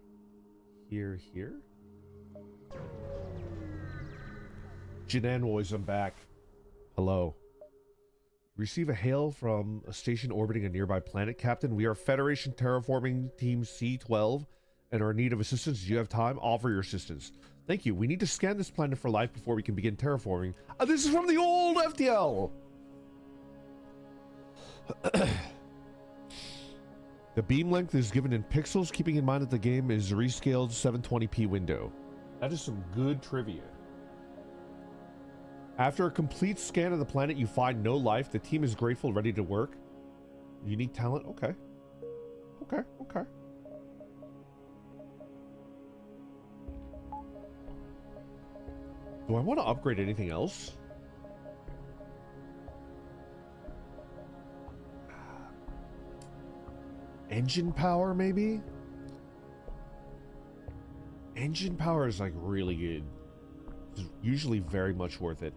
here, here. Jananoys, I'm back. Hello. Receive a hail from a station orbiting a nearby planet. Captain, we are Federation Terraforming Team C12 and are in need of assistance. Do you have time? Offer your assistance. Thank you. We need to scan this planet for life before we can begin terraforming. This is from the old FTL! The beam length is given in pixels, keeping in mind that the game is rescaled 720p window. That is some good trivia. After a complete scan of the planet, you find no life. The team is grateful, ready to work. Unique talent? Okay. Okay, okay. Do I want to upgrade anything else? Engine power, maybe? Engine power is like really good. It's usually very much worth it.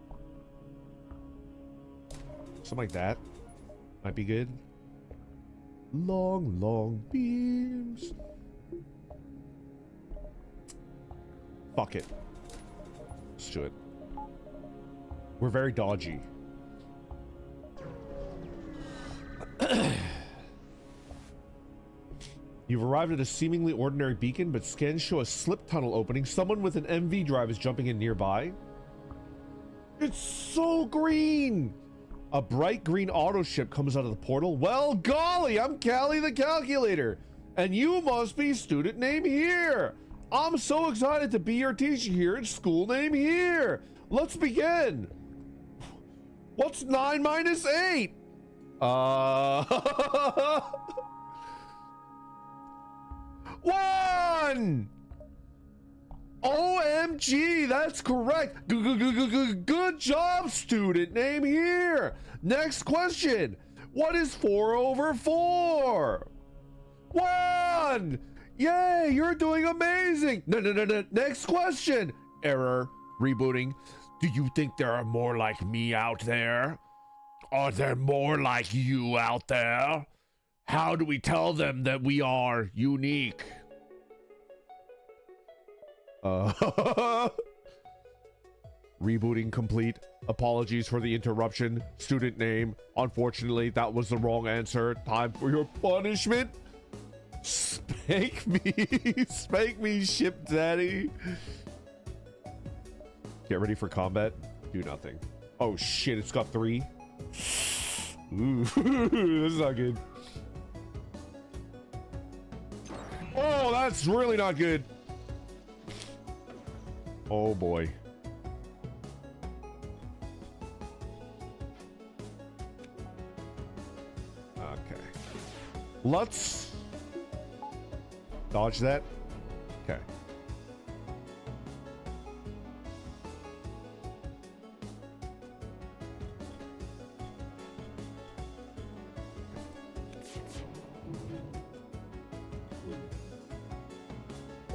Something like that might be good. Long, long beams. Fuck it. Let's do it. We're very dodgy. You've arrived at a seemingly ordinary beacon, but scans show a slip tunnel opening. Someone with an MV drive is jumping in nearby. It's so green! A bright green auto ship comes out of the portal. Well, golly, I'm Callie the Calculator, and you must be student name here. I'm so excited to be your teacher here at school name here. Let's begin. What's 9 minus 8? 1! OMG, that's correct. Good job, student name here. Next question. What is 4 over 4? 1! Yay, you're doing amazing. No. Next question. Error. Rebooting. Do you think there are more like me out there? Are there more like you out there? How do we tell them that we are unique? Rebooting complete. Apologies for the interruption. Student name. Unfortunately, that was the wrong answer. Time for your punishment. Spank me. Spank me, ship daddy. Get ready for combat. Do nothing. Oh shit, it's got 3. Ooh, this is not good. Oh, that's really not good. Oh boy. Okay. Let's dodge that. Okay.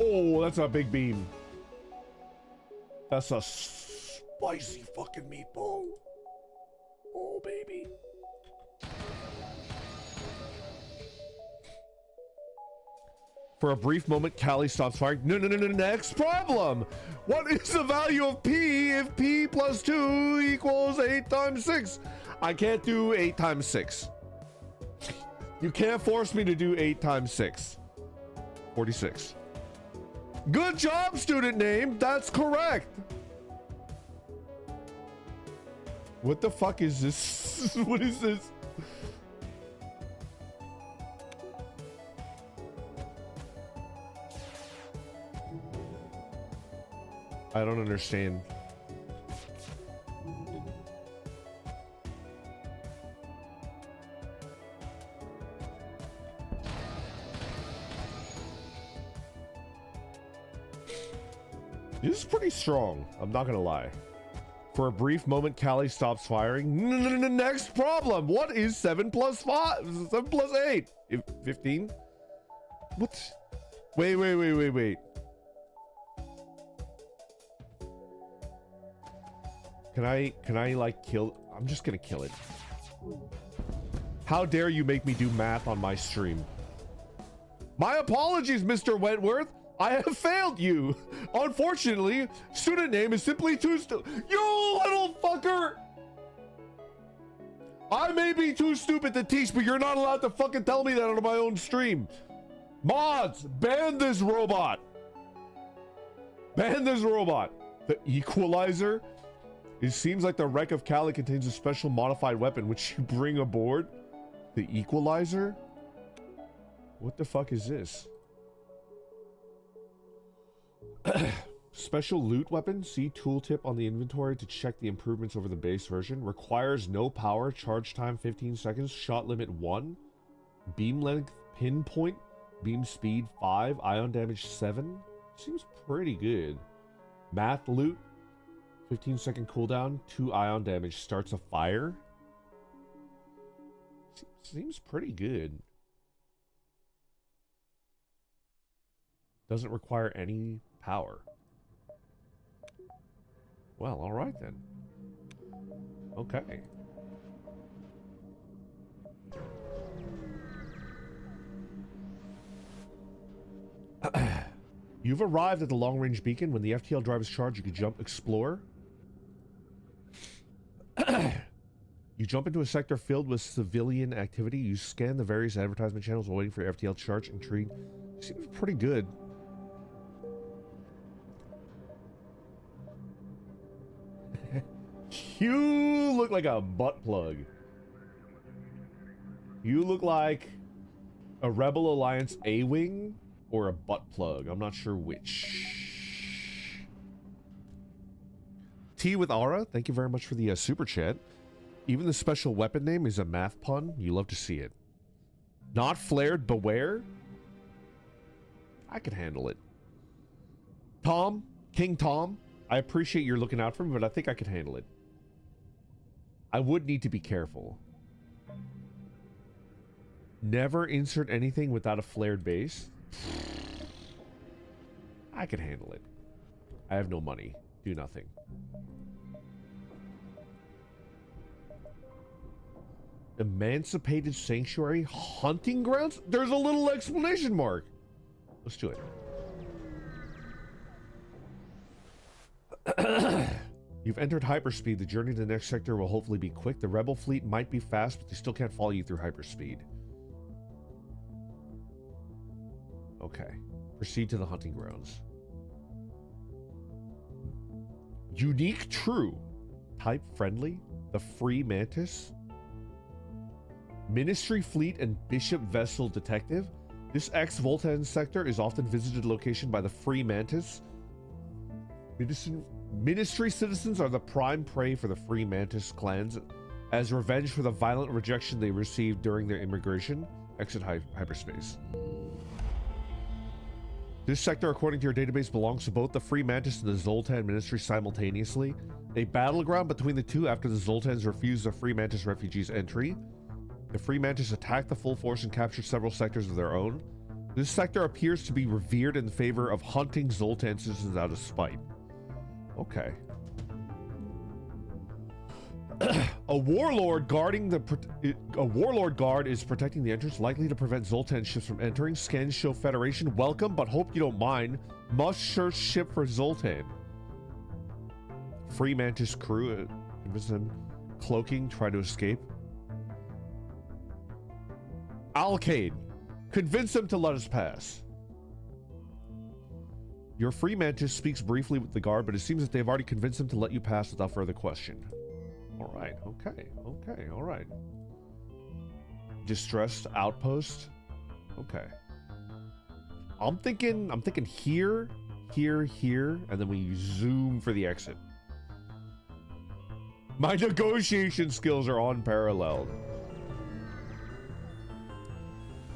Oh, that's a big beam. That's a spicy fucking meatball. Oh, baby. For a brief moment, Callie stops firing. No. Next problem. What is the value of P if P plus 2 equals 8 times 6? I can't do 8 times 6. You can't force me to do 8 times 6. 46. Good job, student name. That's correct. What the fuck is this? What is this? I don't understand. This is pretty strong, I'm not gonna lie. For a brief moment, Callie stops firing. Next problem. What is 7 plus 5? 7 plus 8? 15? What? Wait. Can I like kill? I'm just gonna kill it. How dare you make me do math on my stream? My apologies, Mr. Wentworth. I have failed you. Unfortunately, student name is simply too You little fucker! I may be too stupid to teach, but you're not allowed to fucking tell me that on my own stream. Mods, ban this robot. Ban this robot. The Equalizer? It seems like the wreck of Cali contains a special modified weapon which you bring aboard. The Equalizer? What the fuck is this? Special loot weapon. See tooltip on the inventory to check the improvements over the base version. Requires no power. Charge time 15 seconds. Shot limit 1. Beam length pinpoint. Beam speed 5. Ion damage 7. Seems pretty good. Math loot. 15-second cooldown. 2 ion damage. Starts a fire. Seems pretty good. Doesn't require any power. Well, alright then. Okay. You've arrived at the long-range beacon. When the FTL drive is charged, you can jump explore. You jump into a sector filled with civilian activity. You scan the various advertisement channels while waiting for your FTL to charge. Intrigued. Seems pretty good. You look like a butt plug. You look like a Rebel Alliance A-Wing or a butt plug. I'm not sure which. T with Aura, thank you very much for the super chat. Even the special weapon name is a math pun. You love to see it. Not flared, beware. I can handle it. Tom, King Tom, I appreciate you're looking out for me, but I think I can handle it. I would need to be careful. Never insert anything without a flared base. I can handle it. I have no money. Do nothing. Emancipated Sanctuary Hunting Grounds? There's a little exclamation mark. Let's do it. You've entered hyperspeed. The journey to the next sector will hopefully be quick. The rebel fleet might be fast, but they still can't follow you through hyperspeed. Okay. Proceed to the hunting grounds. Unique true. Type friendly. The free mantis. Ministry fleet and bishop vessel detective. This ex-Voltan sector is often visited location by the free mantis. Ministry citizens are the prime prey for the free mantis clans as revenge for the violent rejection they received during their immigration. Exit hyperspace. This sector, according to your database, belongs to both the Free Mantis and the Zoltan Ministry simultaneously. A battleground between the two after the Zoltans refused the Free Mantis refugees entry. The Free Mantis attacked the full force and captured several sectors of their own. This sector appears to be revered in favor of hunting Zoltan citizens out of spite. Okay. A warlord guard is protecting the entrance, likely to prevent Zoltan ships from entering. Scans show Federation. Welcome, but hope you don't mind. Must search ship for Zoltan. Free Mantis crew. Convince them. Cloaking. Try to escape. Alcade. Convince them to let us pass. Your Free Mantis speaks briefly with the guard, but it seems that they've already convinced them to let you pass without further question. All right, okay, all right. Distressed outpost. Okay. I'm thinking here, and then we zoom for the exit. My negotiation skills are unparalleled.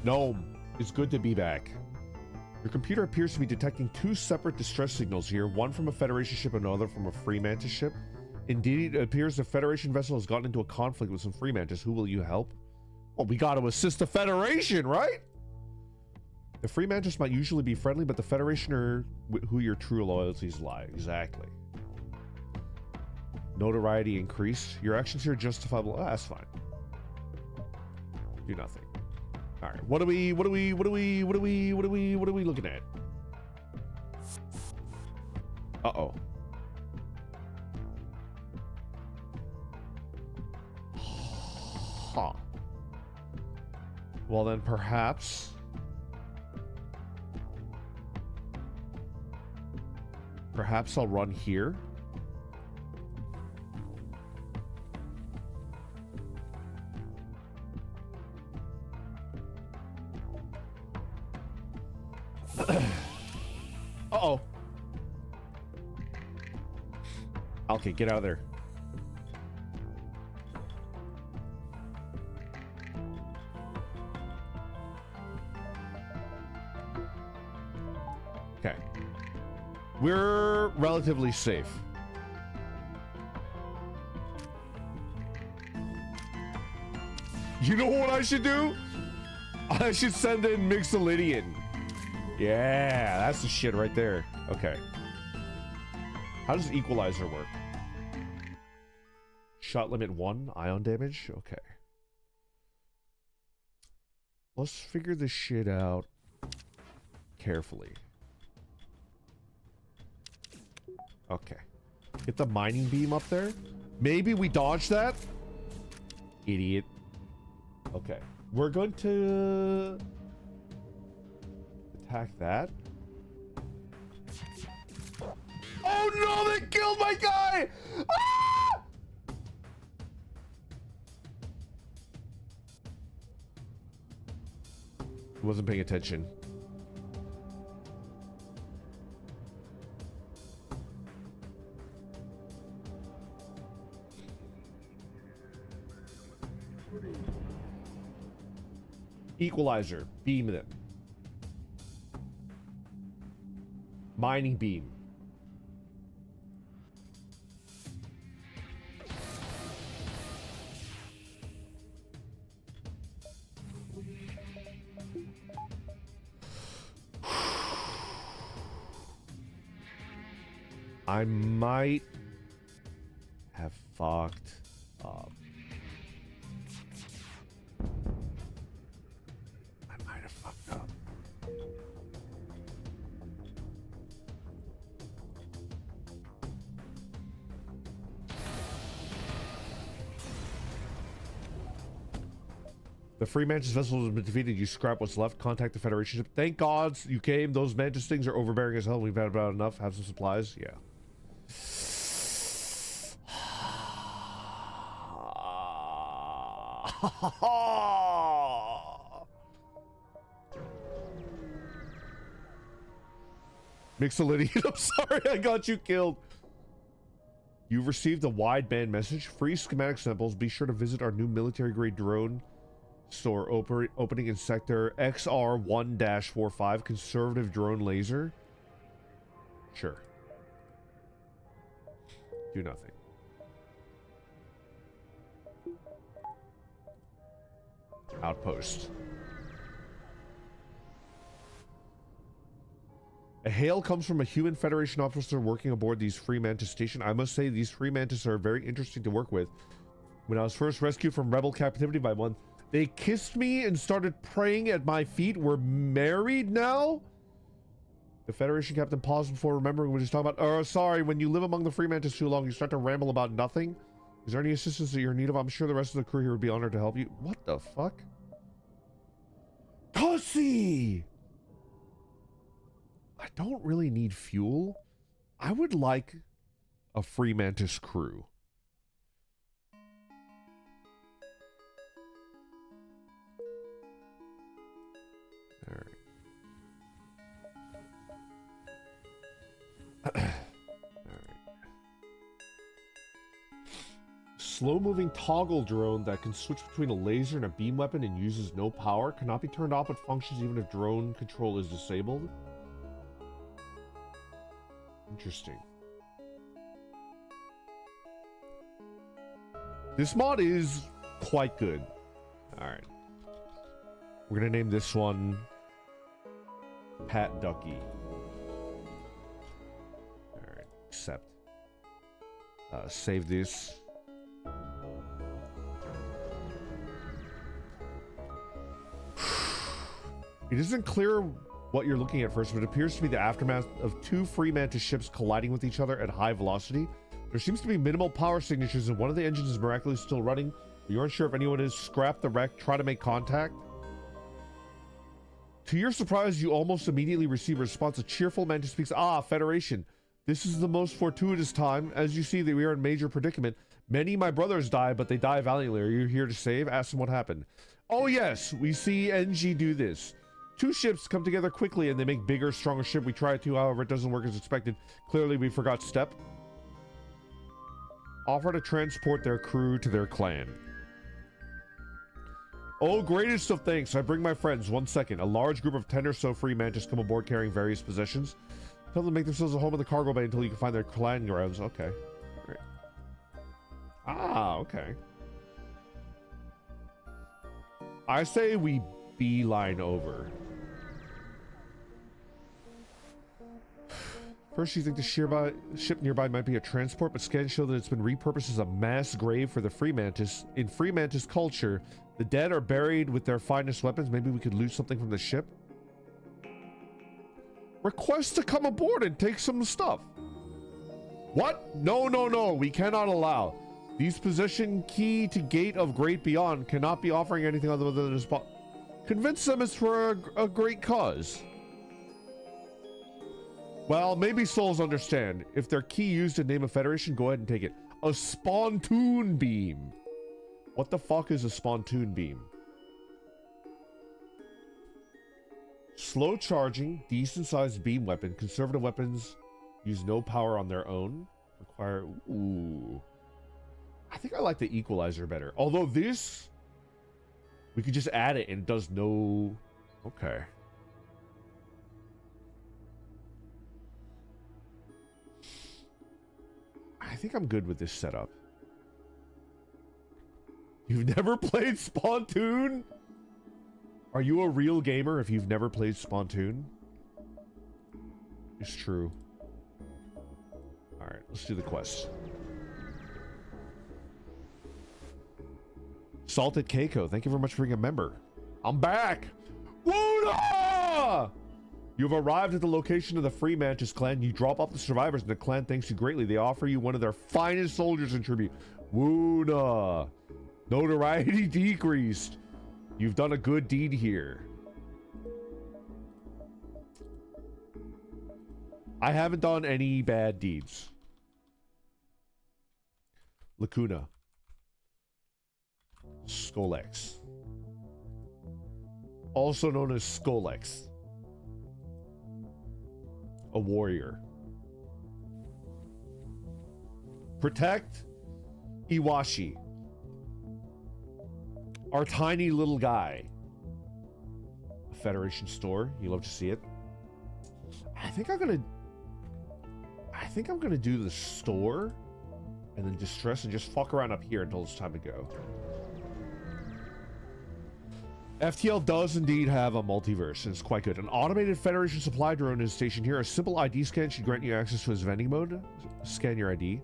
Gnome, it's good to be back. Your computer appears to be detecting two separate distress signals here, one from a Federation ship and another from a Free Mantis ship. Indeed, it appears the Federation vessel has gotten into a conflict with some Free Mantis. Who will you help? Well, we got to assist the Federation, right? The Free Mantis might usually be friendly, but the Federation are who your true loyalties lie. Exactly. Notoriety increased. Your actions here are justifiable. Oh, that's fine. Do nothing. All right. What are we looking at? Uh-oh. Huh. Well then perhaps... Perhaps I'll run here. Uh-oh. Okay, get out of there. Okay. We're relatively safe. You know what I should do? I should send in Mixolydian. Yeah, that's the shit right there. Okay. How does equalizer work? Shot limit 1, ion damage? Okay. Let's figure this shit out carefully. Okay. Get the mining beam up there. Maybe we dodge that? Idiot. Okay. We're going to attack that. Oh no, they killed my guy! Ah! Wasn't paying attention. Equalizer, beam them. Mining beam. I might have fucked up. I might have fucked up. The free Mantis vessel has been defeated. You scrap what's left. Contact the Federation ship. Thank God you came. Those Mantis things are overbearing as hell. We've had about enough. Have some supplies. Yeah. Mixolydian, I'm sorry I got you killed. You've received a wideband message. Free schematic samples. Be sure to visit our new military-grade drone store opening in sector XR1-45. Conservative drone laser. Sure. Do nothing. Outpost. A hail comes from a human Federation officer working aboard these free Mantis station. I must say these free Mantis are very interesting to work with. When I was first rescued from rebel captivity by one, they kissed me and started praying at my feet. We're married now? The Federation captain paused before remembering what he was talking about. Sorry, when you live among the free Mantis too long, you start to ramble about nothing. Is there any assistance that you're in need of? I'm sure the rest of the crew here would be honored to help you. What the fuck? Pussy! I don't really need fuel. I would like a free Mantis crew. All right. All right. Slow-moving toggle drone that can switch between a laser and a beam weapon and uses no power. Cannot be turned off but functions even if drone control is disabled. Interesting. This mod is quite good. Alright. We're gonna name this one Pat Ducky. Alright, accept. Save this. It isn't clear what you're looking at first, but it appears to be the aftermath of two free mantis ships colliding with each other at high velocity. There seems to be minimal power signatures, and one of the engines is miraculously still running. You aren't sure if anyone is. Scrap the wreck. Try to make contact. To your surprise, you almost immediately receive a response. A cheerful mantis speaks. Ah, Federation. This is the most fortuitous time. As you see, that we are in major predicament. Many my brothers die, but they die valiantly. Are you here to save? Ask them what happened. Oh yes, we see NG do this. Two ships come together quickly and they make bigger, stronger ship. We try to, however, it doesn't work as expected. Clearly, we forgot step. Offer to transport their crew to their clan. Oh, greatest of thanks. I bring my friends. 1 second. A large group of 10 or so free mantis come aboard carrying various possessions. Tell them to make themselves a home in the cargo bay until you can find their clan grounds. Okay. Great. Ah, okay. I say we beeline over. First, you think the ship nearby might be a transport, but scans show that it's been repurposed as a mass grave for the free mantis. In free mantis culture, the dead are buried with their finest weapons. Maybe we could loot something from the ship. Request to come aboard and take some stuff. What? No, no, no. We cannot allow. These possession key to gate of great beyond cannot be offering anything other than a spot. Convince them it's for a great cause. Well, maybe souls understand. If their key used in name of Federation, go ahead and take it. A spontoon beam. What the fuck is a spontoon beam? Slow charging, decent sized beam weapon. Conservative weapons use no power on their own. Require... Ooh. I think I like the equalizer better. Although this... We could just add it and it does no... Okay. I think I'm good with this setup. You've never played Spontoon? Are you a real gamer if you've never played Spontoon? It's true. Alright, let's do the quest. Salted Keiko, thank you very much for being a member. I'm back! Woona! You've arrived at the location of the Free Mantis clan. You drop off the survivors and the clan thanks you greatly. They offer you one of their finest soldiers in tribute. Woona! Notoriety decreased. You've done a good deed here. I haven't done any bad deeds. Lacuna. Skolex. Also known as Skolex. A warrior. Protect Iwashi. Our tiny little guy. A Federation store. You love to see it. I think I'm gonna do the store and then distress and just fuck around up here until it's time to go. FTL does indeed have a multiverse, and it's quite good. An automated Federation supply drone is stationed here. A simple ID scan should grant you access to his vending mode. Scan your ID.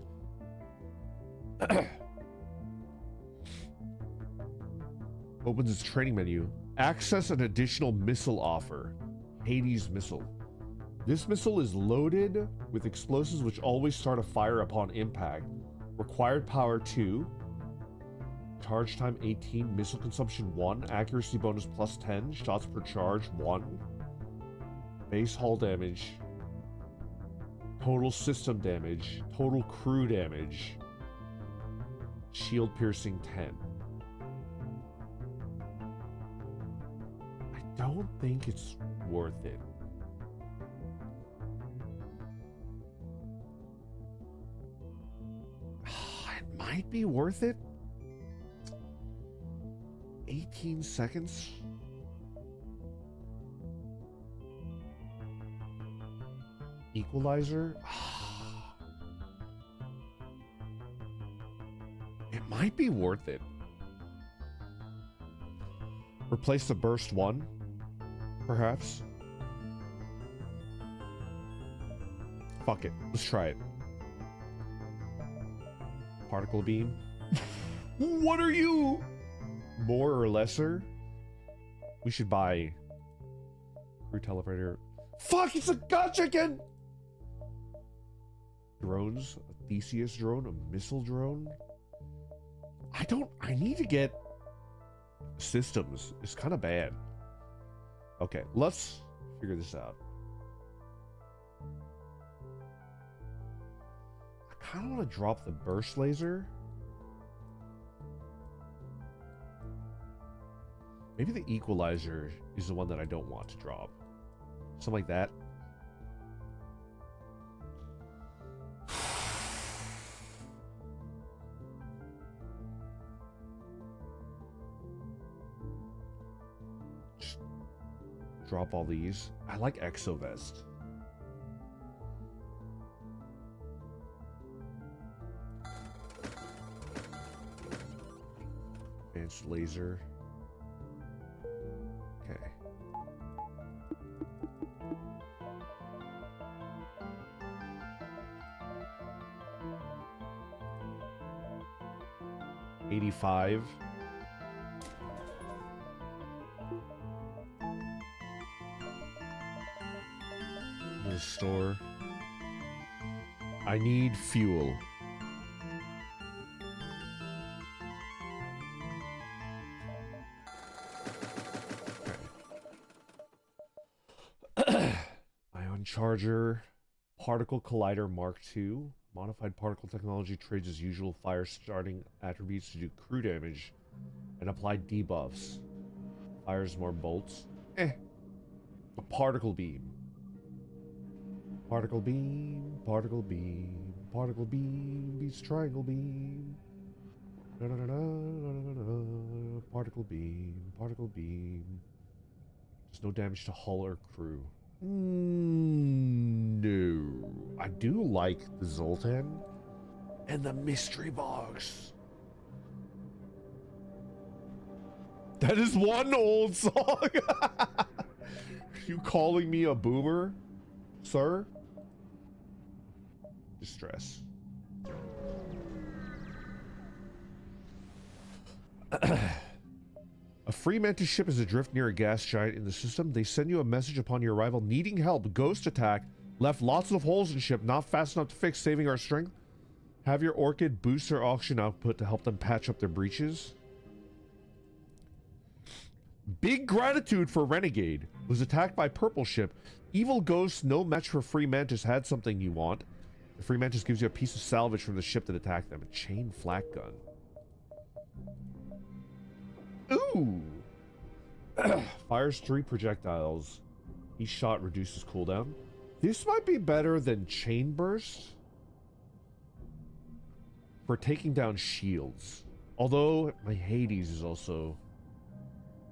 Opens its training menu. Access an additional missile offer. Hades missile. This missile is loaded with explosives which always start a fire upon impact. Required power 2. Charge time 18. Missile consumption 1. Accuracy bonus plus 10. Shots per charge 1. Base hull damage. Total system damage. Total crew damage. Shield piercing 10. I don't think it's worth it. It might be worth it. 18 seconds. Equalizer. It might be worth it. Replace the burst 1, perhaps. Fuck it. Let's try it. Particle beam. What are you? More or lesser? We should buy Crew teleporter. Fuck, it's a gotcha again! Drones, a Theseus drone, a missile drone. I need to get systems. It's kind of bad. Okay, let's figure this out. I kind of want to drop the burst laser. Maybe the equalizer is the one that I don't want to drop. Something like that. Just drop all these. I like Exovest. Advanced laser. Okay. $85. The store. I need fuel. Ion charger, particle collider Mark II. Modified particle technology trades as usual fire starting attributes to do crew damage and apply debuffs. Fires more bolts. A particle beam. Particle beam, particle beam, particle beam beats triangle beam. Da, da, da, da, da, da, da. Particle beam, particle beam. There's no damage to hull or crew. No. I do like the Zoltan and the mystery box. That is one old song. Are you calling me a boomer, sir? Distress. A free mantis ship is adrift near a gas giant in the system. They send you a message upon your arrival needing help. Ghost attack. Left lots of holes in ship. Not fast enough to fix, saving our strength. Have your Orchid boost their auction output to help them patch up their breaches. Big gratitude for Renegade. Was attacked by purple ship. Evil ghost, no match for free mantis. Had something you want. The free mantis gives you a piece of salvage from the ship that attacked them. A chain flak gun. Ooh! Fires 3 projectiles. Each shot reduces cooldown. This might be better than Chain Burst for taking down shields. Although my Hades is also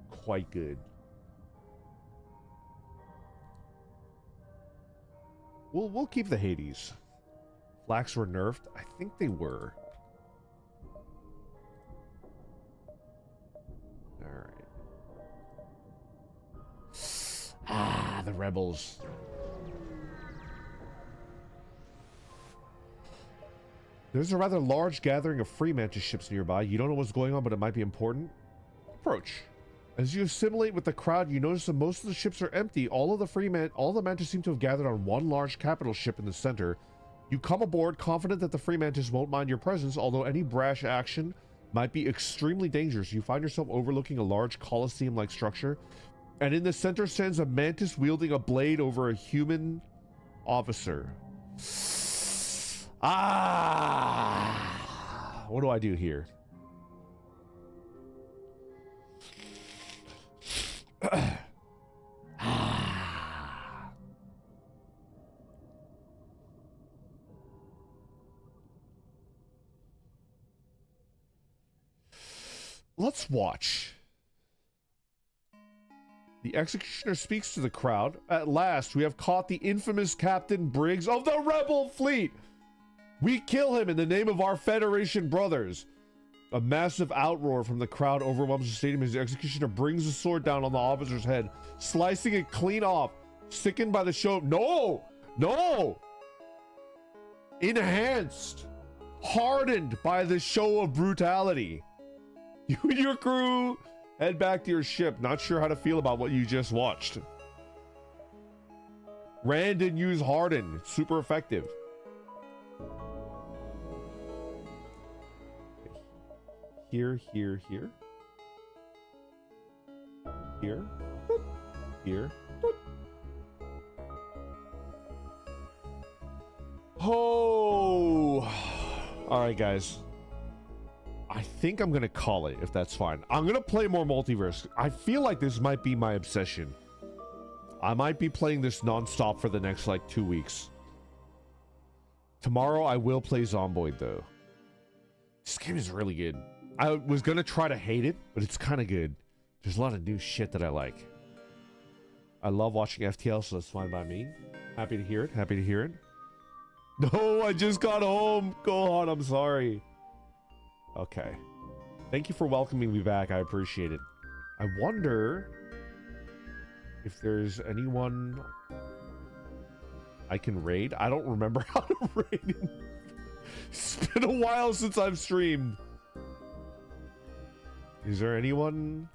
quite good. We'll keep the Hades. Flaks were nerfed? I think they were. Alright. Ah, the rebels. There's a rather large gathering of free mantis ships nearby. You don't know what's going on, but it might be important. Approach. As you assimilate with the crowd, you notice that most of the ships are empty. All the mantis seem to have gathered on one large capital ship in the center. You come aboard, confident that the free mantis won't mind your presence, although any brash action might be extremely dangerous. You find yourself overlooking a large coliseum-like structure, and in the center stands a mantis wielding a blade over a human officer. Ah! What do I do here? Let's watch. The executioner speaks to the crowd. At last, we have caught the infamous Captain Briggs of the rebel fleet. We kill him in the name of our Federation brothers. A massive outroar from the crowd overwhelms the stadium as the executioner brings the sword down on the officer's head, slicing it clean off. Sickened by the show. No! No! Enhanced. Hardened by the show of brutality. You and your crew head back to your ship, not sure how to feel about what you just watched. Rand didn't use Harden. Super effective. Here, here, here. Here. Boop. Here. Boop. Oh. All right, guys. I think I'm going to call it, if that's fine. I'm going to play more Multiverse. I feel like this might be my obsession. I might be playing this nonstop for the next, like, 2 weeks. Tomorrow, I will play Zomboid, though. This game is really good. I was going to try to hate it, but it's kind of good. There's a lot of new shit that I like. I love watching FTL, so that's fine by me. Happy to hear it. Happy to hear it. No, I just got home. Go on, I'm sorry. Okay. Thank you for welcoming me back. I appreciate it. I wonder if there's anyone I can raid. I don't remember how to raid. It's been a while since I've streamed. Is there anyone?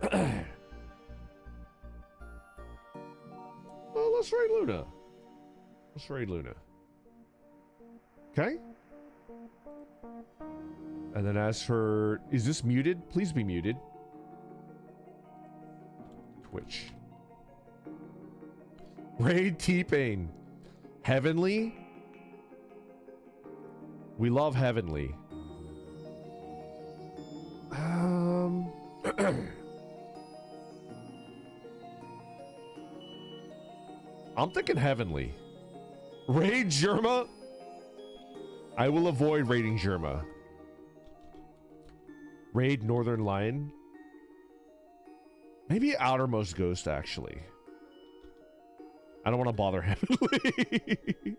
Well, let's raid Luna. Let's raid Luna. Okay. And then as for... Is this muted? Please be muted. Twitch. Raid T-Pain. Heavenly? We love Heavenly. I'm thinking Heavenly. Raid Germa? I will avoid raiding Germa. Raid Northern Lion? Maybe Outermost Ghost, actually. I don't want to bother Heavenly.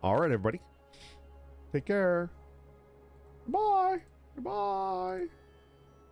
Alright, everybody. Take care. Bye. Goodbye.